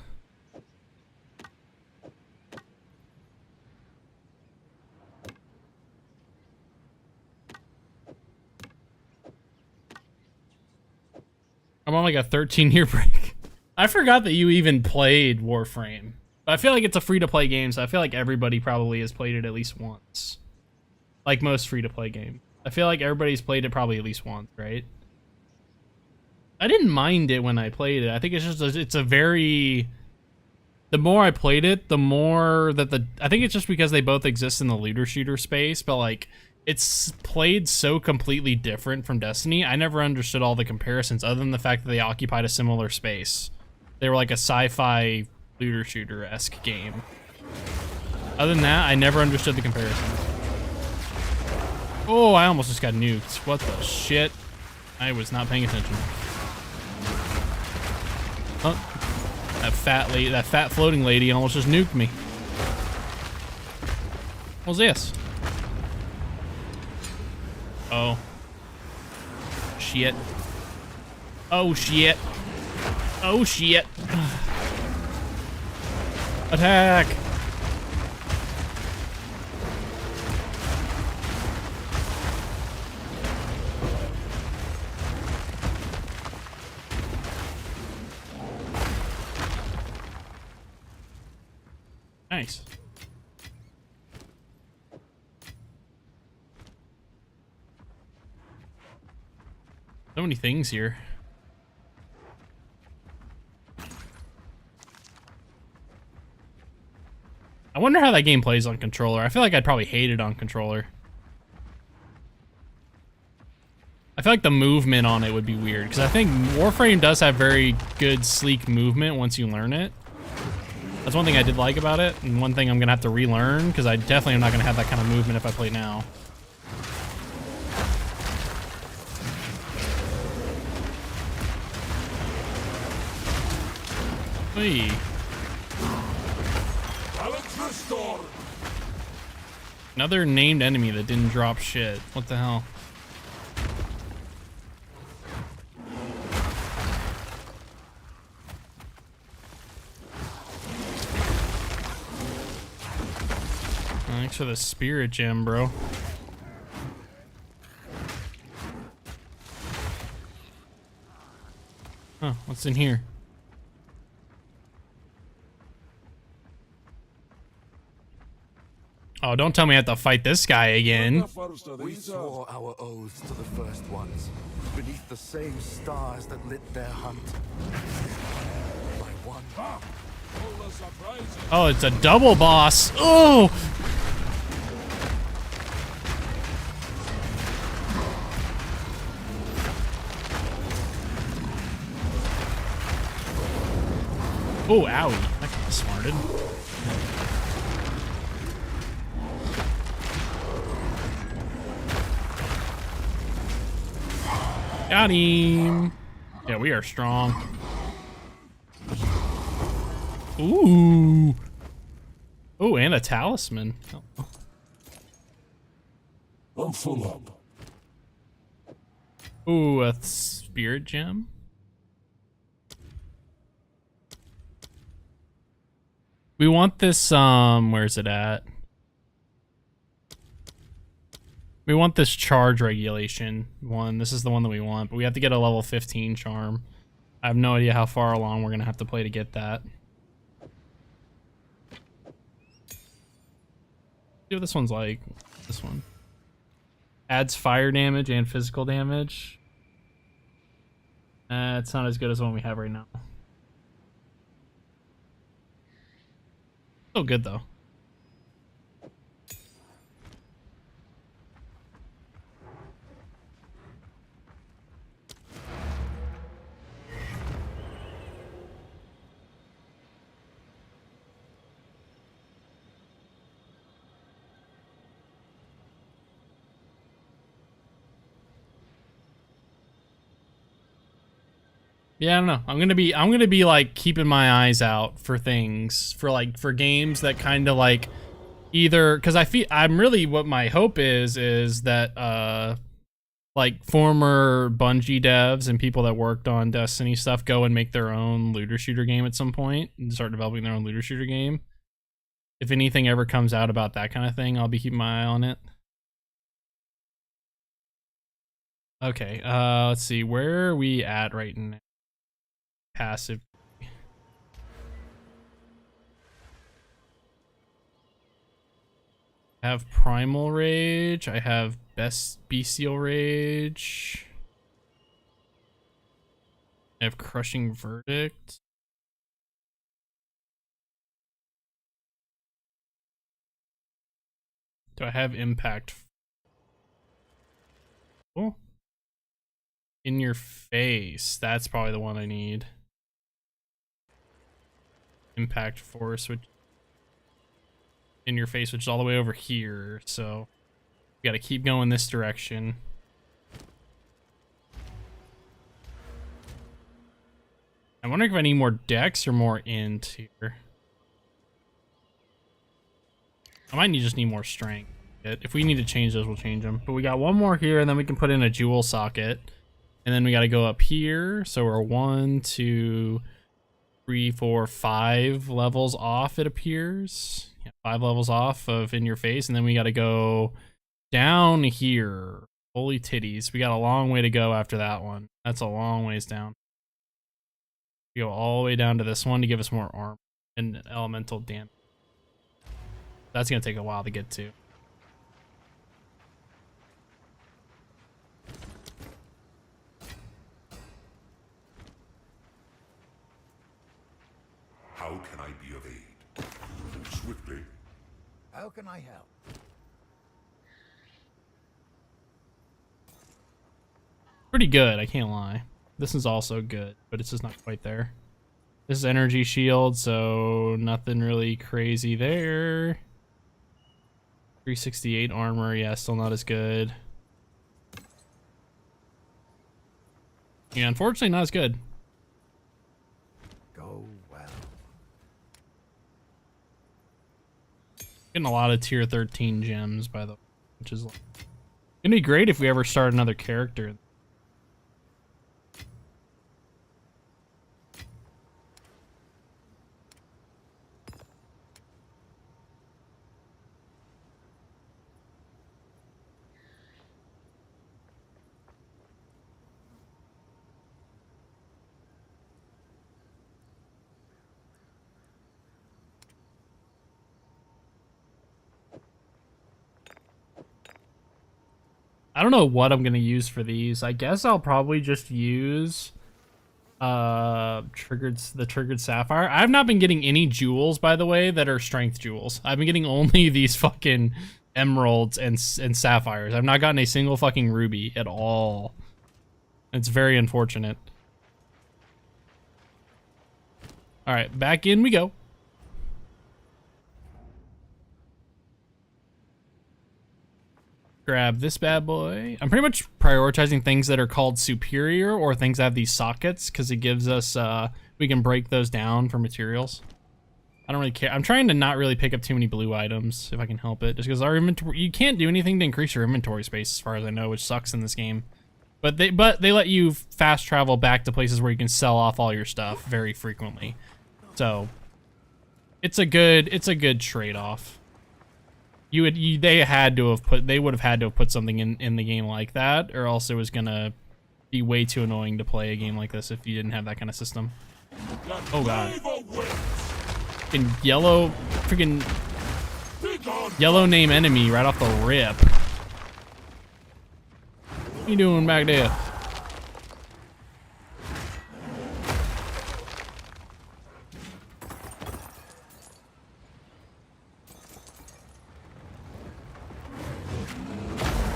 I'm on like a 13-year break. I forgot that you even played Warframe. But I feel like it's a free-to-play game, so I feel like everybody probably has played it at least once. Like most free-to-play games. I feel like everybody's played it probably at least once, right? I didn't mind it when I played it. I think it's just it's a very... The more I played it, the more that I think it's just because they both exist in the looter shooter space, but like it's played so completely different from Destiny. I never understood all the comparisons other than the fact that they occupied a similar space. They were like a sci-fi looter shooter-esque game. Other than that, I never understood the comparisons. Oh, I almost just got nuked. What the shit? I was not paying attention. Huh? That fat floating lady almost just nuked me. What's this? Oh. Shit. Oh shit. Oh shit. Attack! Nice. So many things here. I wonder how that game plays on controller. I feel like I'd probably hate it on controller. I feel like the movement on it would be weird, because I think Warframe does have very good, sleek movement once you learn it. That's one thing I did like about it, and one thing I'm going to have to relearn, because I definitely am not going to have that kind of movement if I play now. Hey. Another named enemy that didn't drop shit. What the hell? Thanks for the spirit gem, bro. Huh, what's in here? Oh, don't tell me I have to fight this guy again. We swore our oaths to the first ones, beneath the same stars that lit their hunt. By one. Oh, it's a double boss. Oh! Oh, owie. That got smarted. Got him. Yeah, we are strong. Ooh. Oh, and a talisman. Oh. I'm full up. Ooh, a spirit gem. We want this, where's it at? We want this charge regulation one. This is the one that we want, but we have to get a level 15 charm. I have no idea how far along we're gonna have to play to get that. See what this one's like. This one. Adds fire damage and physical damage. It's not as good as the one we have right now. Still good though. Yeah, I don't know. I'm gonna be like keeping my eyes out for things, for games that kind of like either, because I'm really, what my hope is that like former Bungie devs and people that worked on Destiny stuff go and make their own looter shooter game at some point and start developing their own looter shooter game. If anything ever comes out about that kind of thing, I'll be keeping my eye on it. Okay, let's see, where are we at right now? Passive. I have Primal Rage. I have Bestial Rage. I have Crushing Verdict. Do I have Impact? Oh. In Your Face. That's probably the one I need. Impact Force, which In Your Face, which is all the way over here, so we gotta keep going this direction. I'm wondering if I need more dex or more int here. I might just need more strength. If we need to change those, we'll change them. But we got one more here, and then we can put in a jewel socket. And then we gotta go up here, so we're 1, 2, 3, 4, 5 levels off, it appears. Yeah, 5 levels off of In Your Face, and then we gotta go down here. Holy titties. We got a long way to go after that one. That's a long ways down. We go all the way down to this one to give us more armor and elemental damage. That's gonna take a while to get to. How can I be of aid? Swiftly. How can I help? Pretty good, I can't lie. This is also good, but it's just not quite there. This is energy shield, so nothing really crazy there. 368 armor, yeah, still not as good. Yeah, unfortunately not as good. Go well. Getting a lot of tier 13 gems, by the way, which is like, gonna be great if we ever start another character. I don't know what I'm gonna use for these. I guess I'll probably just use the triggered sapphire. I've not been getting any jewels, by the way, that are strength jewels. I've been getting only these fucking emeralds and sapphires. I've not gotten a single fucking ruby at all. It's very unfortunate. All right, back in we go. Grab this bad boy. I'm pretty much prioritizing things that are called superior or things that have these sockets because it gives us, we can break those down for materials. I don't really care. I'm trying to not really pick up too many blue items if I can help it, just because our inventory, you can't do anything to increase your inventory space as far as I know, which sucks in this game. But they let you fast travel back to places where you can sell off all your stuff very frequently. So it's a good trade-off. They would have had to have put something in the game like that, or else it was gonna be way too annoying to play a game like this if you didn't have that kind of system. Oh god. Freaking yellow name enemy right off the rip. What you doing back there?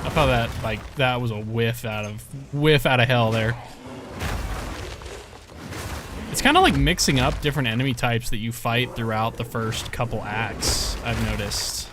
I thought that was a whiff out of hell there. It's kind of like mixing up different enemy types that you fight throughout the first couple acts, I've noticed.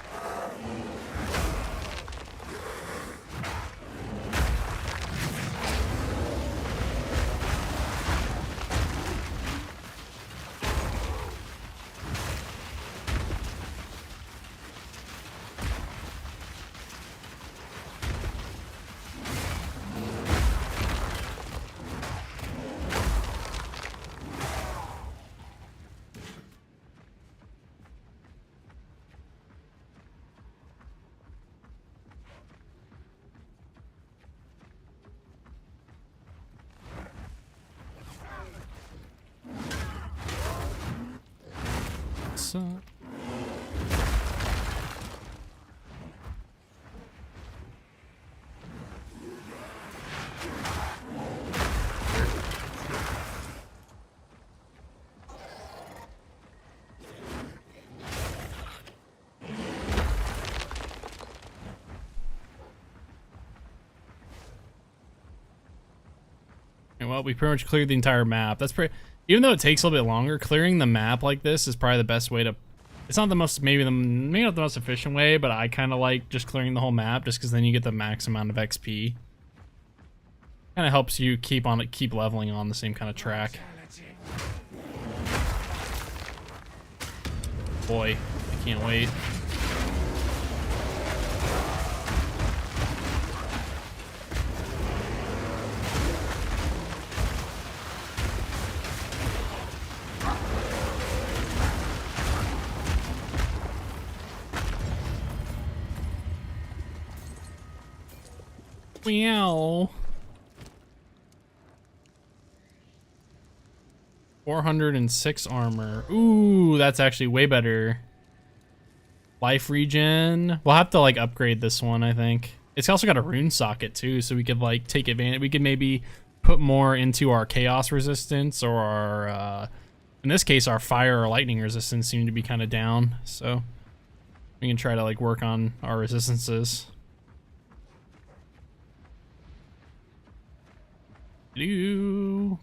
Well, we pretty much cleared the entire map. That's pretty. Even though it takes a little bit longer, clearing the map like this is probably the best way to. It's not the most, maybe not the most efficient way, but I kind of like just clearing the whole map, just because then you get the max amount of XP. Kind of helps you keep leveling on the same kind of track. Boy, I can't wait. Meow. 406 armor. Ooh, that's actually way better. Life regen. We'll have to like upgrade this one, I think. It's also got a rune socket too, so we could like take advantage. We could maybe put more into our chaos resistance or our, in this case, our fire or lightning resistance seem to be kind of down. So we can try to like work on our resistances.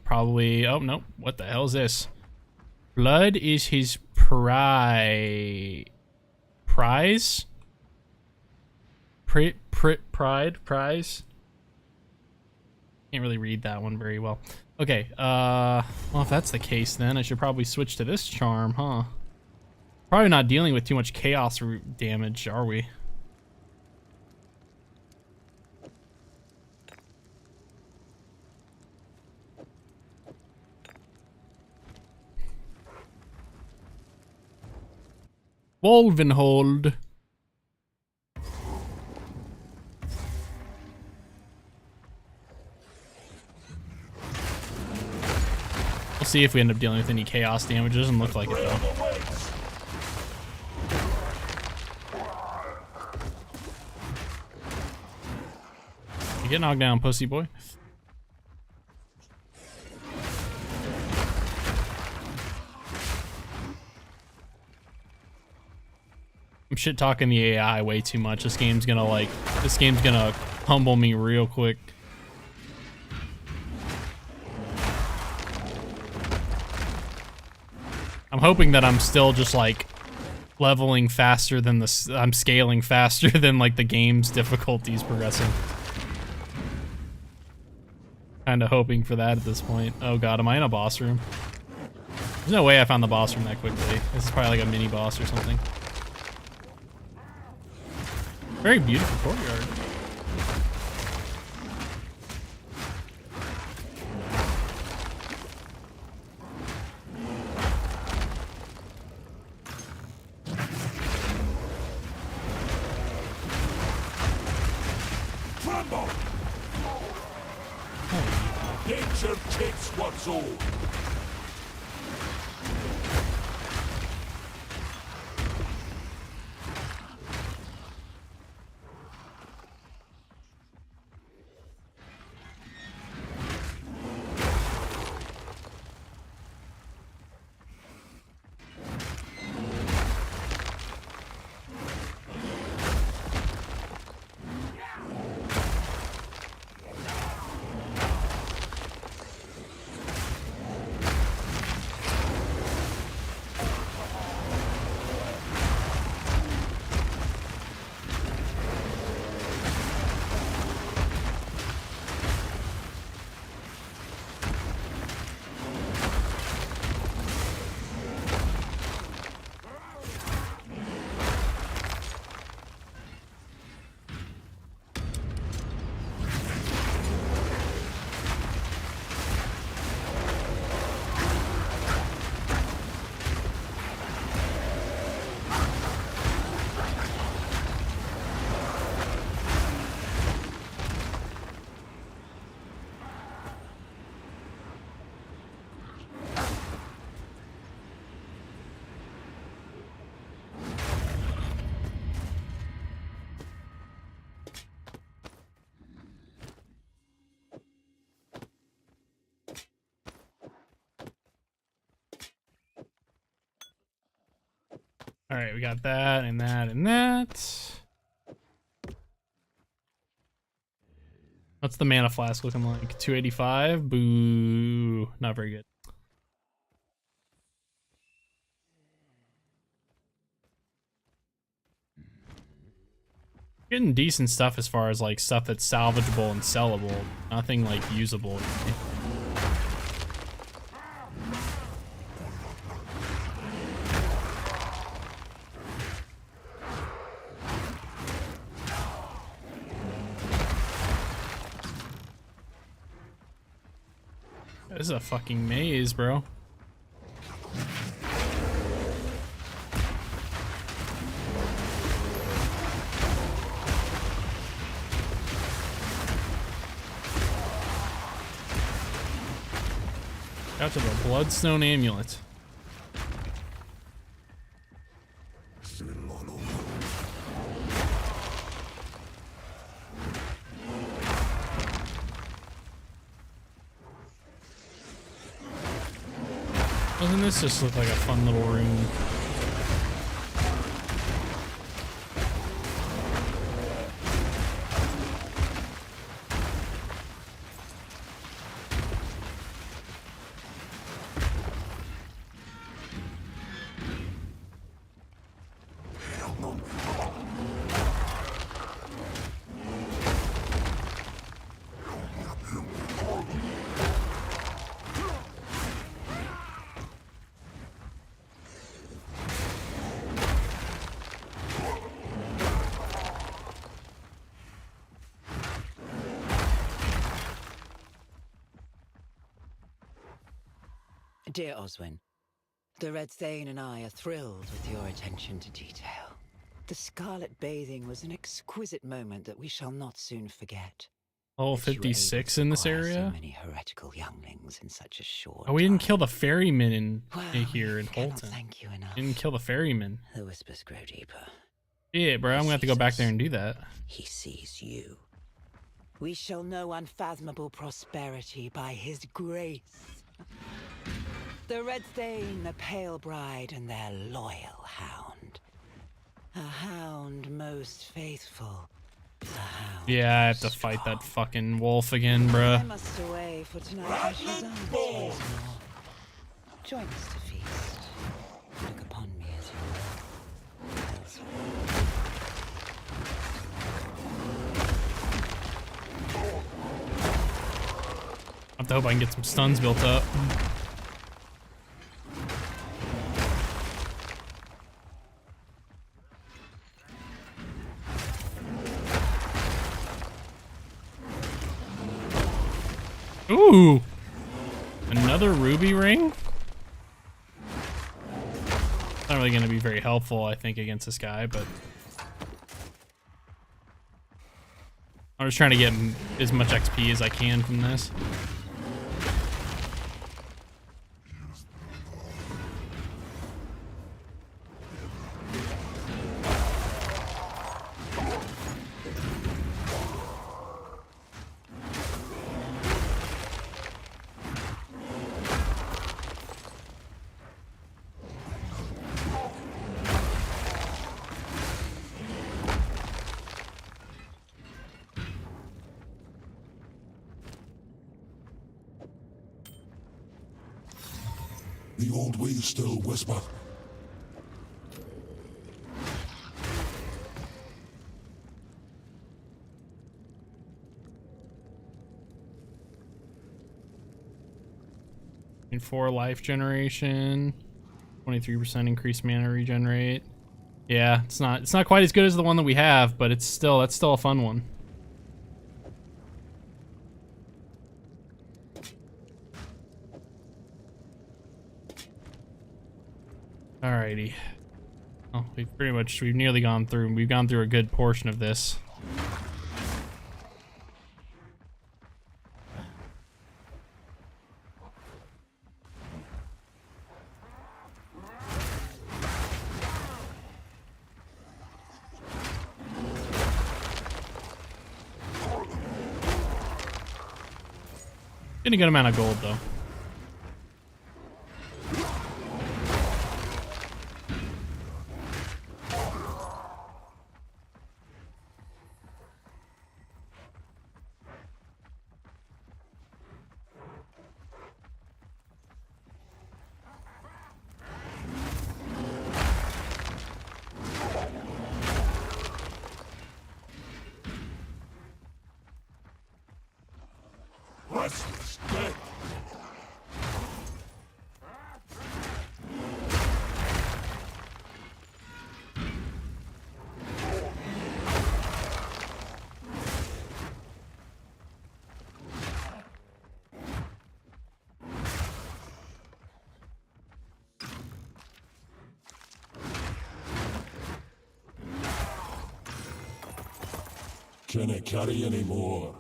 Probably. Oh no! What the hell is this? Blood is his prize. Prize. Prize. Can't really read that one very well. Okay. Well, if that's the case, then I should probably switch to this charm, huh? Probably not dealing with too much chaos damage, are we? Wolvenhold. We'll see if we end up dealing with any chaos damage. It doesn't look like it though. You get knocked down, pussy boy. I'm shit talking the AI way too much. This game's gonna humble me real quick. I'm hoping that I'm still just like leveling faster than I'm scaling faster than like the game's difficulties progressing. Kind of hoping for that at this point. Oh god, am I in a boss room? There's no way I found the boss room that quickly. This is probably like a mini boss or something. Very beautiful courtyard. Nature takes what's old. All right, we got that and that and that. What's the mana flask looking like? 285? Boo. Not very good. Getting decent stuff as far as like stuff that's salvageable and sellable. Nothing like usable. This is a fucking maze, bro. Out to the Bloodstone Amulet. Doesn't this just look like a fun little room? Dear Oswin, the Red Thane and I are thrilled with your attention to detail. The scarlet bathing was an exquisite moment that we shall not soon forget. Oh, 56 in this area? So many heretical younglings in such a short Oh, we didn't time. kill the ferryman in Well, here in cannot Holton. thank you enough. Didn't kill the ferryman. The whispers grow deeper. Yeah, bro, I'm gonna have to go back there and do that. He sees you. We shall know unfathomable prosperity by his grace. The Red Thane, the Pale Bride, and their loyal hound. A hound most faithful. A hound Yeah, I have to fight that fucking wolf again, bruh. I must away for tonight. I shall dance once more. Join us to feast. have to hope I can get some stuns built up. Ooh! Another ruby ring? Not really going to be very helpful, I think, against this guy, but I'm just trying to get as much XP as I can from this. The old ways still whisper. And 4 life generation, 23% increased mana regenerate. Yeah, it's not quite as good as the one that we have, but that's still a fun one. Alrighty. Oh, we've nearly gone through. We've gone through a good portion of this. Getting a good amount of gold though. Restless dead. Can it carry any more?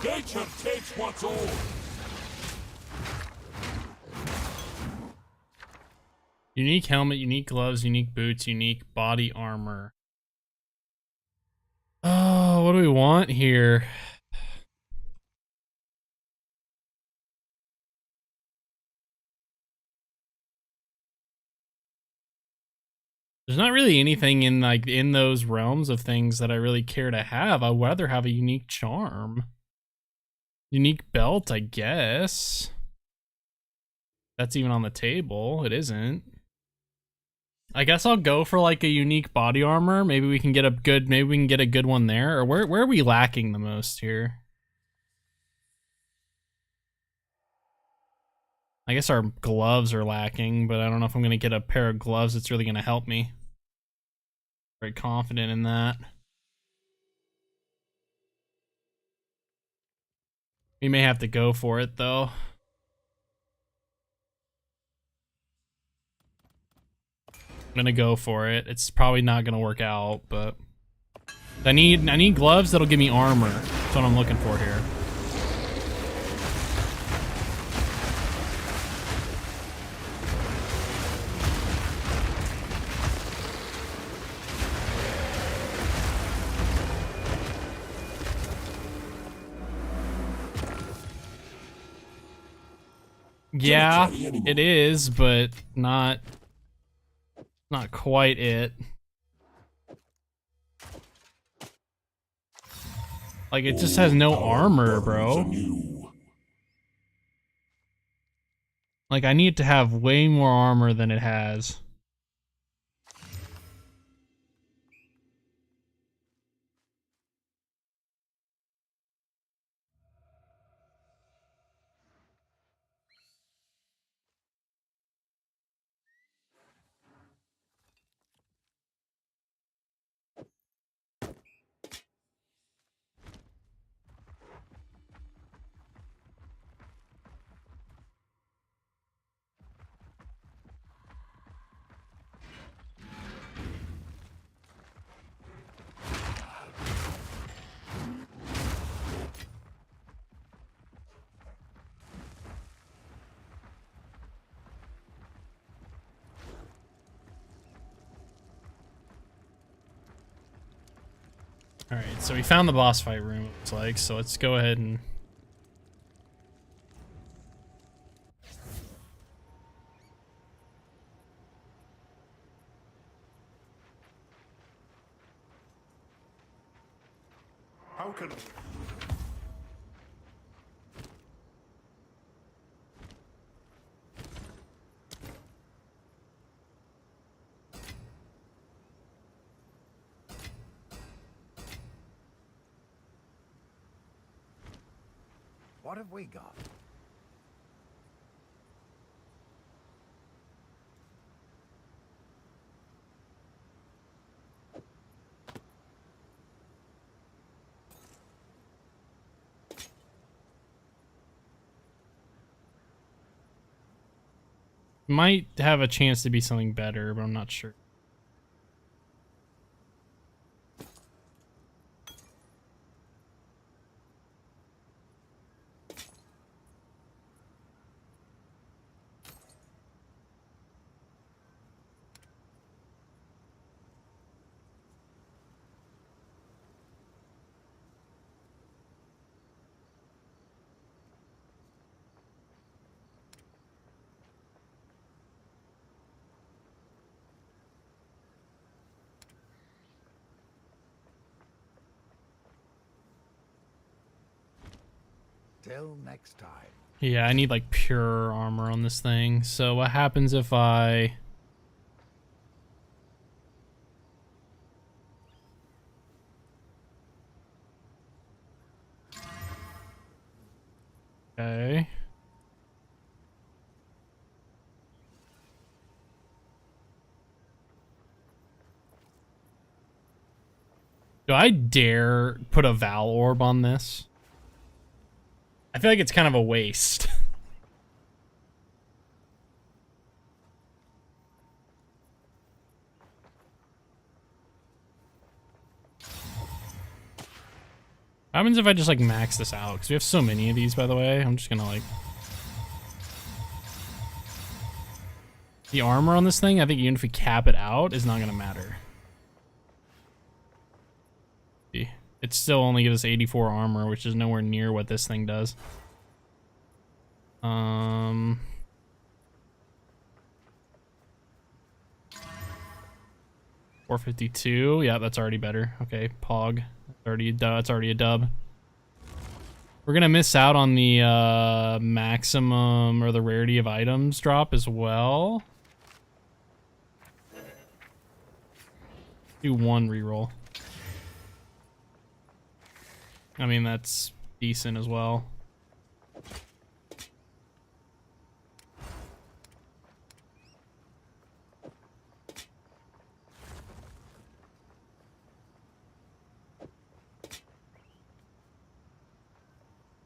Nature takes what's old. Unique helmet, unique gloves, unique boots, unique body armor. Oh, what do we want here? There's not really anything in those realms of things that I really care to have. I'd rather have a unique charm. Unique belt, I guess. That's even on the table. It isn't. I guess I'll go for like a unique body armor. Maybe we can get a good one there. Or where are we lacking the most here? I guess our gloves are lacking, but I don't know if I'm gonna get a pair of gloves that's really gonna help me. Very confident in that. We may have to go for it though. I'm gonna go for it. It's probably not gonna work out, but I need gloves that'll give me armor. That's what I'm looking for here. Yeah, it is, but not quite it. Like, it just has no armor, bro. Like, I need to have way more armor than it has. Alright, so we found the boss fight room, it looks like, so let's go ahead and... How can... What have we got? Might have a chance to be something better, but I'm not sure. Till next time. Yeah, I need like pure armor on this thing. So what happens if I... Okay. Do I dare put a Val orb on this? I feel like it's kind of a waste. What happens if I just like max this out? Because we have so many of these, by the way. I'm just gonna like... The armor on this thing, I think even if we cap it out, is not gonna matter. It still only gives us 84 armor, which is nowhere near what this thing does. 452. Yeah, that's already better. Okay, Pog. That's already a dub. We're gonna miss out on the maximum or the rarity of items drop as well. Do one reroll. I mean, that's decent as well.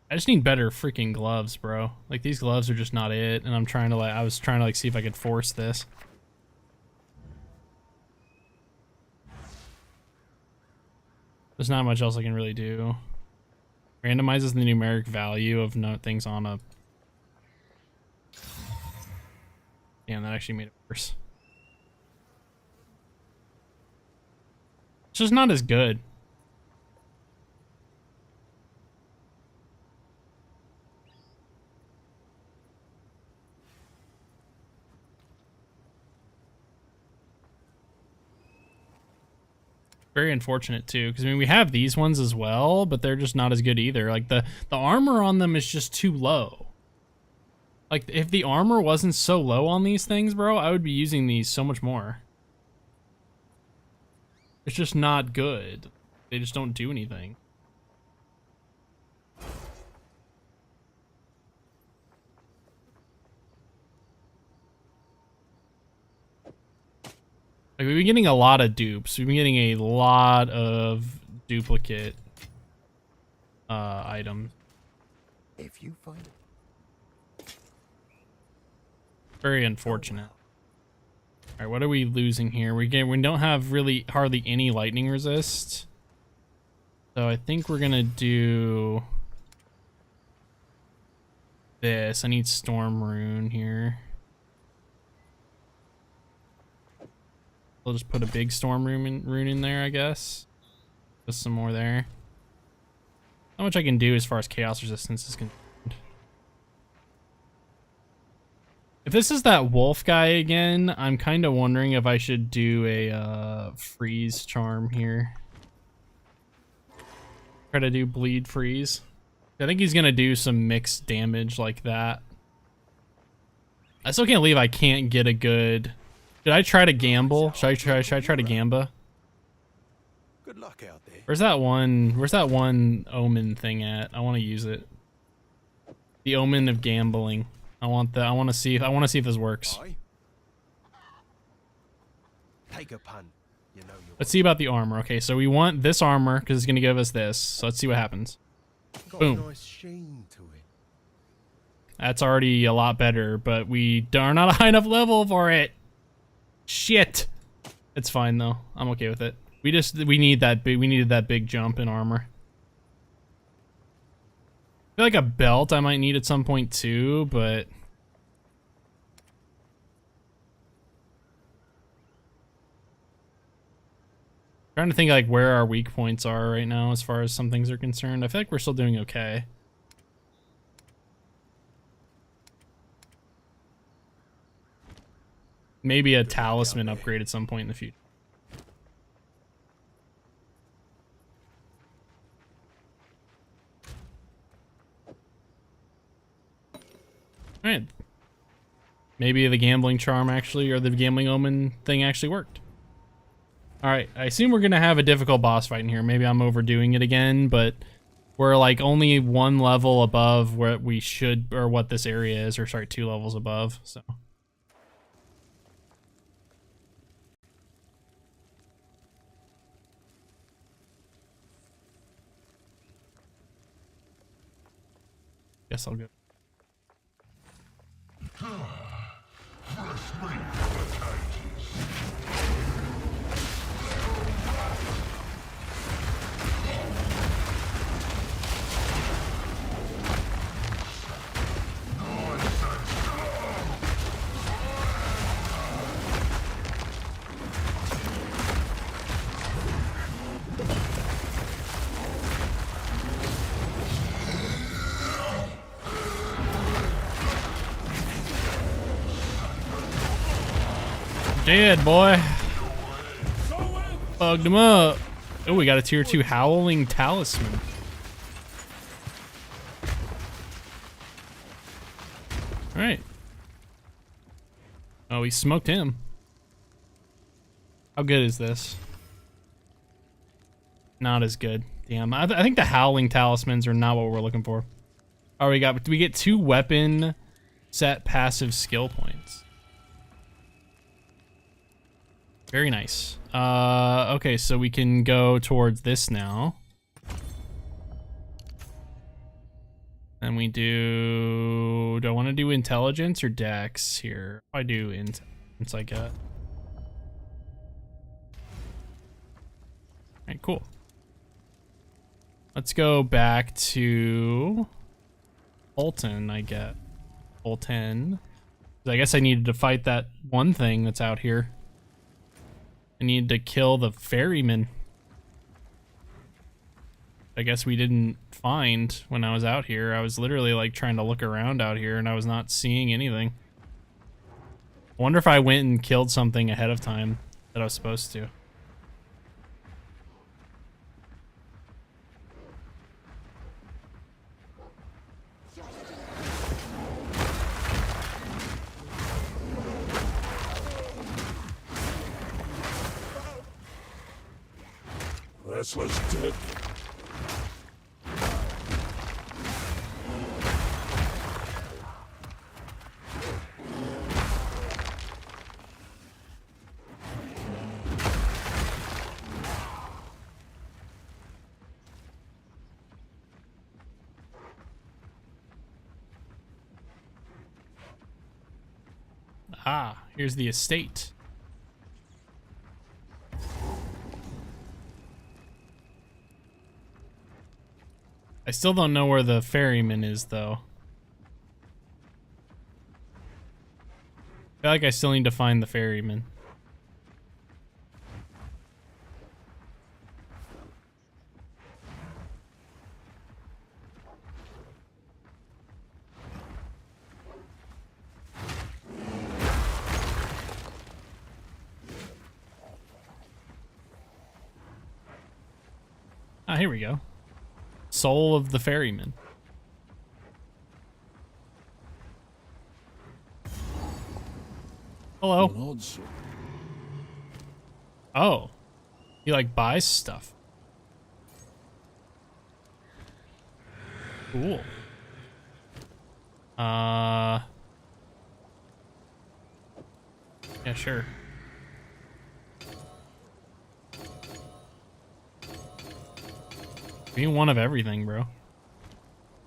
I just need better freaking gloves, bro. Like, these gloves are just not it, and I'm trying to like, I was trying to like see if I could force this. There's not much else I can really do. Randomizes the numeric value of things on a... Damn, that actually made it worse. It's just not as good. Very unfortunate too, because I mean we have these ones as well, but they're just not as good either. Like the armor on them is just too low. Like if the armor wasn't so low on these things, bro, I would be using these so much more. It's just not good. They just don't do anything. Like we've been getting a lot of dupes. We've been getting a lot of duplicate items. If you find it. Very unfortunate. All right, what are we losing here? We don't have really hardly any lightning resist. So I think we're gonna do this. I need storm rune here. We'll just put a big storm rune in there, I guess. Just some more there. Not much I can do as far as chaos resistance is concerned. If this is that wolf guy again, I'm kind of wondering if I should do a freeze charm here. Try to do bleed freeze. I think he's gonna do some mixed damage like that. I still can't believe I can't get a good. Did I try to gamble? Should I try to gamba? Good luck out there. Where's that one omen thing at? I want to use it. The omen of gambling. I want to see if this works. Take a punt. You know Let's see about the armor. Okay, so we want this armor because it's gonna give us this. So let's see what happens. got Boom. a nice sheen to it. That's already a lot better, but we are not a high enough level for it. Shit. It's fine though. I'm okay with it. We needed that big jump in armor. I feel like a belt I might need at some point too, but trying to think like where our weak points are right now as far as some things are concerned. I feel like we're still doing okay. Maybe a talisman upgrade at some point in the future. Alright. Maybe the gambling charm actually, or the gambling omen thing actually worked. Alright, I assume we're gonna have a difficult boss fight in here. Maybe I'm overdoing it again, but we're like only one level above where we should, or what this area is, or sorry, 2 levels above, so. Guess I'll go. Dead, boy. Bugged him up. Oh, we got a tier 2 Howling Talisman. Alright. Oh, we smoked him. How good is this? Not as good. Damn, I think the Howling Talismans are not what we're looking for. Oh, we get 2 weapon set passive skill points. Very nice. Okay, so we can go towards this now. And we do I want to do intelligence or dex here? I do intelligence, I get. Alright, cool. Let's go back to Bolton, I get. Bolton. I guess I needed to fight that one thing that's out here. I needed to kill the ferryman. I guess we didn't find when I was out here. I was literally like trying to look around out here and I was not seeing anything. I wonder if I went and killed something ahead of time that I was supposed to. restless dead. Ah, here's the estate. I still don't know where the ferryman is, though. I feel like I still need to find the ferryman. Ah, here we go. Soul of the Ferryman. Hello. Oh. He like buys stuff. Cool. Yeah, sure. Be one of everything, bro.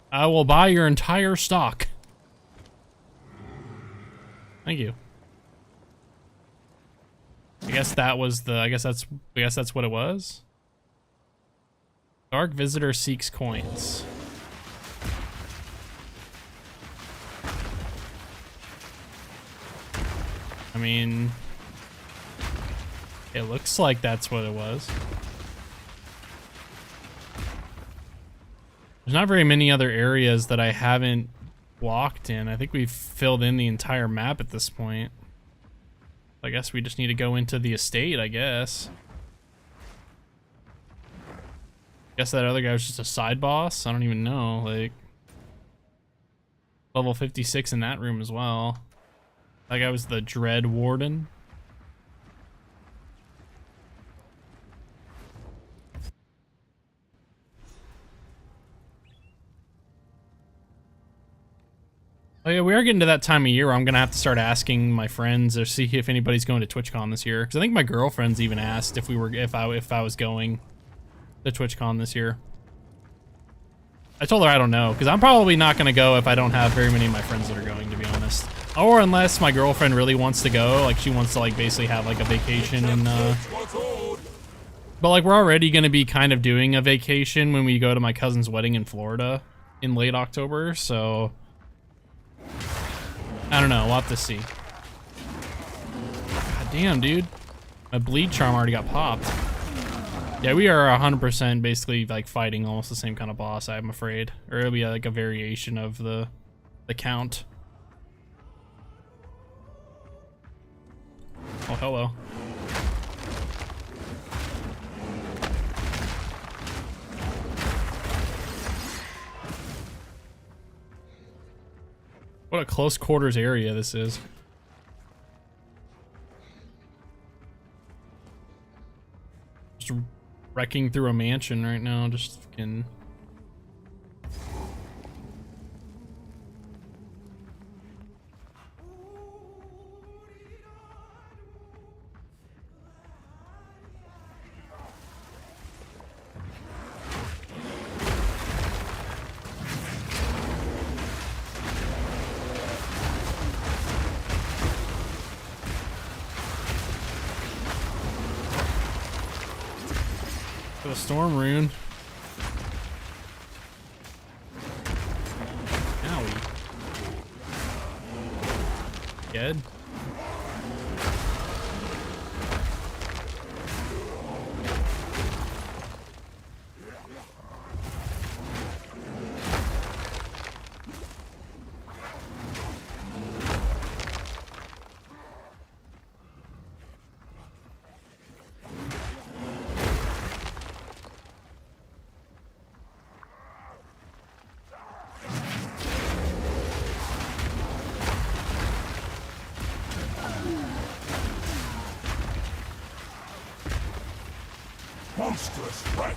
I will buy your entire stock. Thank you. I guess that was the. I guess that's what it was. Dark visitor seeks coins. I mean, it looks like that's what it was. There's not very many other areas that I haven't walked in. I think we've filled in the entire map at this point. I guess we just need to go into the estate, I guess. Guess that other guy was just a side boss? I don't even know, like... Level 56 in that room as well. That guy was the Dread Warden. Oh yeah, we are getting to that time of year where I'm gonna have to start asking my friends or see if anybody's going to TwitchCon this year. Because I think my girlfriend's even asked if I was going to TwitchCon this year. I told her I don't know, because I'm probably not gonna go if I don't have very many of my friends that are going, to be honest. Or unless my girlfriend really wants to go, like she wants to like basically have like a vacation and but like we're already gonna be kind of doing a vacation when we go to my cousin's wedding in Florida in late October, so I don't know, we'll have to see. God damn, dude. My bleed charm already got popped. Yeah, we are 100% basically like fighting almost the same kind of boss, I'm afraid. Or it'll be like a variation of the count. Oh, hello. What a close quarters area this is. Just wrecking through a mansion right now, just fucking... The storm rune. Owie. Dead. Useless wretch!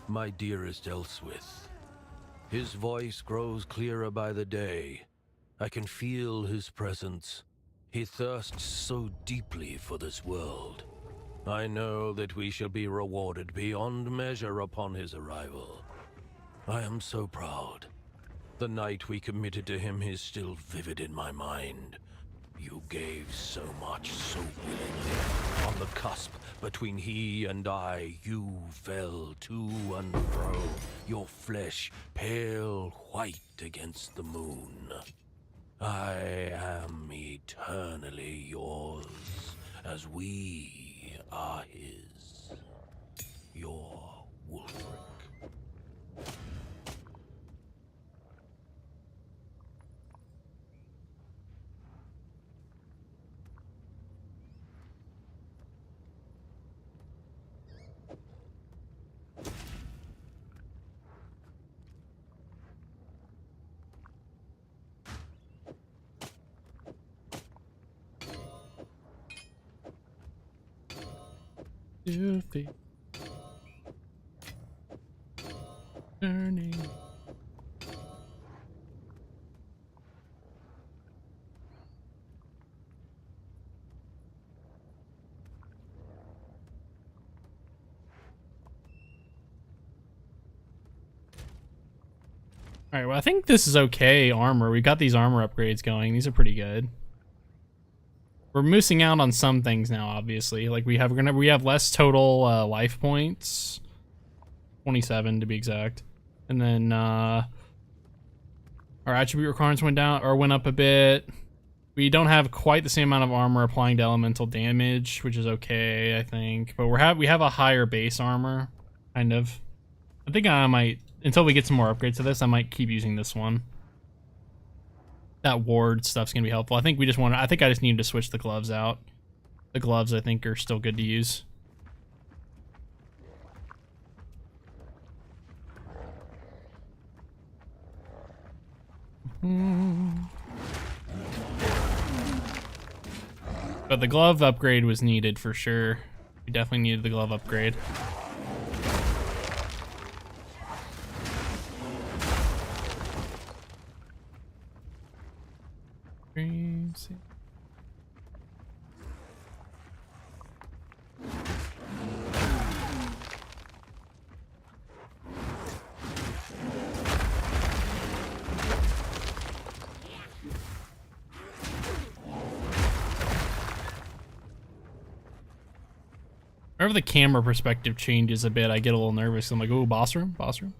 My dearest Elswith, his voice grows clearer by the day. I can feel his presence. He thirsts so deeply for this world. I know that we shall be rewarded beyond measure upon his arrival. I am so proud. The night we committed to him is still vivid in my mind. You gave so much so willingly. On the cusp between he and I, you fell to and fro, your flesh pale white against the moon. I am eternally yours, as we are his. Your Wulfric. Goofy. Turning. Alright, well I think this is okay armor. We got these armor upgrades going. These are pretty good. We're missing out on some things now, obviously. Like we have less total life points. 27 to be exact. And then our attribute requirements went up a bit. We don't have quite the same amount of armor applying to elemental damage, which is okay, I think. But we have a higher base armor, kind of. I think I might, until we get some more upgrades to this, I might keep using this one. That ward stuff's gonna be helpful. I think I just needed to switch the gloves out. The gloves I think are still good to use. But the glove upgrade was needed for sure. We definitely needed the glove upgrade. Crazy. Whenever the camera perspective changes a bit, I get a little nervous. I'm like, oh, boss room, boss room.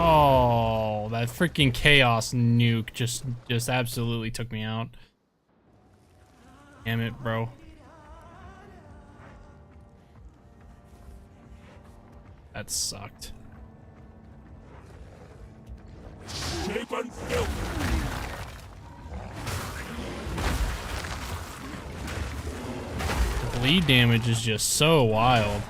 Oh, that freaking chaos nuke just absolutely took me out. Damn it, bro. That sucked. Shape and filth. The bleed damage is just so wild.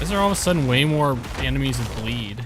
Is there all of a sudden way more enemies that bleed?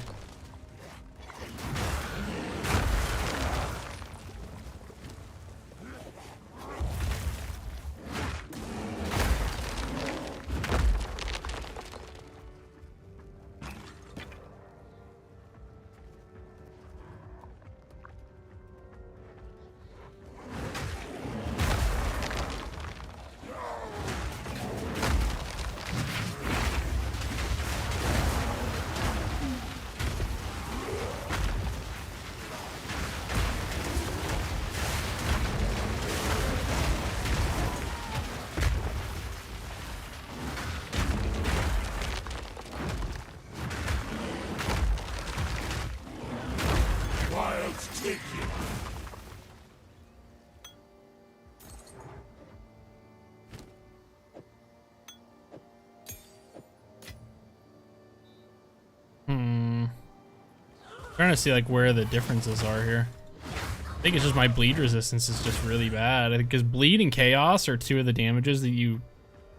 take you. Trying to see like where the differences are here. I think it's just my bleed resistance is just really bad because bleed and chaos are two of the damages that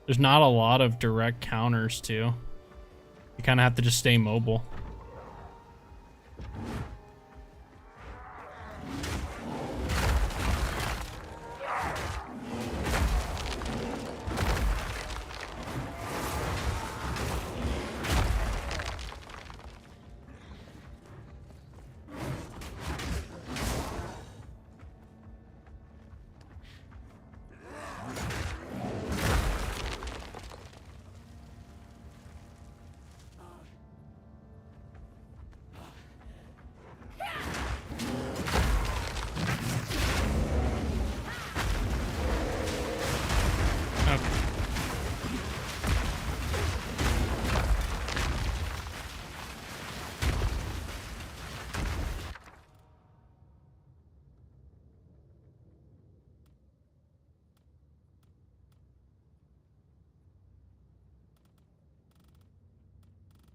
there's not a lot of direct counters to. You kind of have to just stay mobile.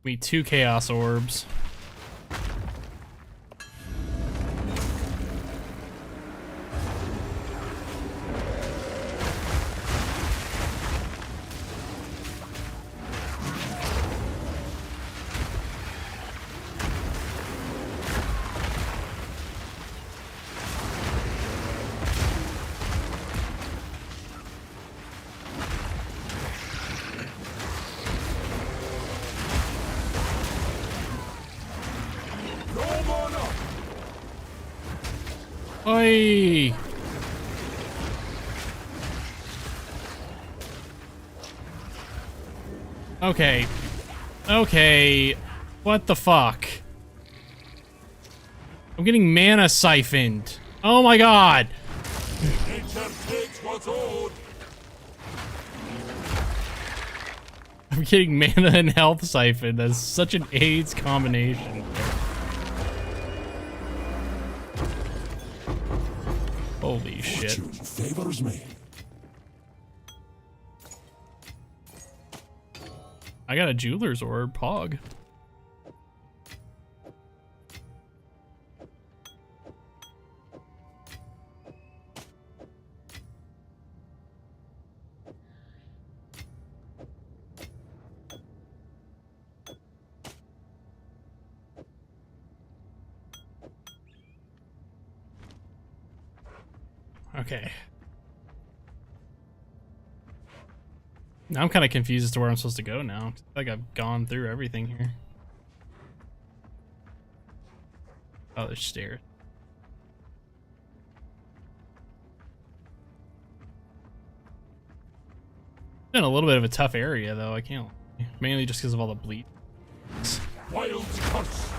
We need 2 chaos orbs. Oi! Okay. Okay. What the fuck? I'm getting mana siphoned. Oh my god! I'm getting mana and health siphoned. That's such an AIDS combination. Holy shit. Fortune favors me. I got a jeweler's orb, Pog. Okay. Now I'm kind of confused as to where I'm supposed to go now. I feel like I've gone through everything here. Oh, there's stairs. It's been a little bit of a tough area, though. I can't. Mainly just because of all the bleed. Wild curse.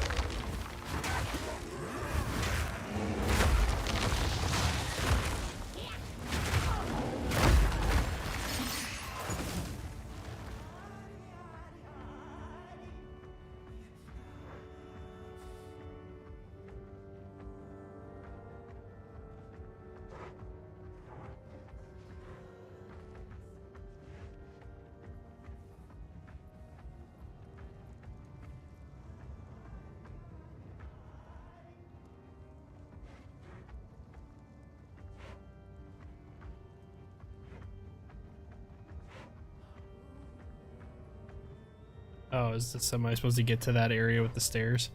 Oh, is this, am I supposed to get to that area with the stairs?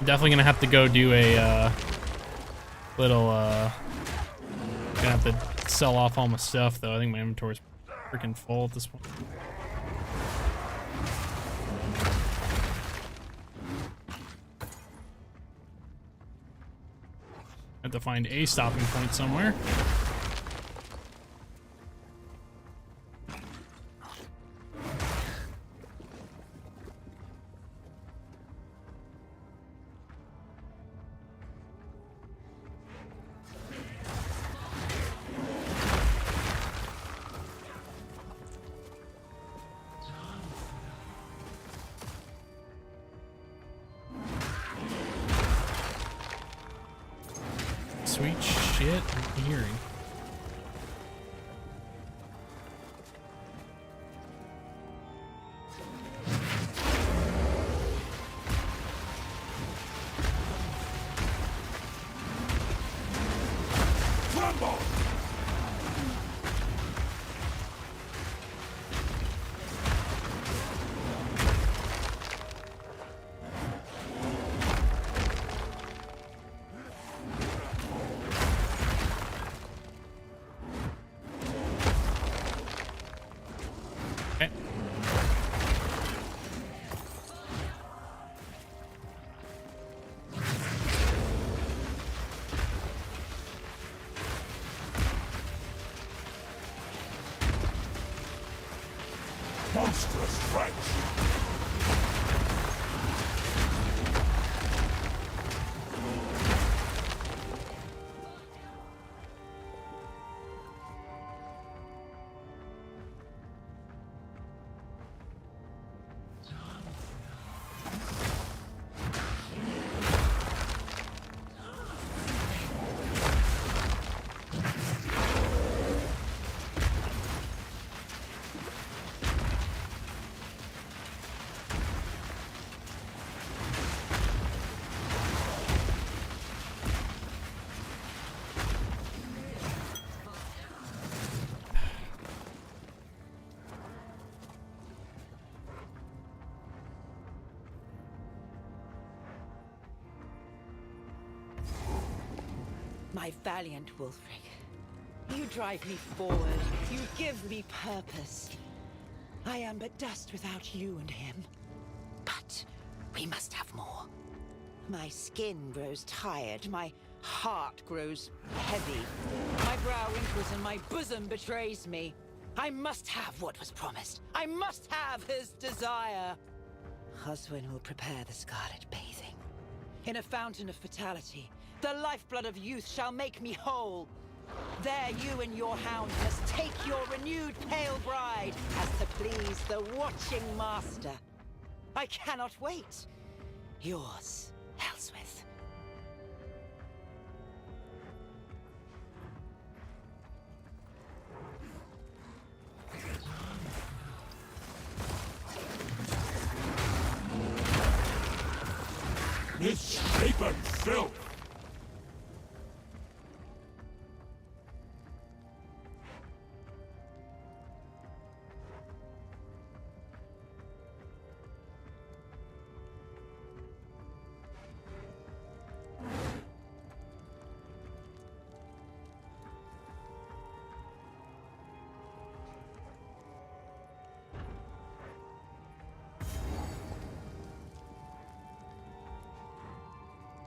Definitely gonna have to go do a little gonna have to sell off all my stuff though. I think my inventory's freaking full at this point. Have to find a stopping point somewhere. Sweet shit I'm hearing. Okay. Monstrous strength! My valiant Wulfric, you drive me forward, you give me purpose. I am but dust without you and him. But we must have more. My skin grows tired, my heart grows heavy. My brow wrinkles and my bosom betrays me. I must have what was promised. I must have his desire. Oswin will prepare the scarlet bathing. In a fountain of fatality, the lifeblood of youth shall make me whole. There you and your hound must take your renewed pale bride, as to please the watching master. I cannot wait. Yours, Elswith. Misshapen filth!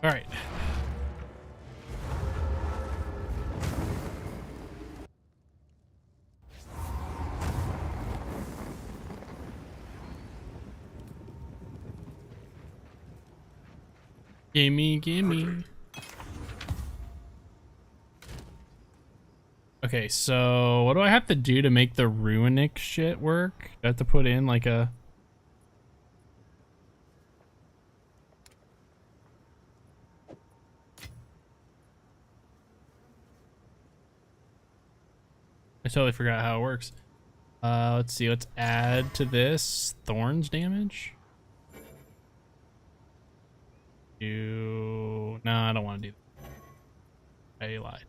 All right. Gimme. Okay, so what do I have to do to make the runic shit work? Do I have to put in like a... I totally forgot how it works. Let's see, let's add to this thorns damage. No, I don't want to do that. I lied.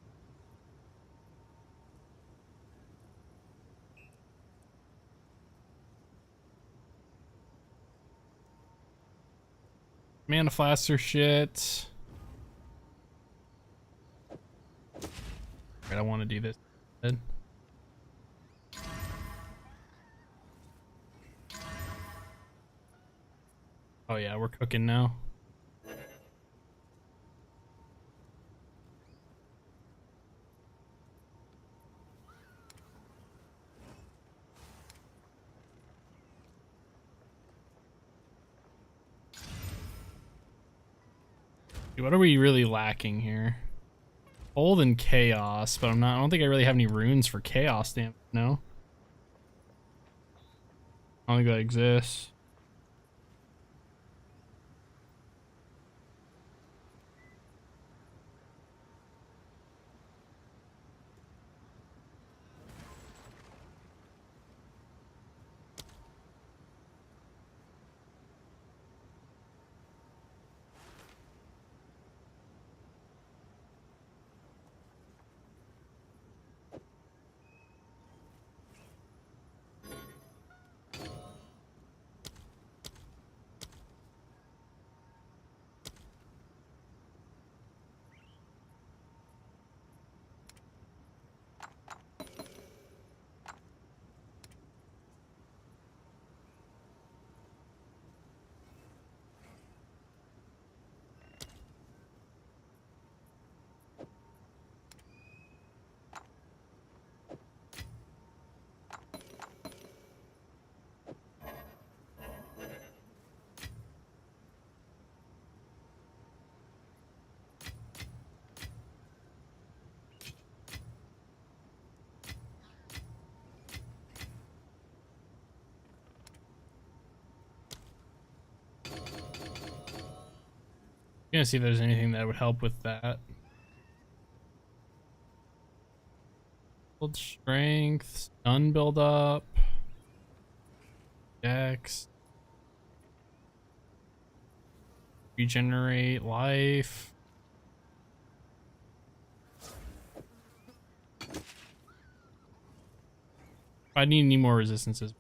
Mana flaster shit. Alright, I want to do this. Oh yeah, we're cooking now. What are we really lacking here? Old and chaos, but I don't think I really have any runes for chaos damage, no? I don't think that exists. Gonna see if there's anything that would help with that. Build strength, stun build up, dex, regenerate life. I need any more resistances.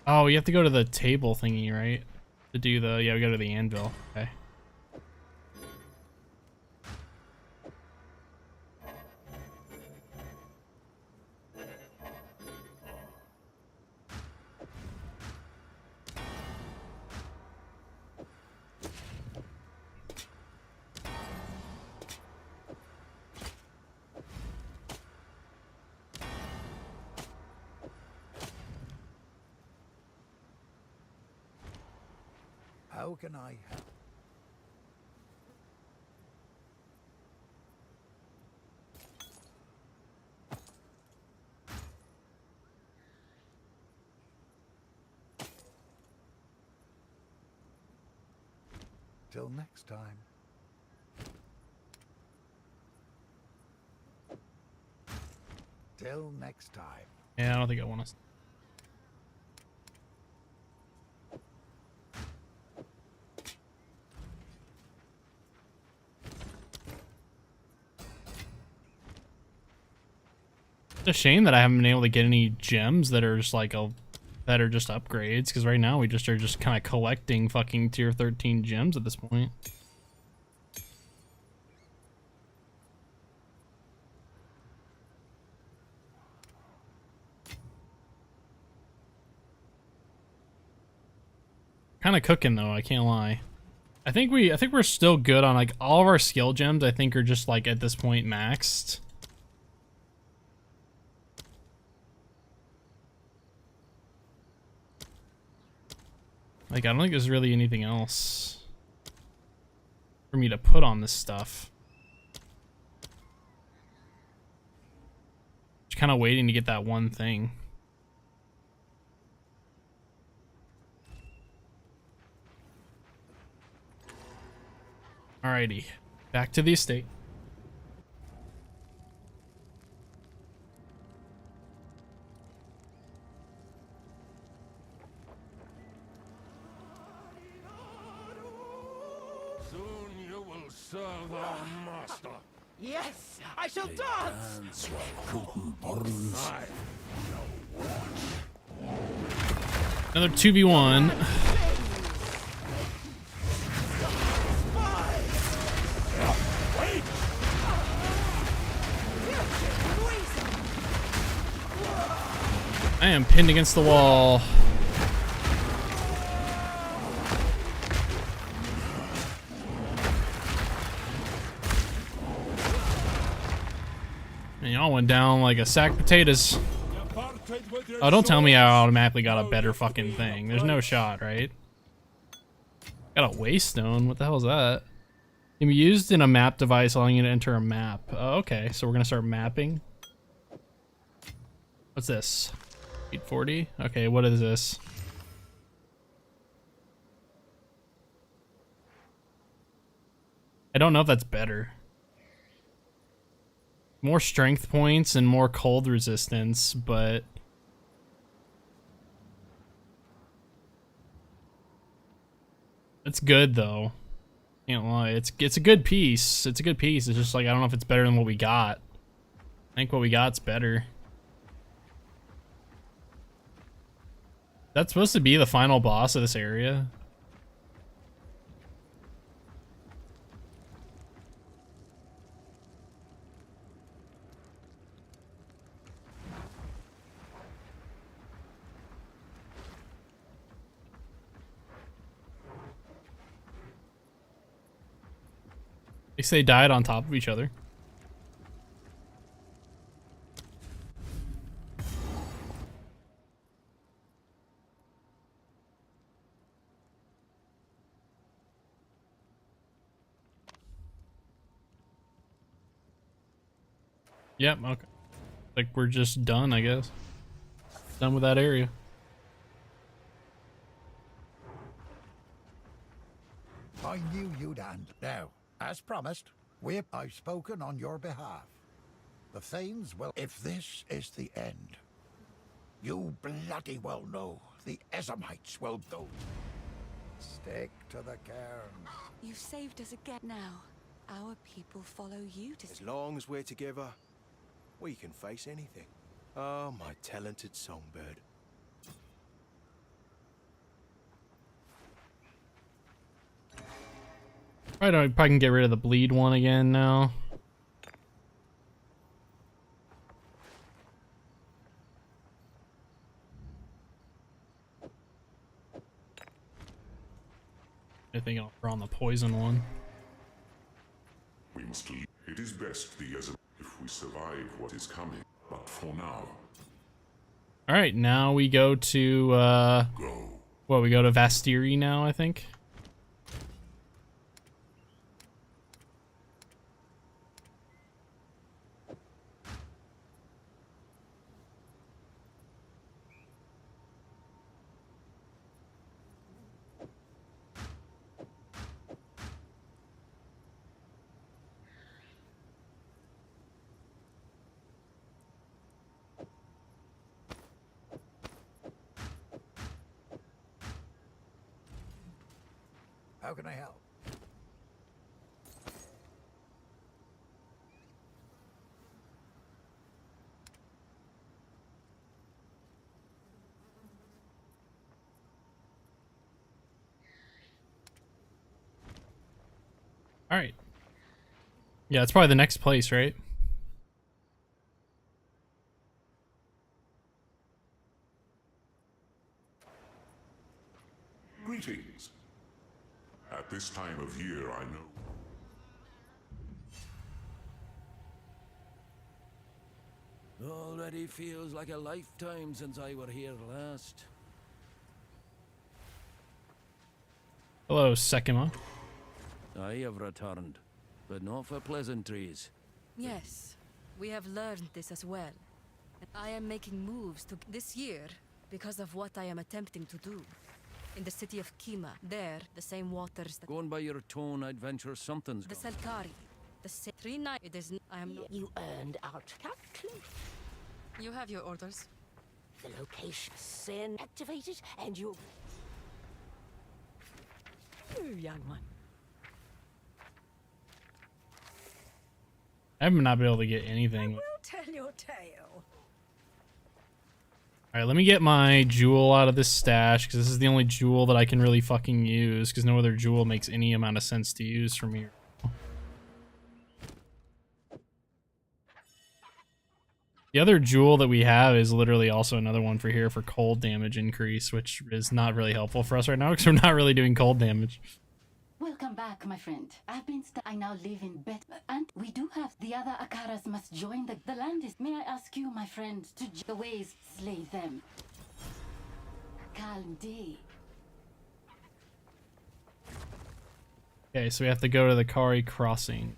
Oh, you have to go to the table thingy, right? To do the, yeah, we go to the anvil. Okay. How can I help? Till next time. Till next time. Yeah, I don't think I want to. It's a shame that I haven't been able to get any gems that are just like that are just upgrades, because right now we just are just kind of collecting fucking tier 13 gems at this point. Kind of cooking though, I can't lie. I think we're still good on like all of our skill gems. I think are just like at this point maxed. Like, I don't think there's really anything else for me to put on this stuff. Just kind of waiting to get that one thing. Alrighty, back to the estate. Serve our master. Yes, I shall dance! I know Another 2v1. I am pinned against the wall. And y'all went down like a sack of potatoes. Oh, don't tell me I automatically got a better fucking thing. There's no shot, right? Got a waste stone. What the hell is that? Can be used in a map device allowing you to enter a map. Oh, okay, so we're gonna start mapping. What's this? 840? Okay, what is this? I don't know if that's better. More strength points and more cold resistance, but it's good though. Can't lie. It's a good piece. It's a good piece. It's just like I don't know if it's better than what we got. I think what we got's better. That's supposed to be the final boss of this area. At least they died on top of each other. Yep, okay. Like we're just done, I guess. Done with that area. I knew you'd hand. Now, as promised, I've spoken on your behalf. The Thanes will... If this is the end, you bloody well know the Ezamites will go. Stick to the cairns. You've saved us again now. Our people follow you to... As long as we're together, we can face anything. Oh, my talented songbird. Right, I probably can get rid of the bleed one again now. I think I'll throw on the poison one. We must leave. It is best the as if we survive what is coming. But for now. Alright, now we go to well, we go to Vastiri now, I think. How can I help? Alright. Yeah, it's probably the next place, right? Greetings. At this time of year, I know. Already feels like a lifetime since I were here last. Hello, Sekima. I have returned, but not for pleasantries. Yes, we have learned this as well. I am making moves to this year because of what I am attempting to do. In the city of Kima, there, the same waters that... Going by your tone, I'd venture something's The gone. Selkari. The 3 night. It is... I am not... You earned our cliff. You have your orders. The location sin activated, and you... young one. I have not been able to get anything. We'll tell your tale. Alright, let me get my jewel out of this stash, because this is the only jewel that I can really fucking use, because no other jewel makes any amount of sense to use from here. The other jewel that we have is literally also another one for here for cold damage increase, which is not really helpful for us right now, because we're not really doing cold damage. Welcome back, my friend. I now live in Bet, and we do have the other Akaras must join the land is. May I ask you, my friend, to the ways slay them? Calm day. Okay, so we have to go to the Kari Crossing.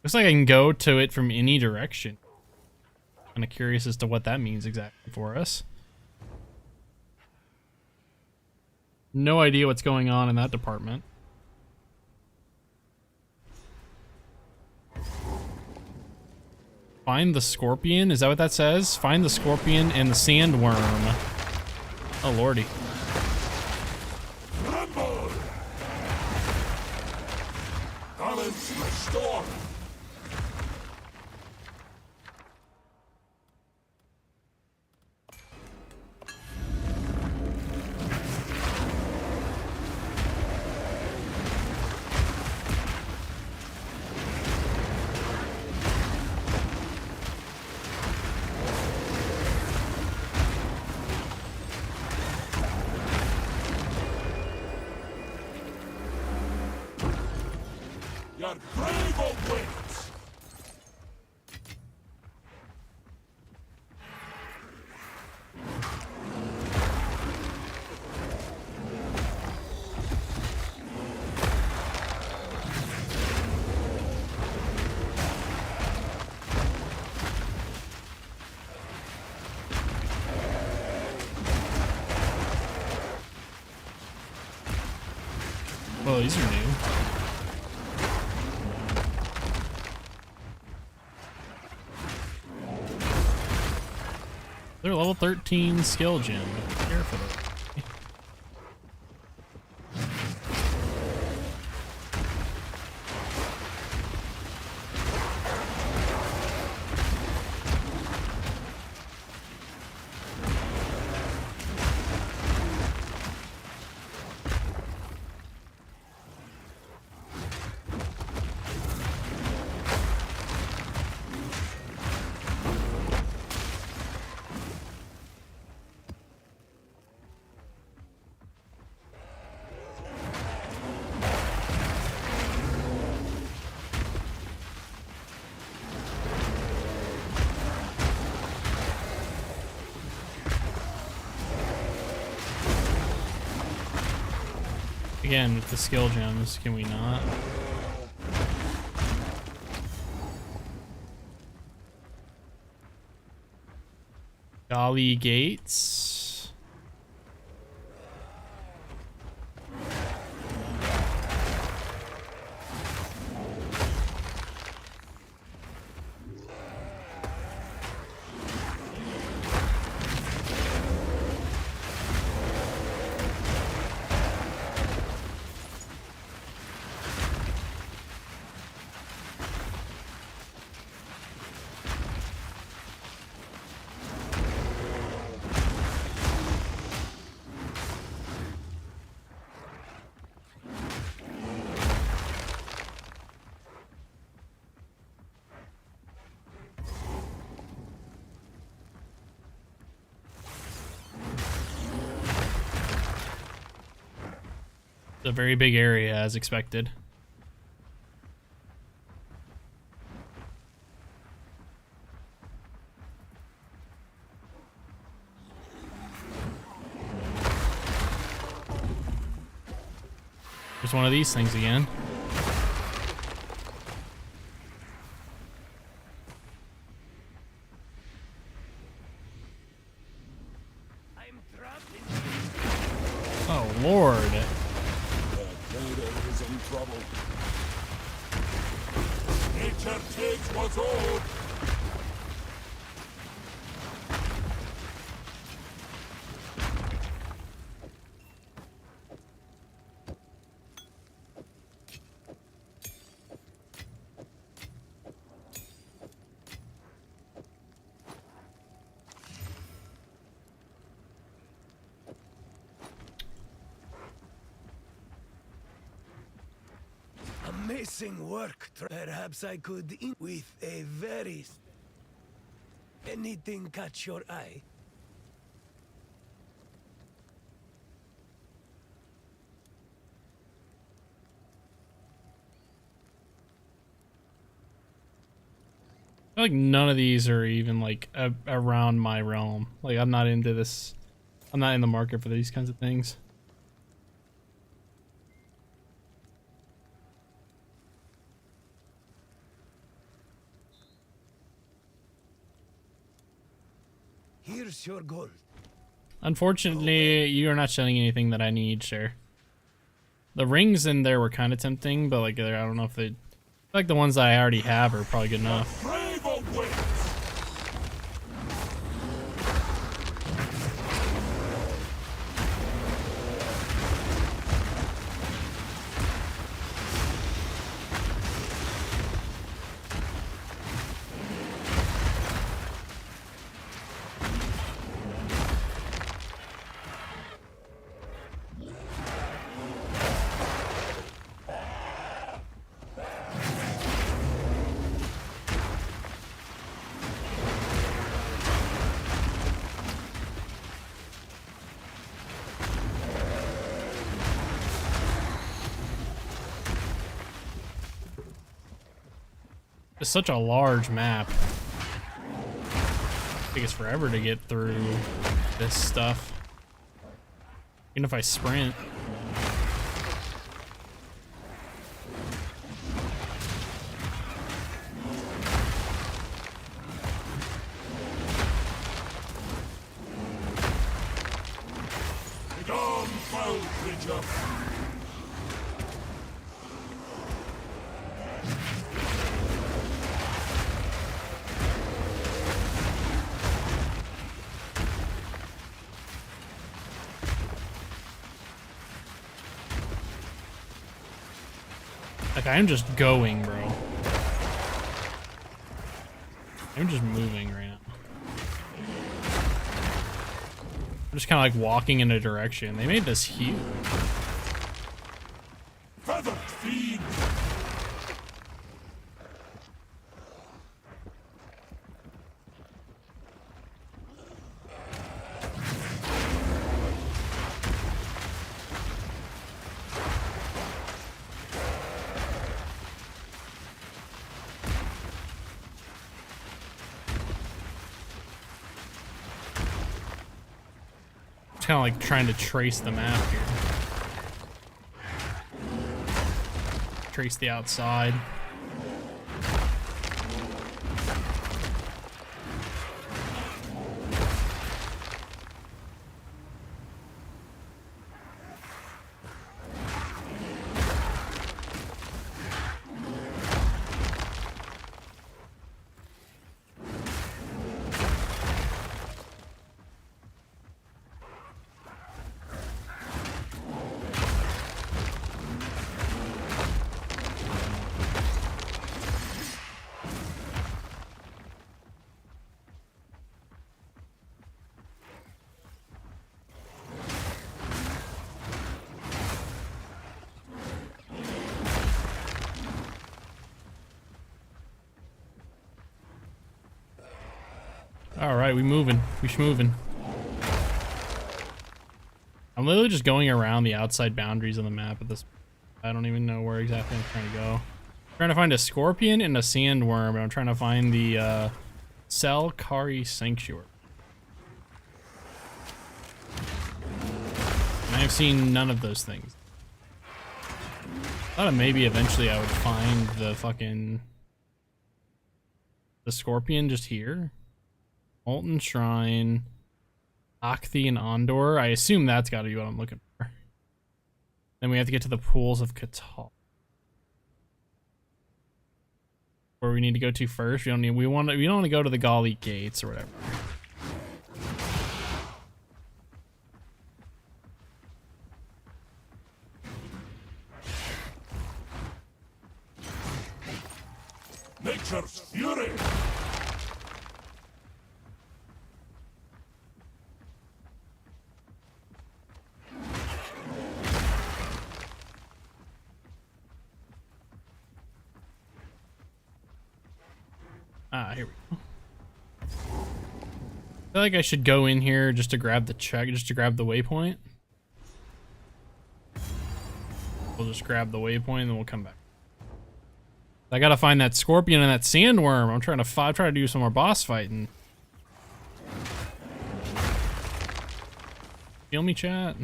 Looks like I can go to it from any direction. Kind of curious as to what that means exactly for us. No idea what's going on in that department. Find the scorpion? Is that what that says? Find the scorpion and the sandworm. Oh lordy. Balance restored. Your grave awaits! Well, these are new. They're level 13 skill gem. Be careful. Again, with the skill gems, can we not? Dolly Gates. A very big area as expected. There's one of these things again. Oh Lord. Is in trouble. Nature takes what's owed. Missing work. Perhaps I could with a very... Anything catch your eye? I feel like none of these are even like around my realm. Like I'm not into this. I'm not in the market for these kinds of things. Here's your gold. Unfortunately, you are not showing anything that I need, sure. The rings in there were kind of tempting, but like I don't know if they... like the ones that I already have are probably good enough. It's such a large map. It takes forever to get through this stuff. Even if I sprint. Like, I'm just going, bro. I'm just moving right now. I'm just kind of like walking in a direction. They made this huge. Feathered feed. Kind of like trying to trace the map here. Trace the outside. All right, we moving. We schmoving. I'm literally just going around the outside boundaries of the map at this. I don't even know where exactly I'm trying to go. I'm trying to find a scorpion and a sandworm, and I'm trying to find the Selkari Sanctuary. And I've seen none of those things. I thought maybe eventually I would find the scorpion just here. Molten Shrine, Akthi and Ondor. I assume that's got to be what I'm looking for. Then we have to get to the pools of Katal. Where we need to go to first. We don't want to go to the Gali gates or whatever. Nature's fury. Ah, here we go. I feel like I should go in here just to grab the check, just to grab the waypoint. We'll just grab the waypoint and then we'll come back. I gotta find that scorpion and that sandworm. I'm trying to do some more boss fighting. Feel me, chat?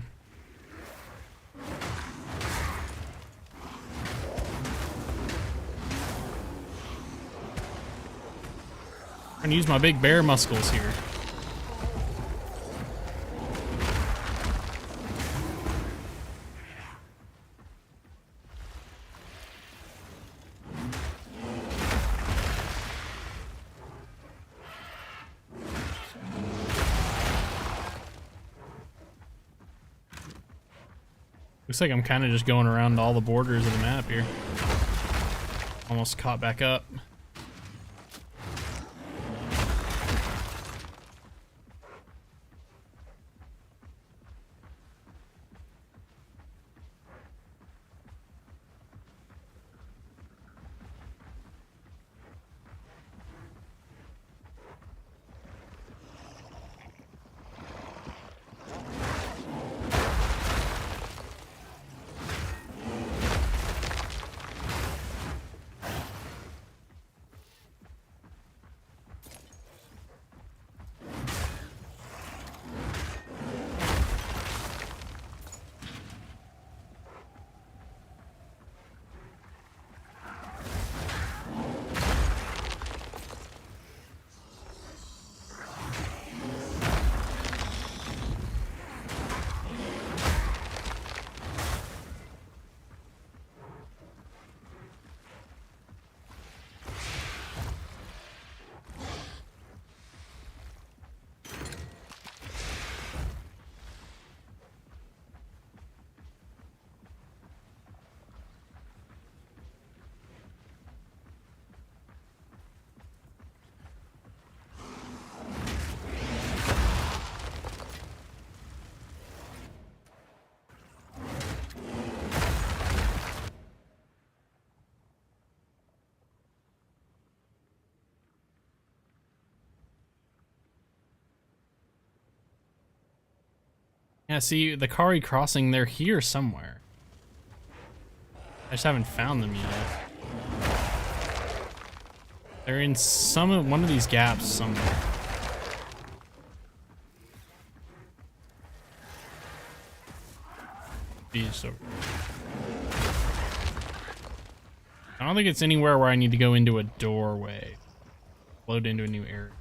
I'm gonna use my big bear muscles here. Looks like I'm kind of just going around all the borders of the map here. Almost caught back up. Yeah, see, the Kari crossing, they're here somewhere. I just haven't found them yet. They're in one of these gaps somewhere. These over. I don't think it's anywhere where I need to go into a doorway. Load into a new area.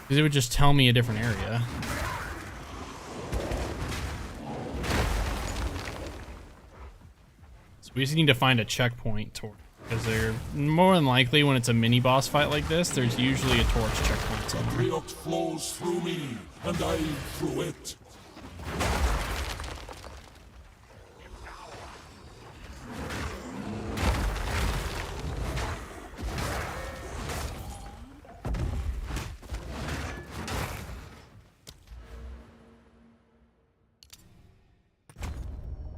Because it would just tell me a different area. So we just need to find a checkpoint torch. Because they're more than likely, when it's a mini boss fight like this, there's usually a torch checkpoint somewhere. Riot flows through me, and I through it.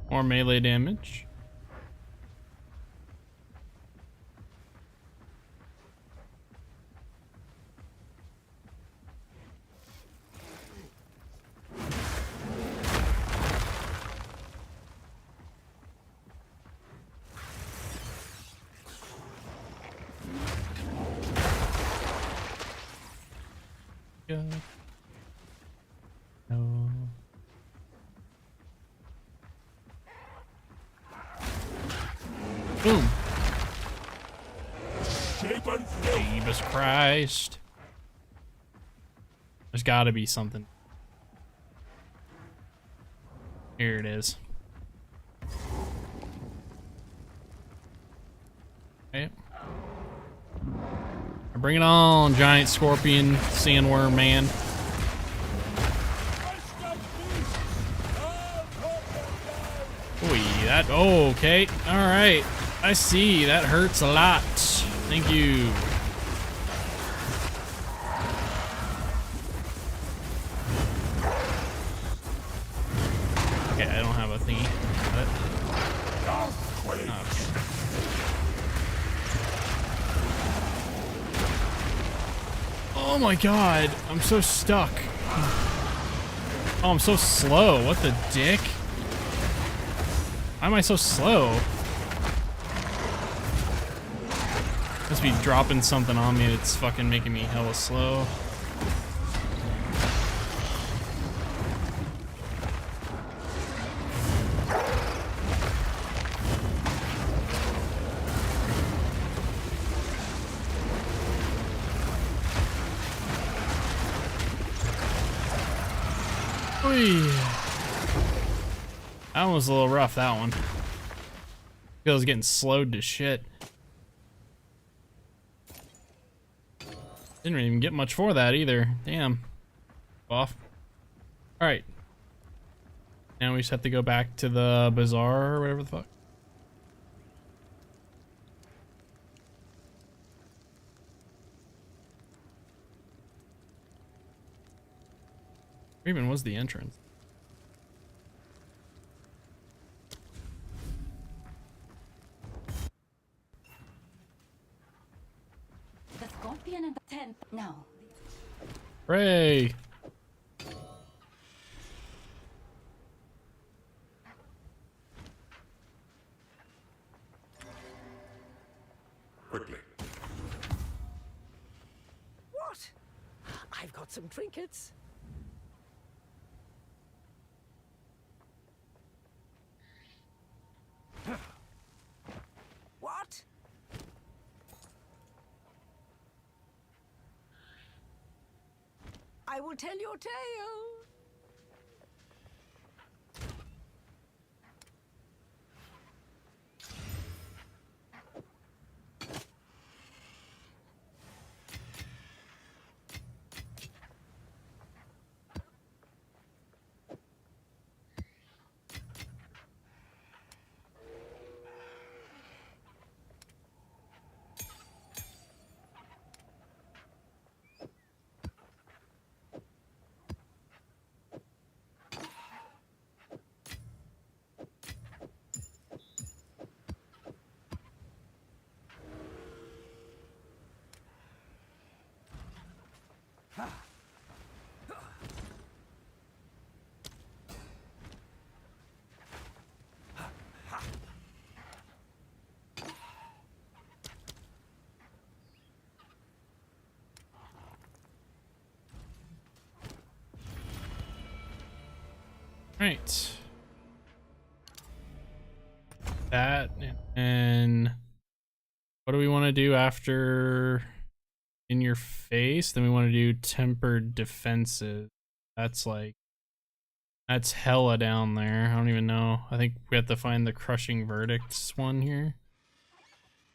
More melee damage. No. Boom. Jesus Christ. There's gotta be something. Here it is. Okay. Bring it on, giant scorpion, sandworm man. Ooh, that, oh, okay. Alright. I see, that hurts a lot. Thank you. Okay, I don't have a thingy. Got it. Okay. Oh my god, I'm so stuck. Oh, I'm so slow. What the dick? Why am I so slow? Must be dropping something on me that's fucking making me hella slow. That one was a little rough, that one. Feels getting slowed to shit. Didn't even get much for that either. Damn. Off. Alright. Now we just have to go back to the bazaar or whatever the fuck. Where even was the entrance? The scorpion and the tent. Now. Hooray! Quickly. What? I've got some trinkets. What? I will tell your tale. Right. That, and what do we want to do after in your face? Then we want to do tempered defenses. That's like, that's hella down there. I don't even know. I think we have to find the crushing verdicts one here.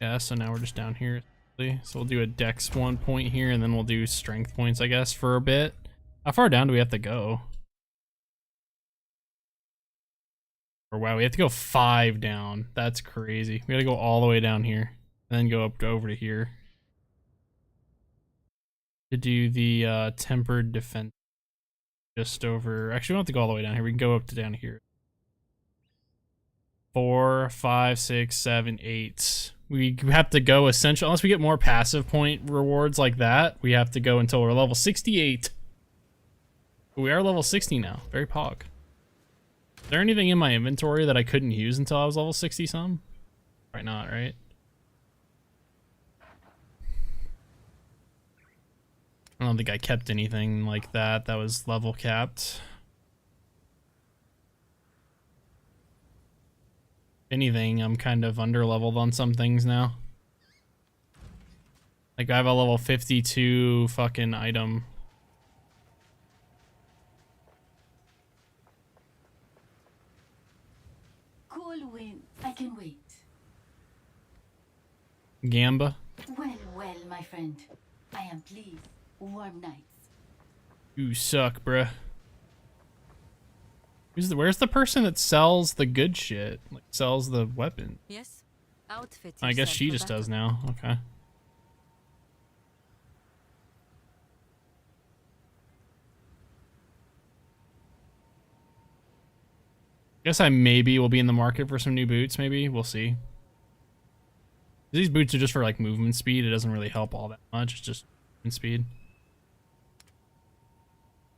Yeah, so now we're just down here. So we'll do a dex 1 point here, and then we'll do strength points, I guess, for a bit. How far down do we have to go? Or wow, we have to go 5 down. That's crazy. We gotta go all the way down here, and then go up to over to here to do the tempered defense. Just over. Actually, we don't have to go all the way down here. We can go up to down here. 4, 5, 6, 7, 8. We have to go essential unless we get more passive point rewards like that. We have to go until we're level 68. We are level 60 now. Very pog. Is there anything in my inventory that I couldn't use until I was level 60 some? Probably not, right? I don't think I kept anything like that was level capped. If anything, I'm kind of under leveled on some things now. Like I have a level 52 fucking item. Cool wind. I can wait. Gamba. Well, well, my friend. I am pleased. Warm nights. You suck, bruh. Where's the person that sells the good shit? Like sells the weapon? Yes. Outfit. I guess she just does now. Okay. Guess I maybe will be in the market for some new boots, maybe. We'll see. These boots are just for like movement speed. It doesn't really help all that much. It's just movement speed.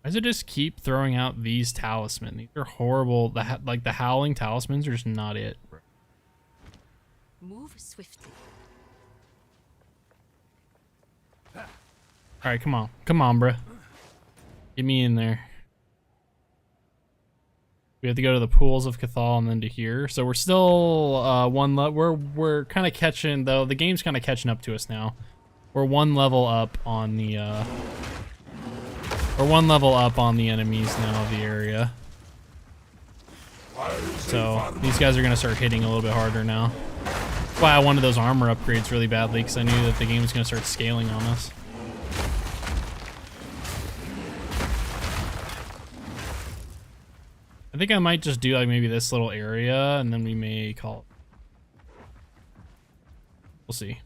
Why does it just keep throwing out these talismans? These are horrible. Like the howling talismans are just not it, bro. Move swiftly. All right, come on, bro. Get me in there. We have to go to the pools of Cathal and then to here. So we're still we're kind of catching, though. The game's kind of catching up to us now. We're one level up on the enemies now of the area. So these guys are gonna start hitting a little bit harder now. That's why I wanted those armor upgrades really badly, because I knew that the game was gonna start scaling on us. I think I might just do like maybe this little area and then we may call it. We'll see.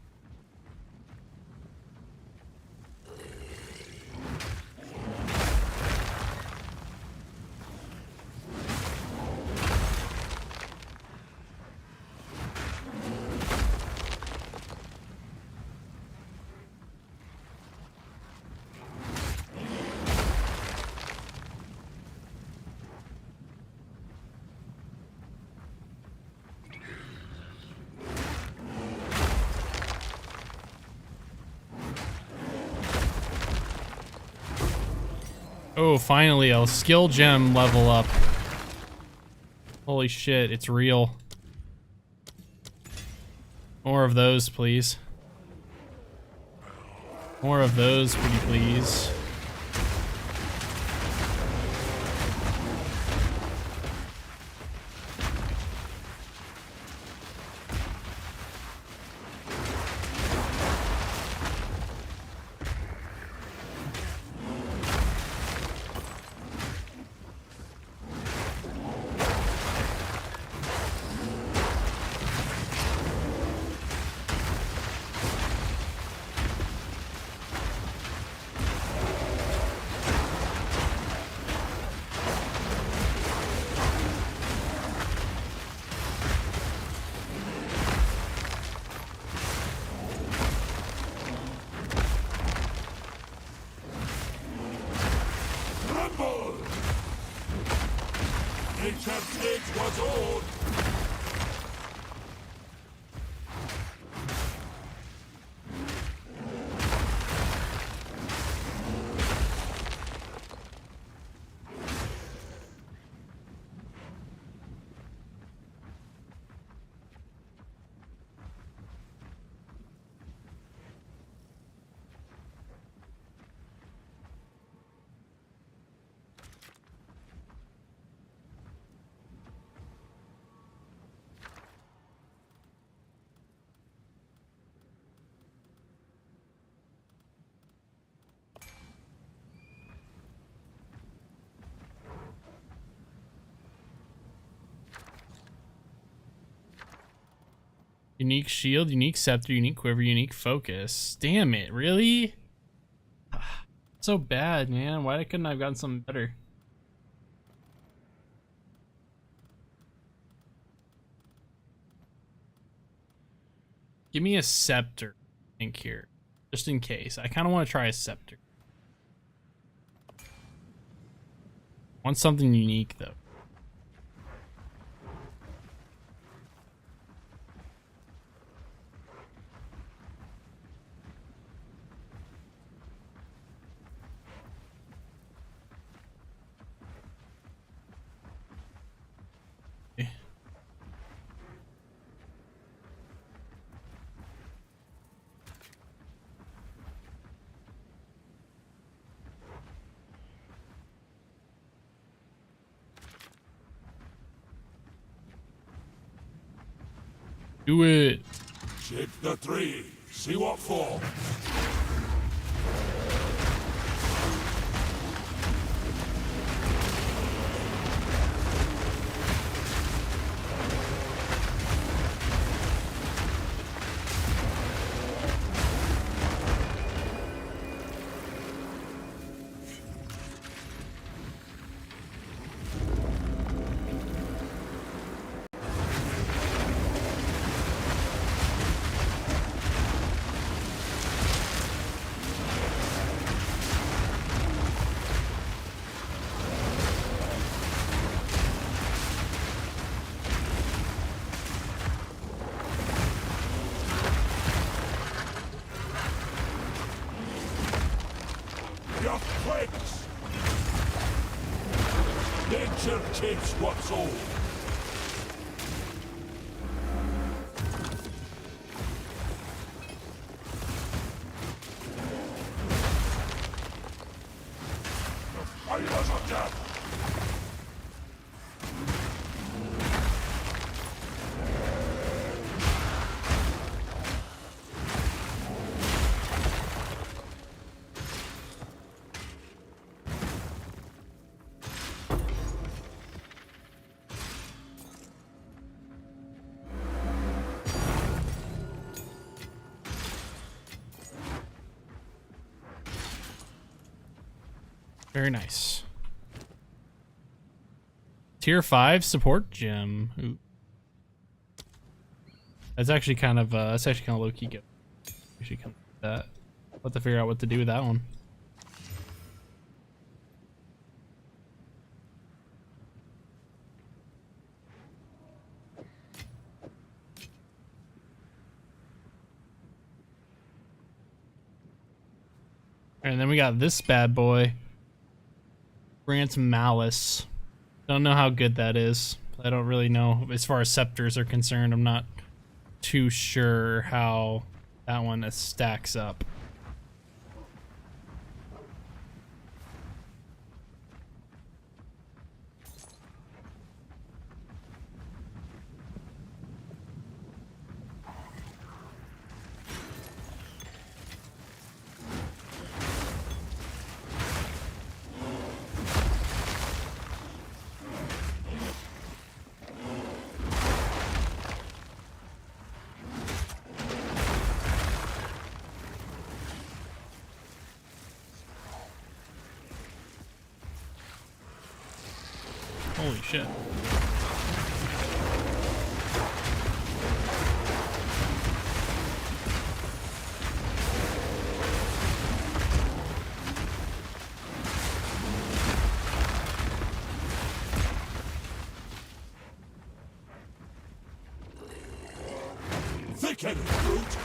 Oh, finally, a skill gem level up. Holy shit, it's real. More of those, please. More of those, pretty please. Unique shield, unique scepter, unique quiver, unique focus. Damn it, really? So bad, man. Why couldn't I have gotten something better? Give me a scepter, I think, here. Just in case. I kind of want to try a scepter. Want something unique, though. Do it. Ship the three. See what for. Nature takes what's old. Fighters of death. Very nice. Tier 5 support gem. Ooh. That's actually kind of low key good. We should come to that. We'll have to figure out what to do with that one. And then we got this bad boy. Grants Malice. Don't know how good that is. I don't really know. As far as scepters are concerned, I'm not too sure how that one stacks up. Holy shit. Thick-headed brute!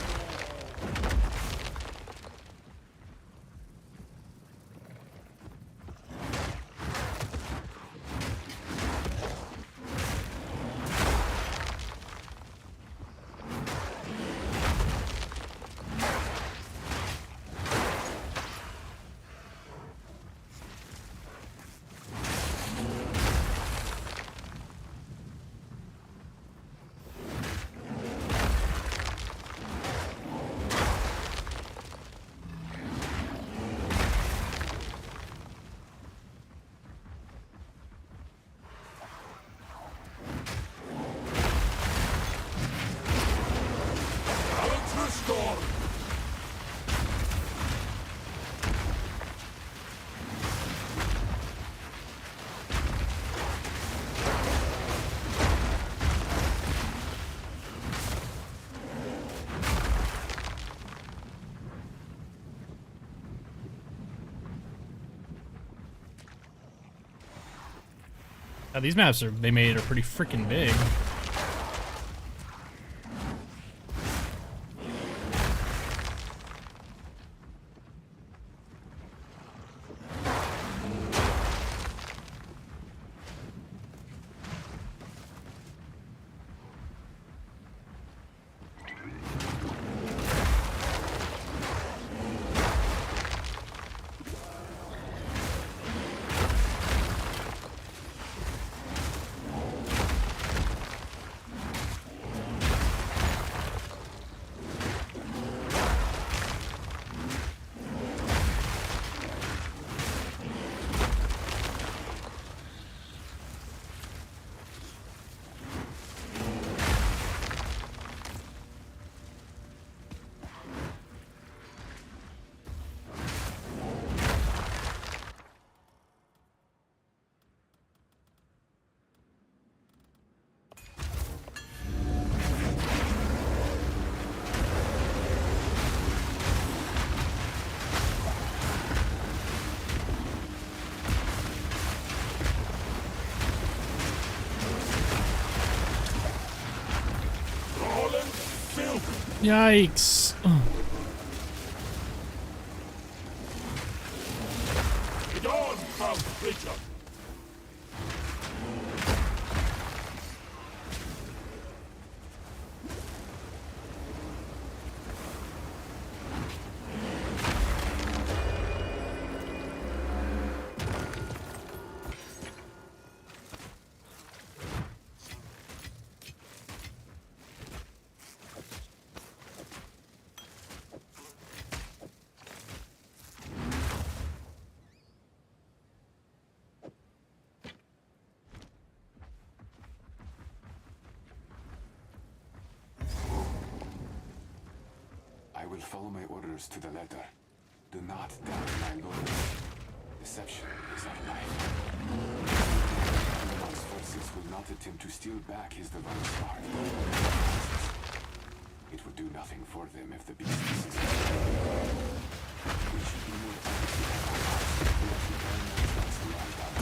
Now, these maps they made are pretty freaking big. Yikes. Oh. Get on, foul creature! will follow my orders to the letter. Do not doubt my loyalty. Deception is our life. Hangamon's forces will not attempt to steal back his divine star. It would do nothing for them if the beast is successful. We should be more active in our lives if we are to burn ourselves to our God.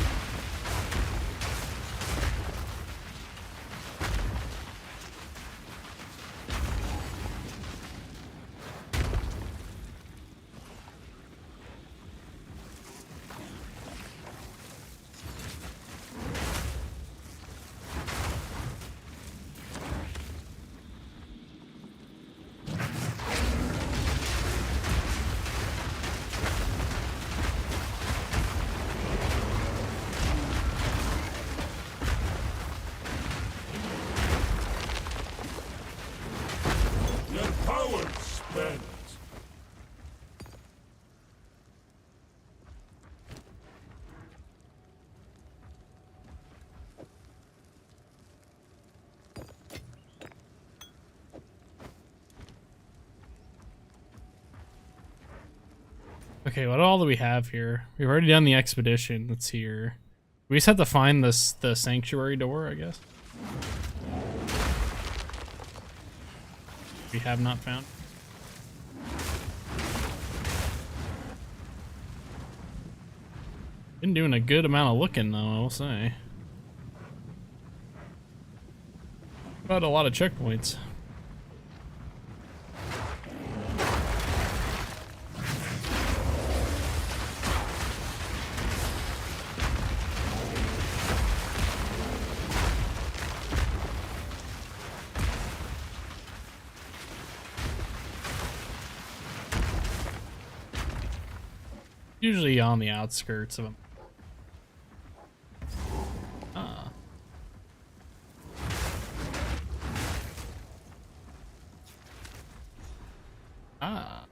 Okay, what all do we have here? We've already done the expedition that's here. We just have to find the sanctuary door, I guess. We have not found. Been doing a good amount of looking though, I will say. Got a lot of checkpoints. Usually on the outskirts of them. Ah. Ah.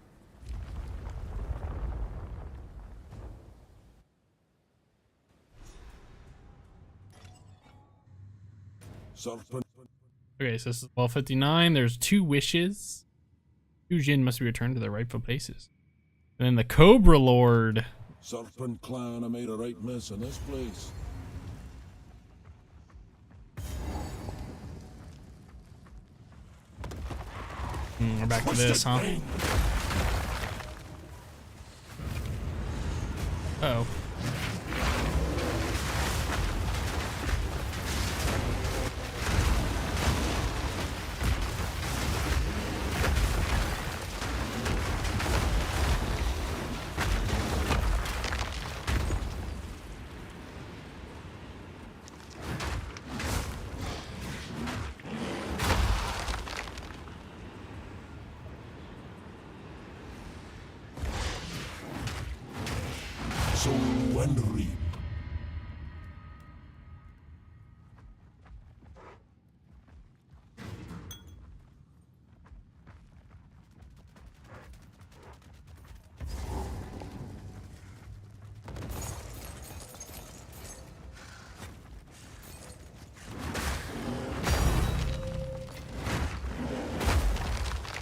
Okay, so this is 12:59. There's 2 wishes. 2 Jinn must be returned to their rightful places. And then the Cobra Lord. Serpent Clan, I made a right mess in this place. We're back to this, huh? Uh-oh. Sow and reap.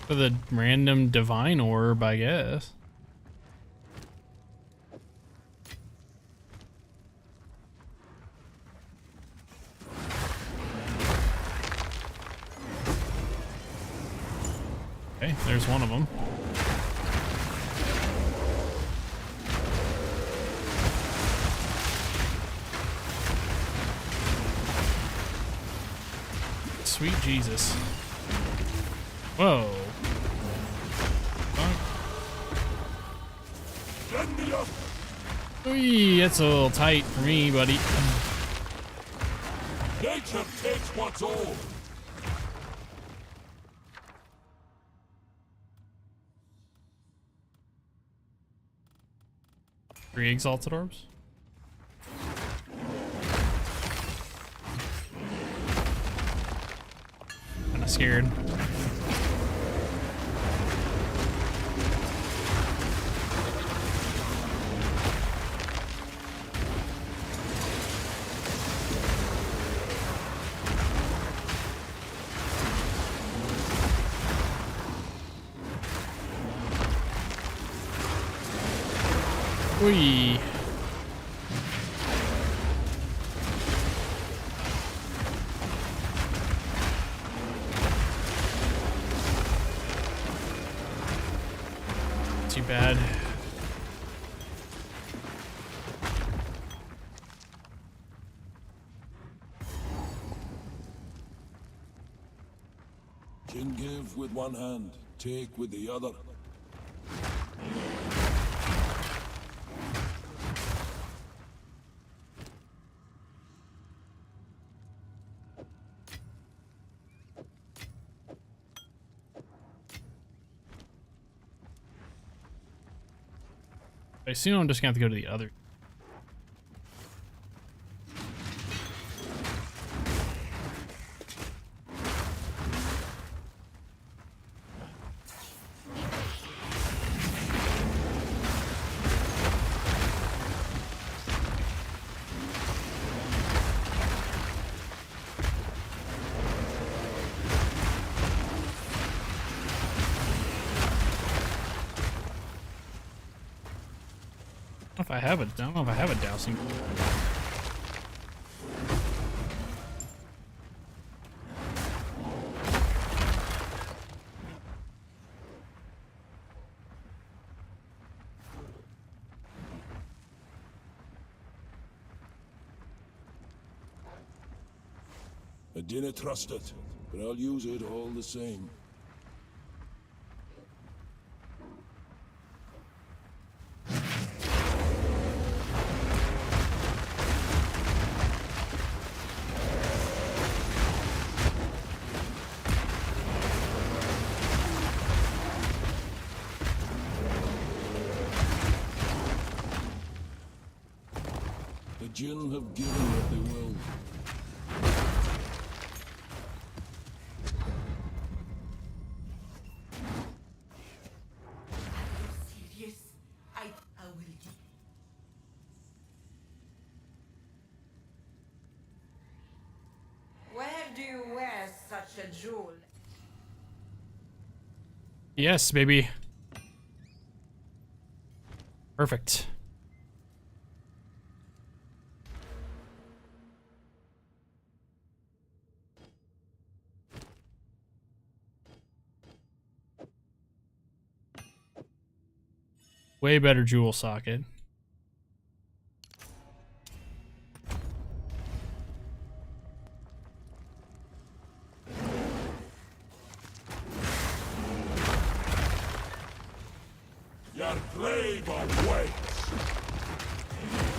For the random divine orb, I guess. Okay, there's one of them. Sweet Jesus. Whoa. Ooh, that's a little tight for me, buddy. Nature takes what's old. Three exalted orbs. Kinda scared. Whee. Too bad. Can give with one hand, take with the other. I assume I'm just gonna have to go to the other. If I have it, I don't know if I have a dowsing. I didn't trust it, but I'll use it all the same. The Jinn have given what they will. Serious? I will give. Where do you wear such a jewel? Yes, baby. Perfect. Way better jewel socket. Your grave awaits.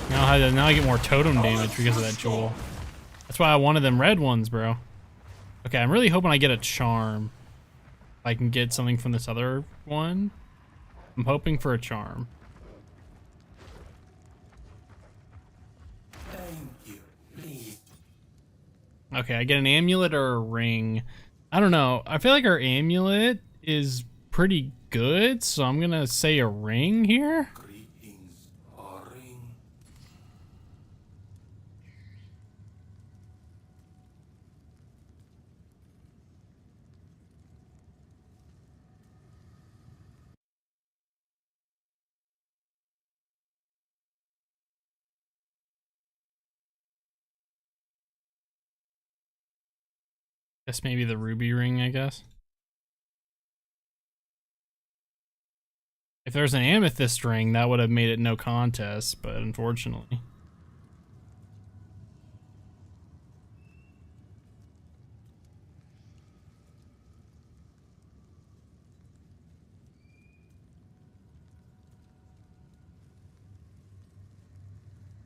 Now I get more totem damage because of that jewel. That's why I wanted them red ones, bro. Okay, I'm really hoping I get a charm. If I can get something from this other one. I'm hoping for a charm. Thank you. Please. Okay, I get an amulet or a ring. I don't know. I feel like our amulet is pretty good, so I'm gonna say a ring here. Greetings, a ring. Guess maybe the ruby ring, I guess. If there's an amethyst ring, that would have made it no contest, but unfortunately.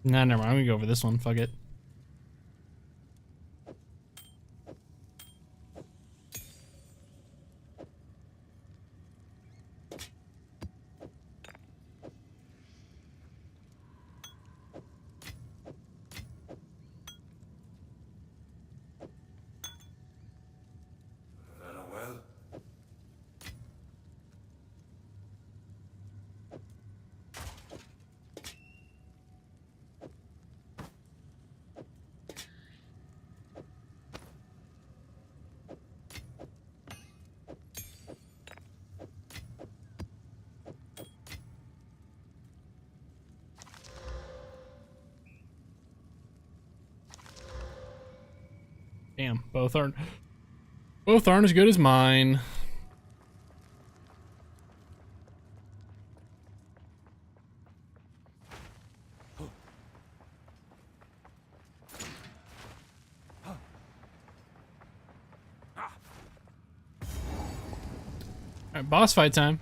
Nah, never mind. I'm gonna go over this one. Fuck it. Farewell. Damn, both aren't as good as mine. Alright, boss fight time.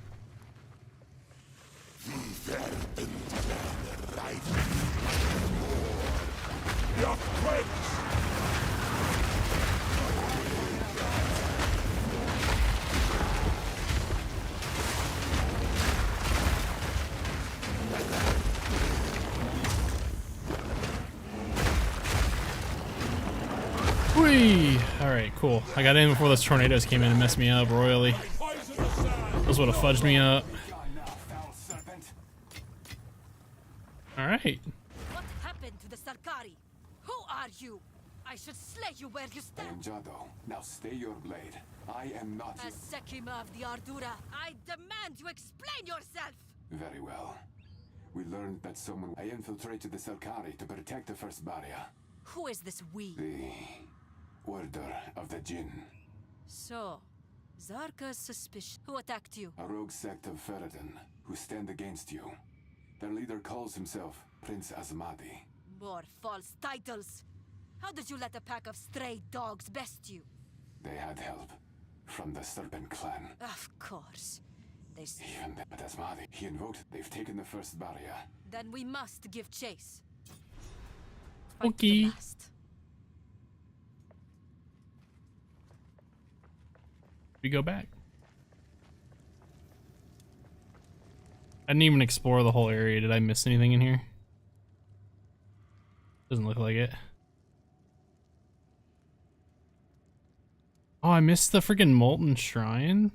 Whee! Alright, cool. I got in before those tornadoes came in and messed me up royally. Those would have fudged me up. Alright. What happened to the Sarkari? Who are you? I should slay you where you I am stand. Jado. Now stay your blade. I am not As Sekima of the Ardura, I demand you explain yourself! Very well. We learned that someone... I infiltrated the Selkari to protect the first barrier. Who is this we? The... Order of the Jinn. So, Zarka's suspicion. Who attacked you? A rogue sect of Ferretin, who stand against you. Their leader calls himself Prince Asmadi. More false titles. How did you let a pack of stray dogs best you? They had help from the Serpent clan. Of course. They Even but Asmadi, he invoked... They've taken the first barrier. Then we must give chase. Okay. We go back. I didn't even explore the whole area. Did I miss anything in here? Doesn't look like it. Oh, I missed the freaking Molten Shrine.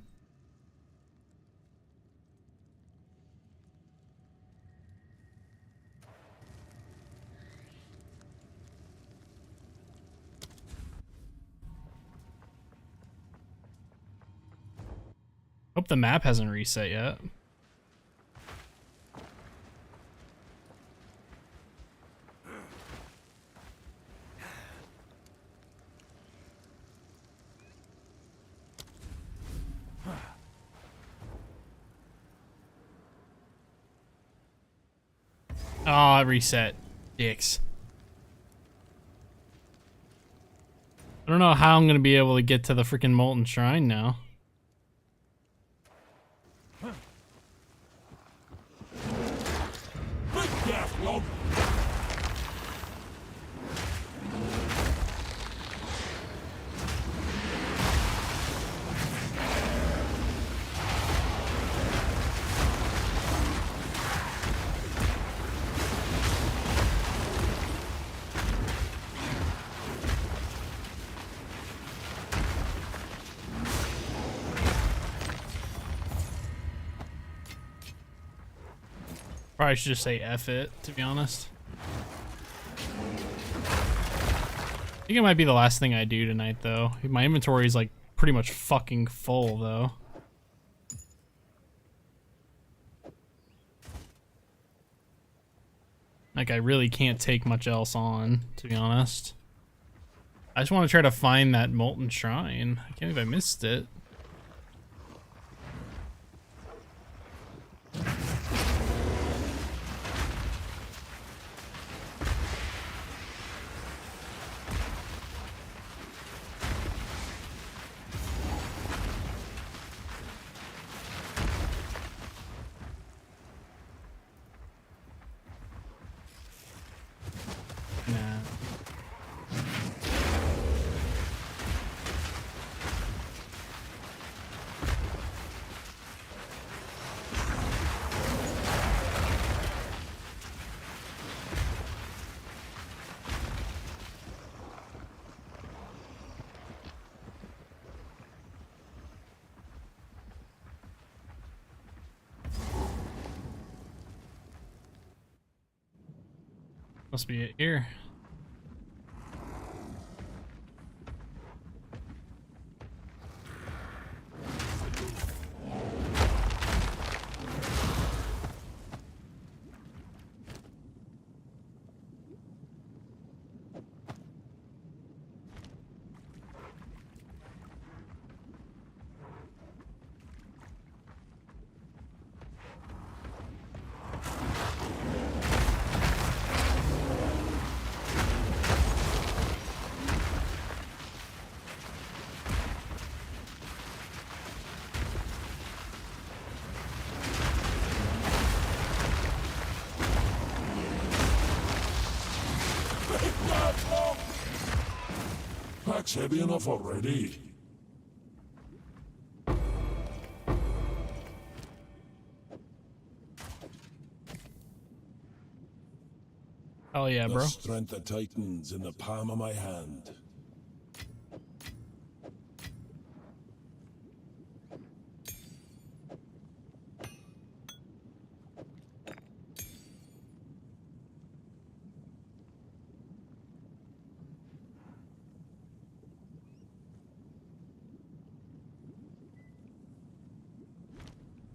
Hope the map hasn't reset yet. Oh, it reset. Dicks. I don't know how I'm gonna be able to get to the freaking Molten Shrine now. Probably should just say F it, to be honest. I think it might be the last thing I do tonight, though. My inventory is, like, pretty much fucking full, though. Like, I really can't take much else on, to be honest. I just want to try to find that Molten Shrine. I can't believe I missed it. Must be it here. pack's heavy enough already. Oh yeah, bro. The strength of Titans in the palm of my hand.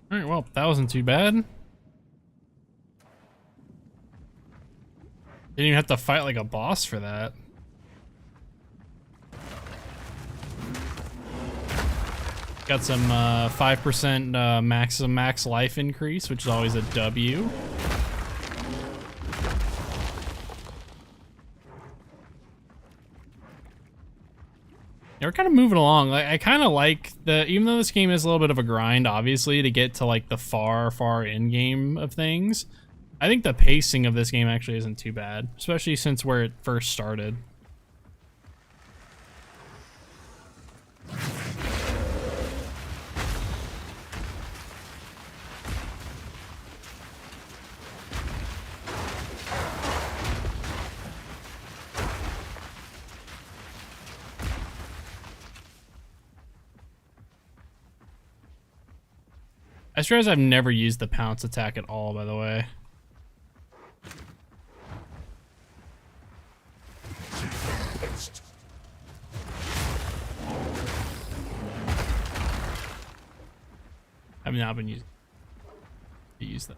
All right, well, that wasn't too bad. Didn't even have to fight like a boss for that. Got some 5% max life increase, which is always a W. Yeah, we're kind of moving along. Like, I kind of like even though this game is a little bit of a grind, obviously, to get to like the far end game of things. I think the pacing of this game actually isn't too bad, especially since where it first started. I just realized I've never used the pounce attack at all, by the way. I've not been using to use that.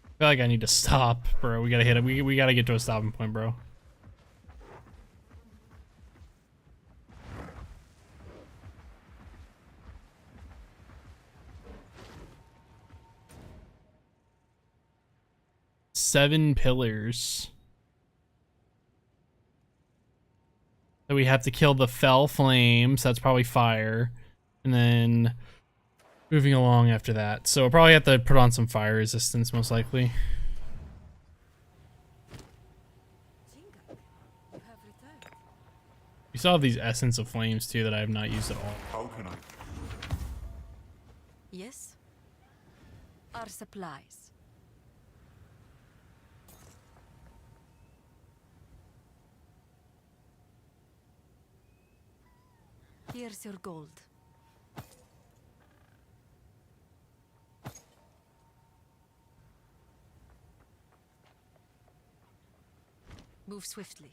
I feel like I need to stop, bro. We gotta hit it. We gotta get to a stopping point, bro. Seven pillars. So we have to kill the fell flames. That's probably fire. And then moving along after that. So we'll probably have to put on some fire resistance, most likely. We still have these essence of flames too that I have not used at all. How can I? Yes? Our supplies. Here's your gold. Move swiftly.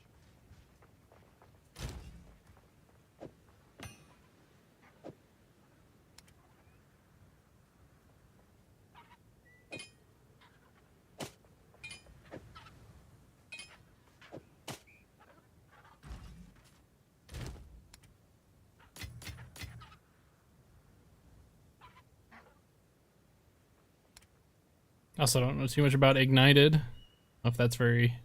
Also don't know too much about Ignited. I don't know if that's very...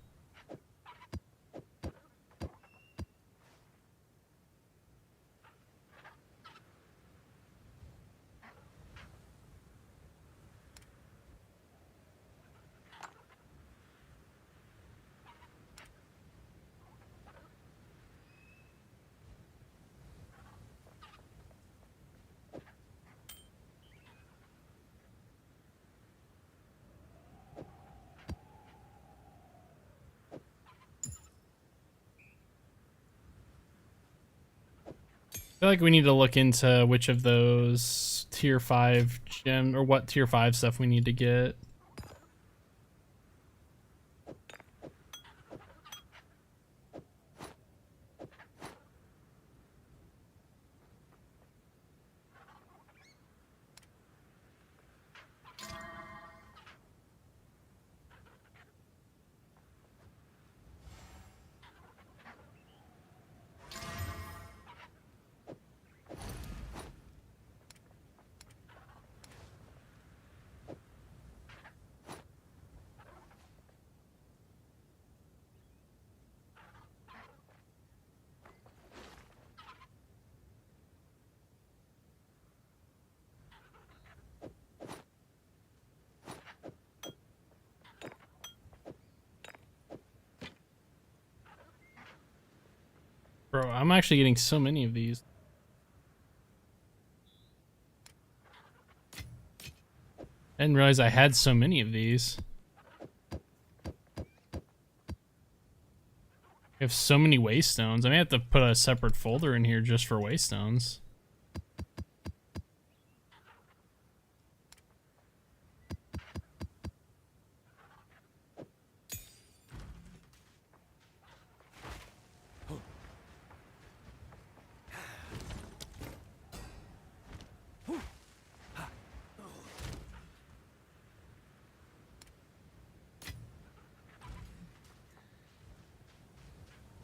I feel like we need to look into which of those tier 5 gem, or what tier 5 stuff we need to get. Bro, I'm actually getting so many of these. I didn't realize I had so many of these. I have so many waystones. I may have to put a separate folder in here just for waystones.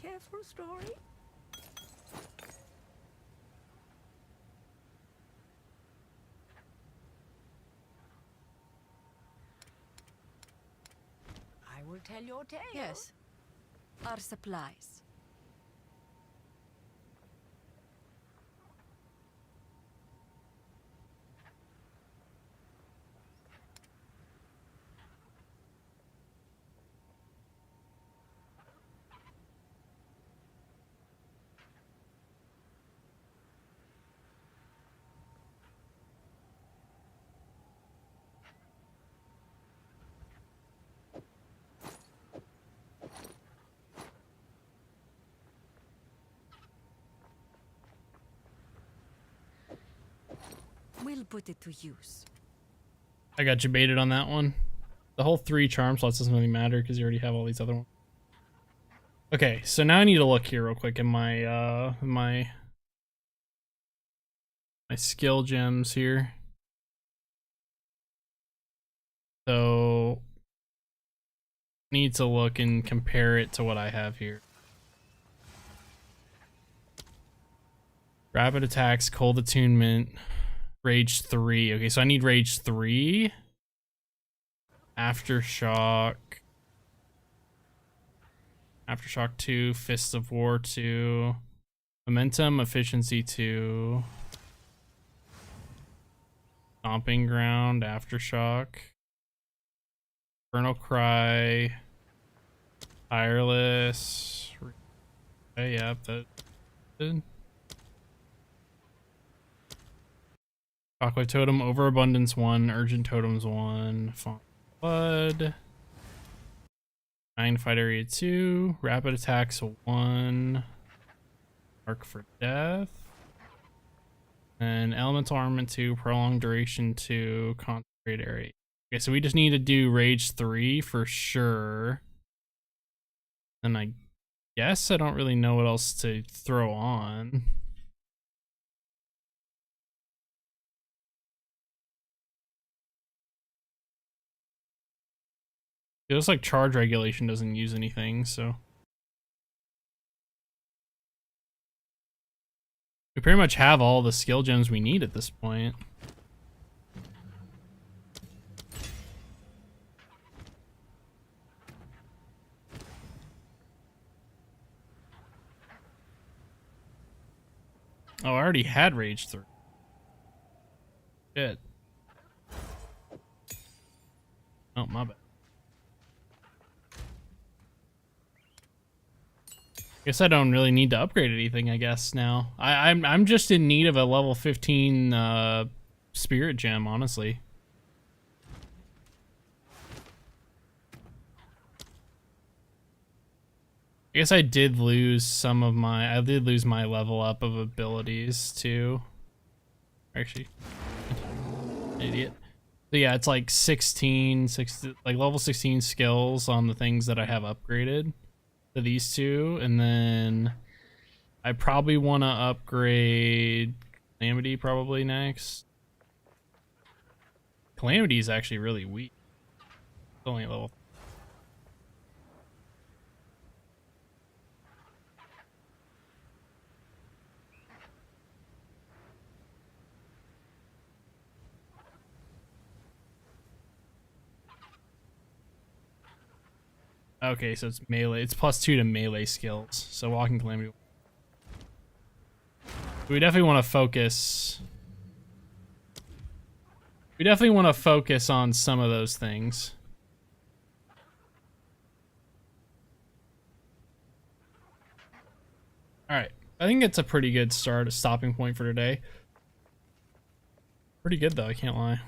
Care for a story? I will tell your tale. Yes. Our supplies. We'll put it to use. I got you baited on that one. The whole 3 charm slots doesn't really matter because you already have all these other ones. Okay, so now I need to look here real quick in my my skill gems here. So I need to look and compare it to what I have here. Rapid attacks, cold attunement, rage 3. Okay, so I need rage 3. Aftershock. Aftershock 2, Fists of War 2, Momentum, Efficiency 2, Stomping Ground, Aftershock, Infernal Cry, Tireless. Okay, yep, that's good. Shockwave Totem, Overabundance 1, Urgent Totems 1, Font Blood, 9 Fight Area 2, Rapid Attacks 1, Arc for Death, and Elemental Armament 2, Prolonged Duration 2, Concentrate Area. Okay, so we just need to do Rage 3 for sure. And I guess I don't really know what else to throw on. It looks like charge regulation doesn't use anything, so. We pretty much have all the skill gems we need at this point. Oh, I already had Rage 3. Shit. Oh, my bad. Guess I don't really need to upgrade anything, I guess, now. I'm just in need of a level 15 spirit gem, honestly. I guess I did lose my level up of abilities too. Actually, idiot. So yeah, it's like 16, like level 16 skills on the things that I have upgraded to these two, and then I probably want to upgrade Calamity probably next. Calamity is actually really weak. It's only level. Okay, so it's melee. It's +2 to melee skills. So walking Calamity. We definitely want to focus. We definitely want to focus on some of those things. All right, I think it's a pretty good stopping point for today. Pretty good though, I can't lie.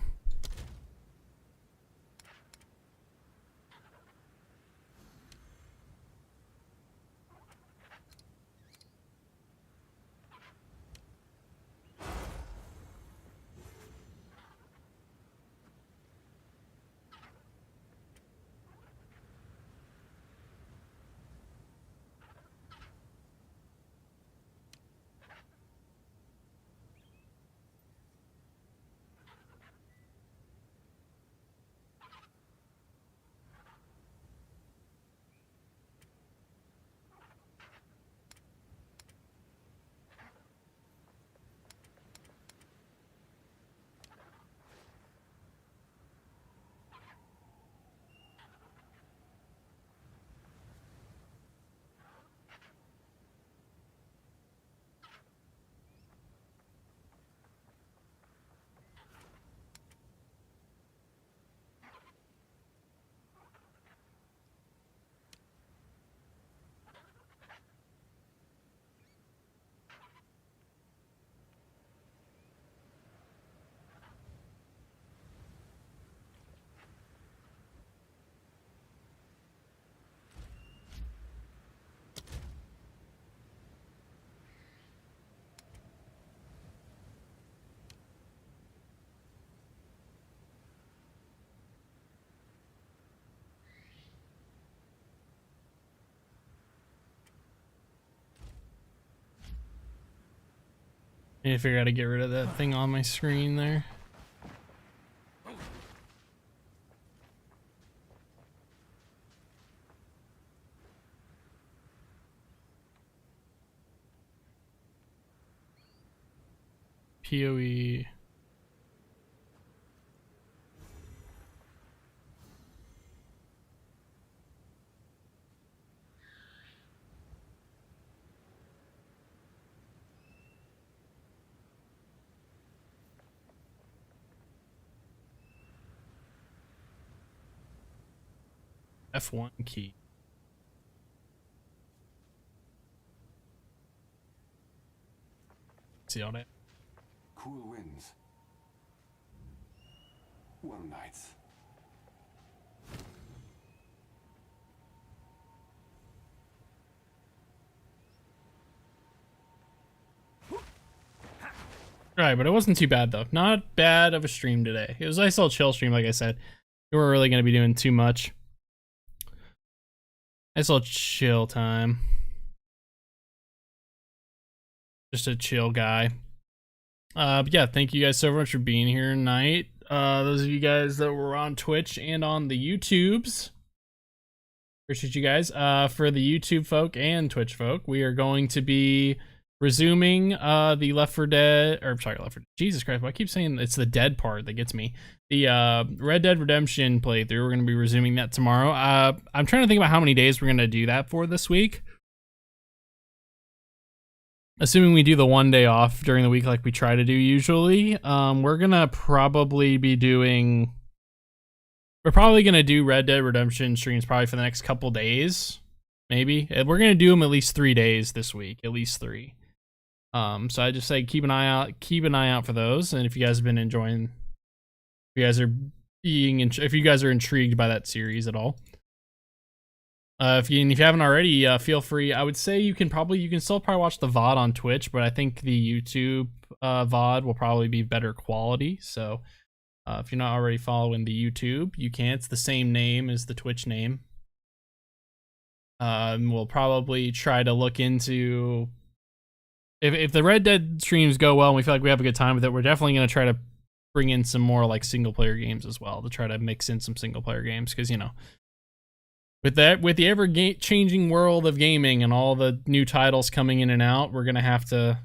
I need to figure out how to get rid of that thing on my screen there. PoE. F1 key. See all that? Cool winds. Warm nights. Right, but it wasn't too bad though. Not bad of a stream today. It was a nice little chill stream, like I said. We weren't really going to be doing too much. Nice little chill time. Just a chill guy. But yeah, thank you guys so much for being here tonight. Those of you guys that were on Twitch and on the YouTubes, appreciate you guys. For the YouTube folk and Twitch folk, we are going to be resuming the Left 4 Dead, or sorry, Left 4 Dead. Jesus Christ, I keep saying it's the dead part that gets me. The Red Dead Redemption playthrough, we're going to be resuming that tomorrow. I'm trying to think about how many days we're going to do that for this week. assuming we do the 1 day off during the week like we try to do usually, we're gonna probably be doing. We're probably gonna do Red Dead Redemption streams probably for the next couple days, maybe. We're gonna do them at least 3 days this week, at least 3. So I just say keep an eye out for those. And if you guys have been enjoying, if you guys are intrigued by that series at all, if you haven't already, feel free. I would say you can still probably watch the VOD on Twitch, but I think the YouTube VOD will probably be better quality. So if you're not already following the YouTube, you can. It's the same name as the Twitch name. We'll probably try to look into if the Red Dead streams go well and we feel like we have a good time with it, we're definitely going to try to bring in some more like single player games as well, to try to mix in some single player games, because with the ever changing world of gaming and all the new titles coming in and out, we're going to have to.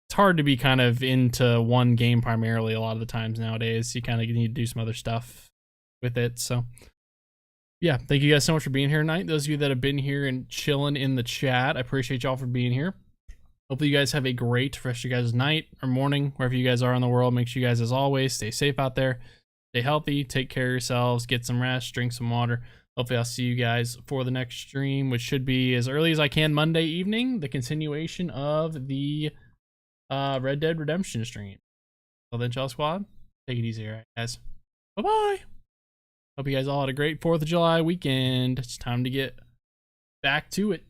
It's hard to be kind of into one game primarily a lot of the times nowadays. You kind of need to do some other stuff with it. So yeah, thank you guys so much for being here tonight. Those of you that have been here and chilling in the chat, I appreciate y'all for being here. Hopefully you guys have a great rest of your guys' night or morning, wherever you guys are in the world. Make sure you guys, as always, stay safe out there, stay healthy, take care of yourselves, get some rest, drink some water. Hopefully I'll see you guys for the next stream, which should be as early as I can Monday evening, the continuation of the Red Dead Redemption stream. Well then, Chill Squad, take it easy, all right, guys. Bye-bye. Hope you guys all had a great 4th of July weekend. It's time to get back to it.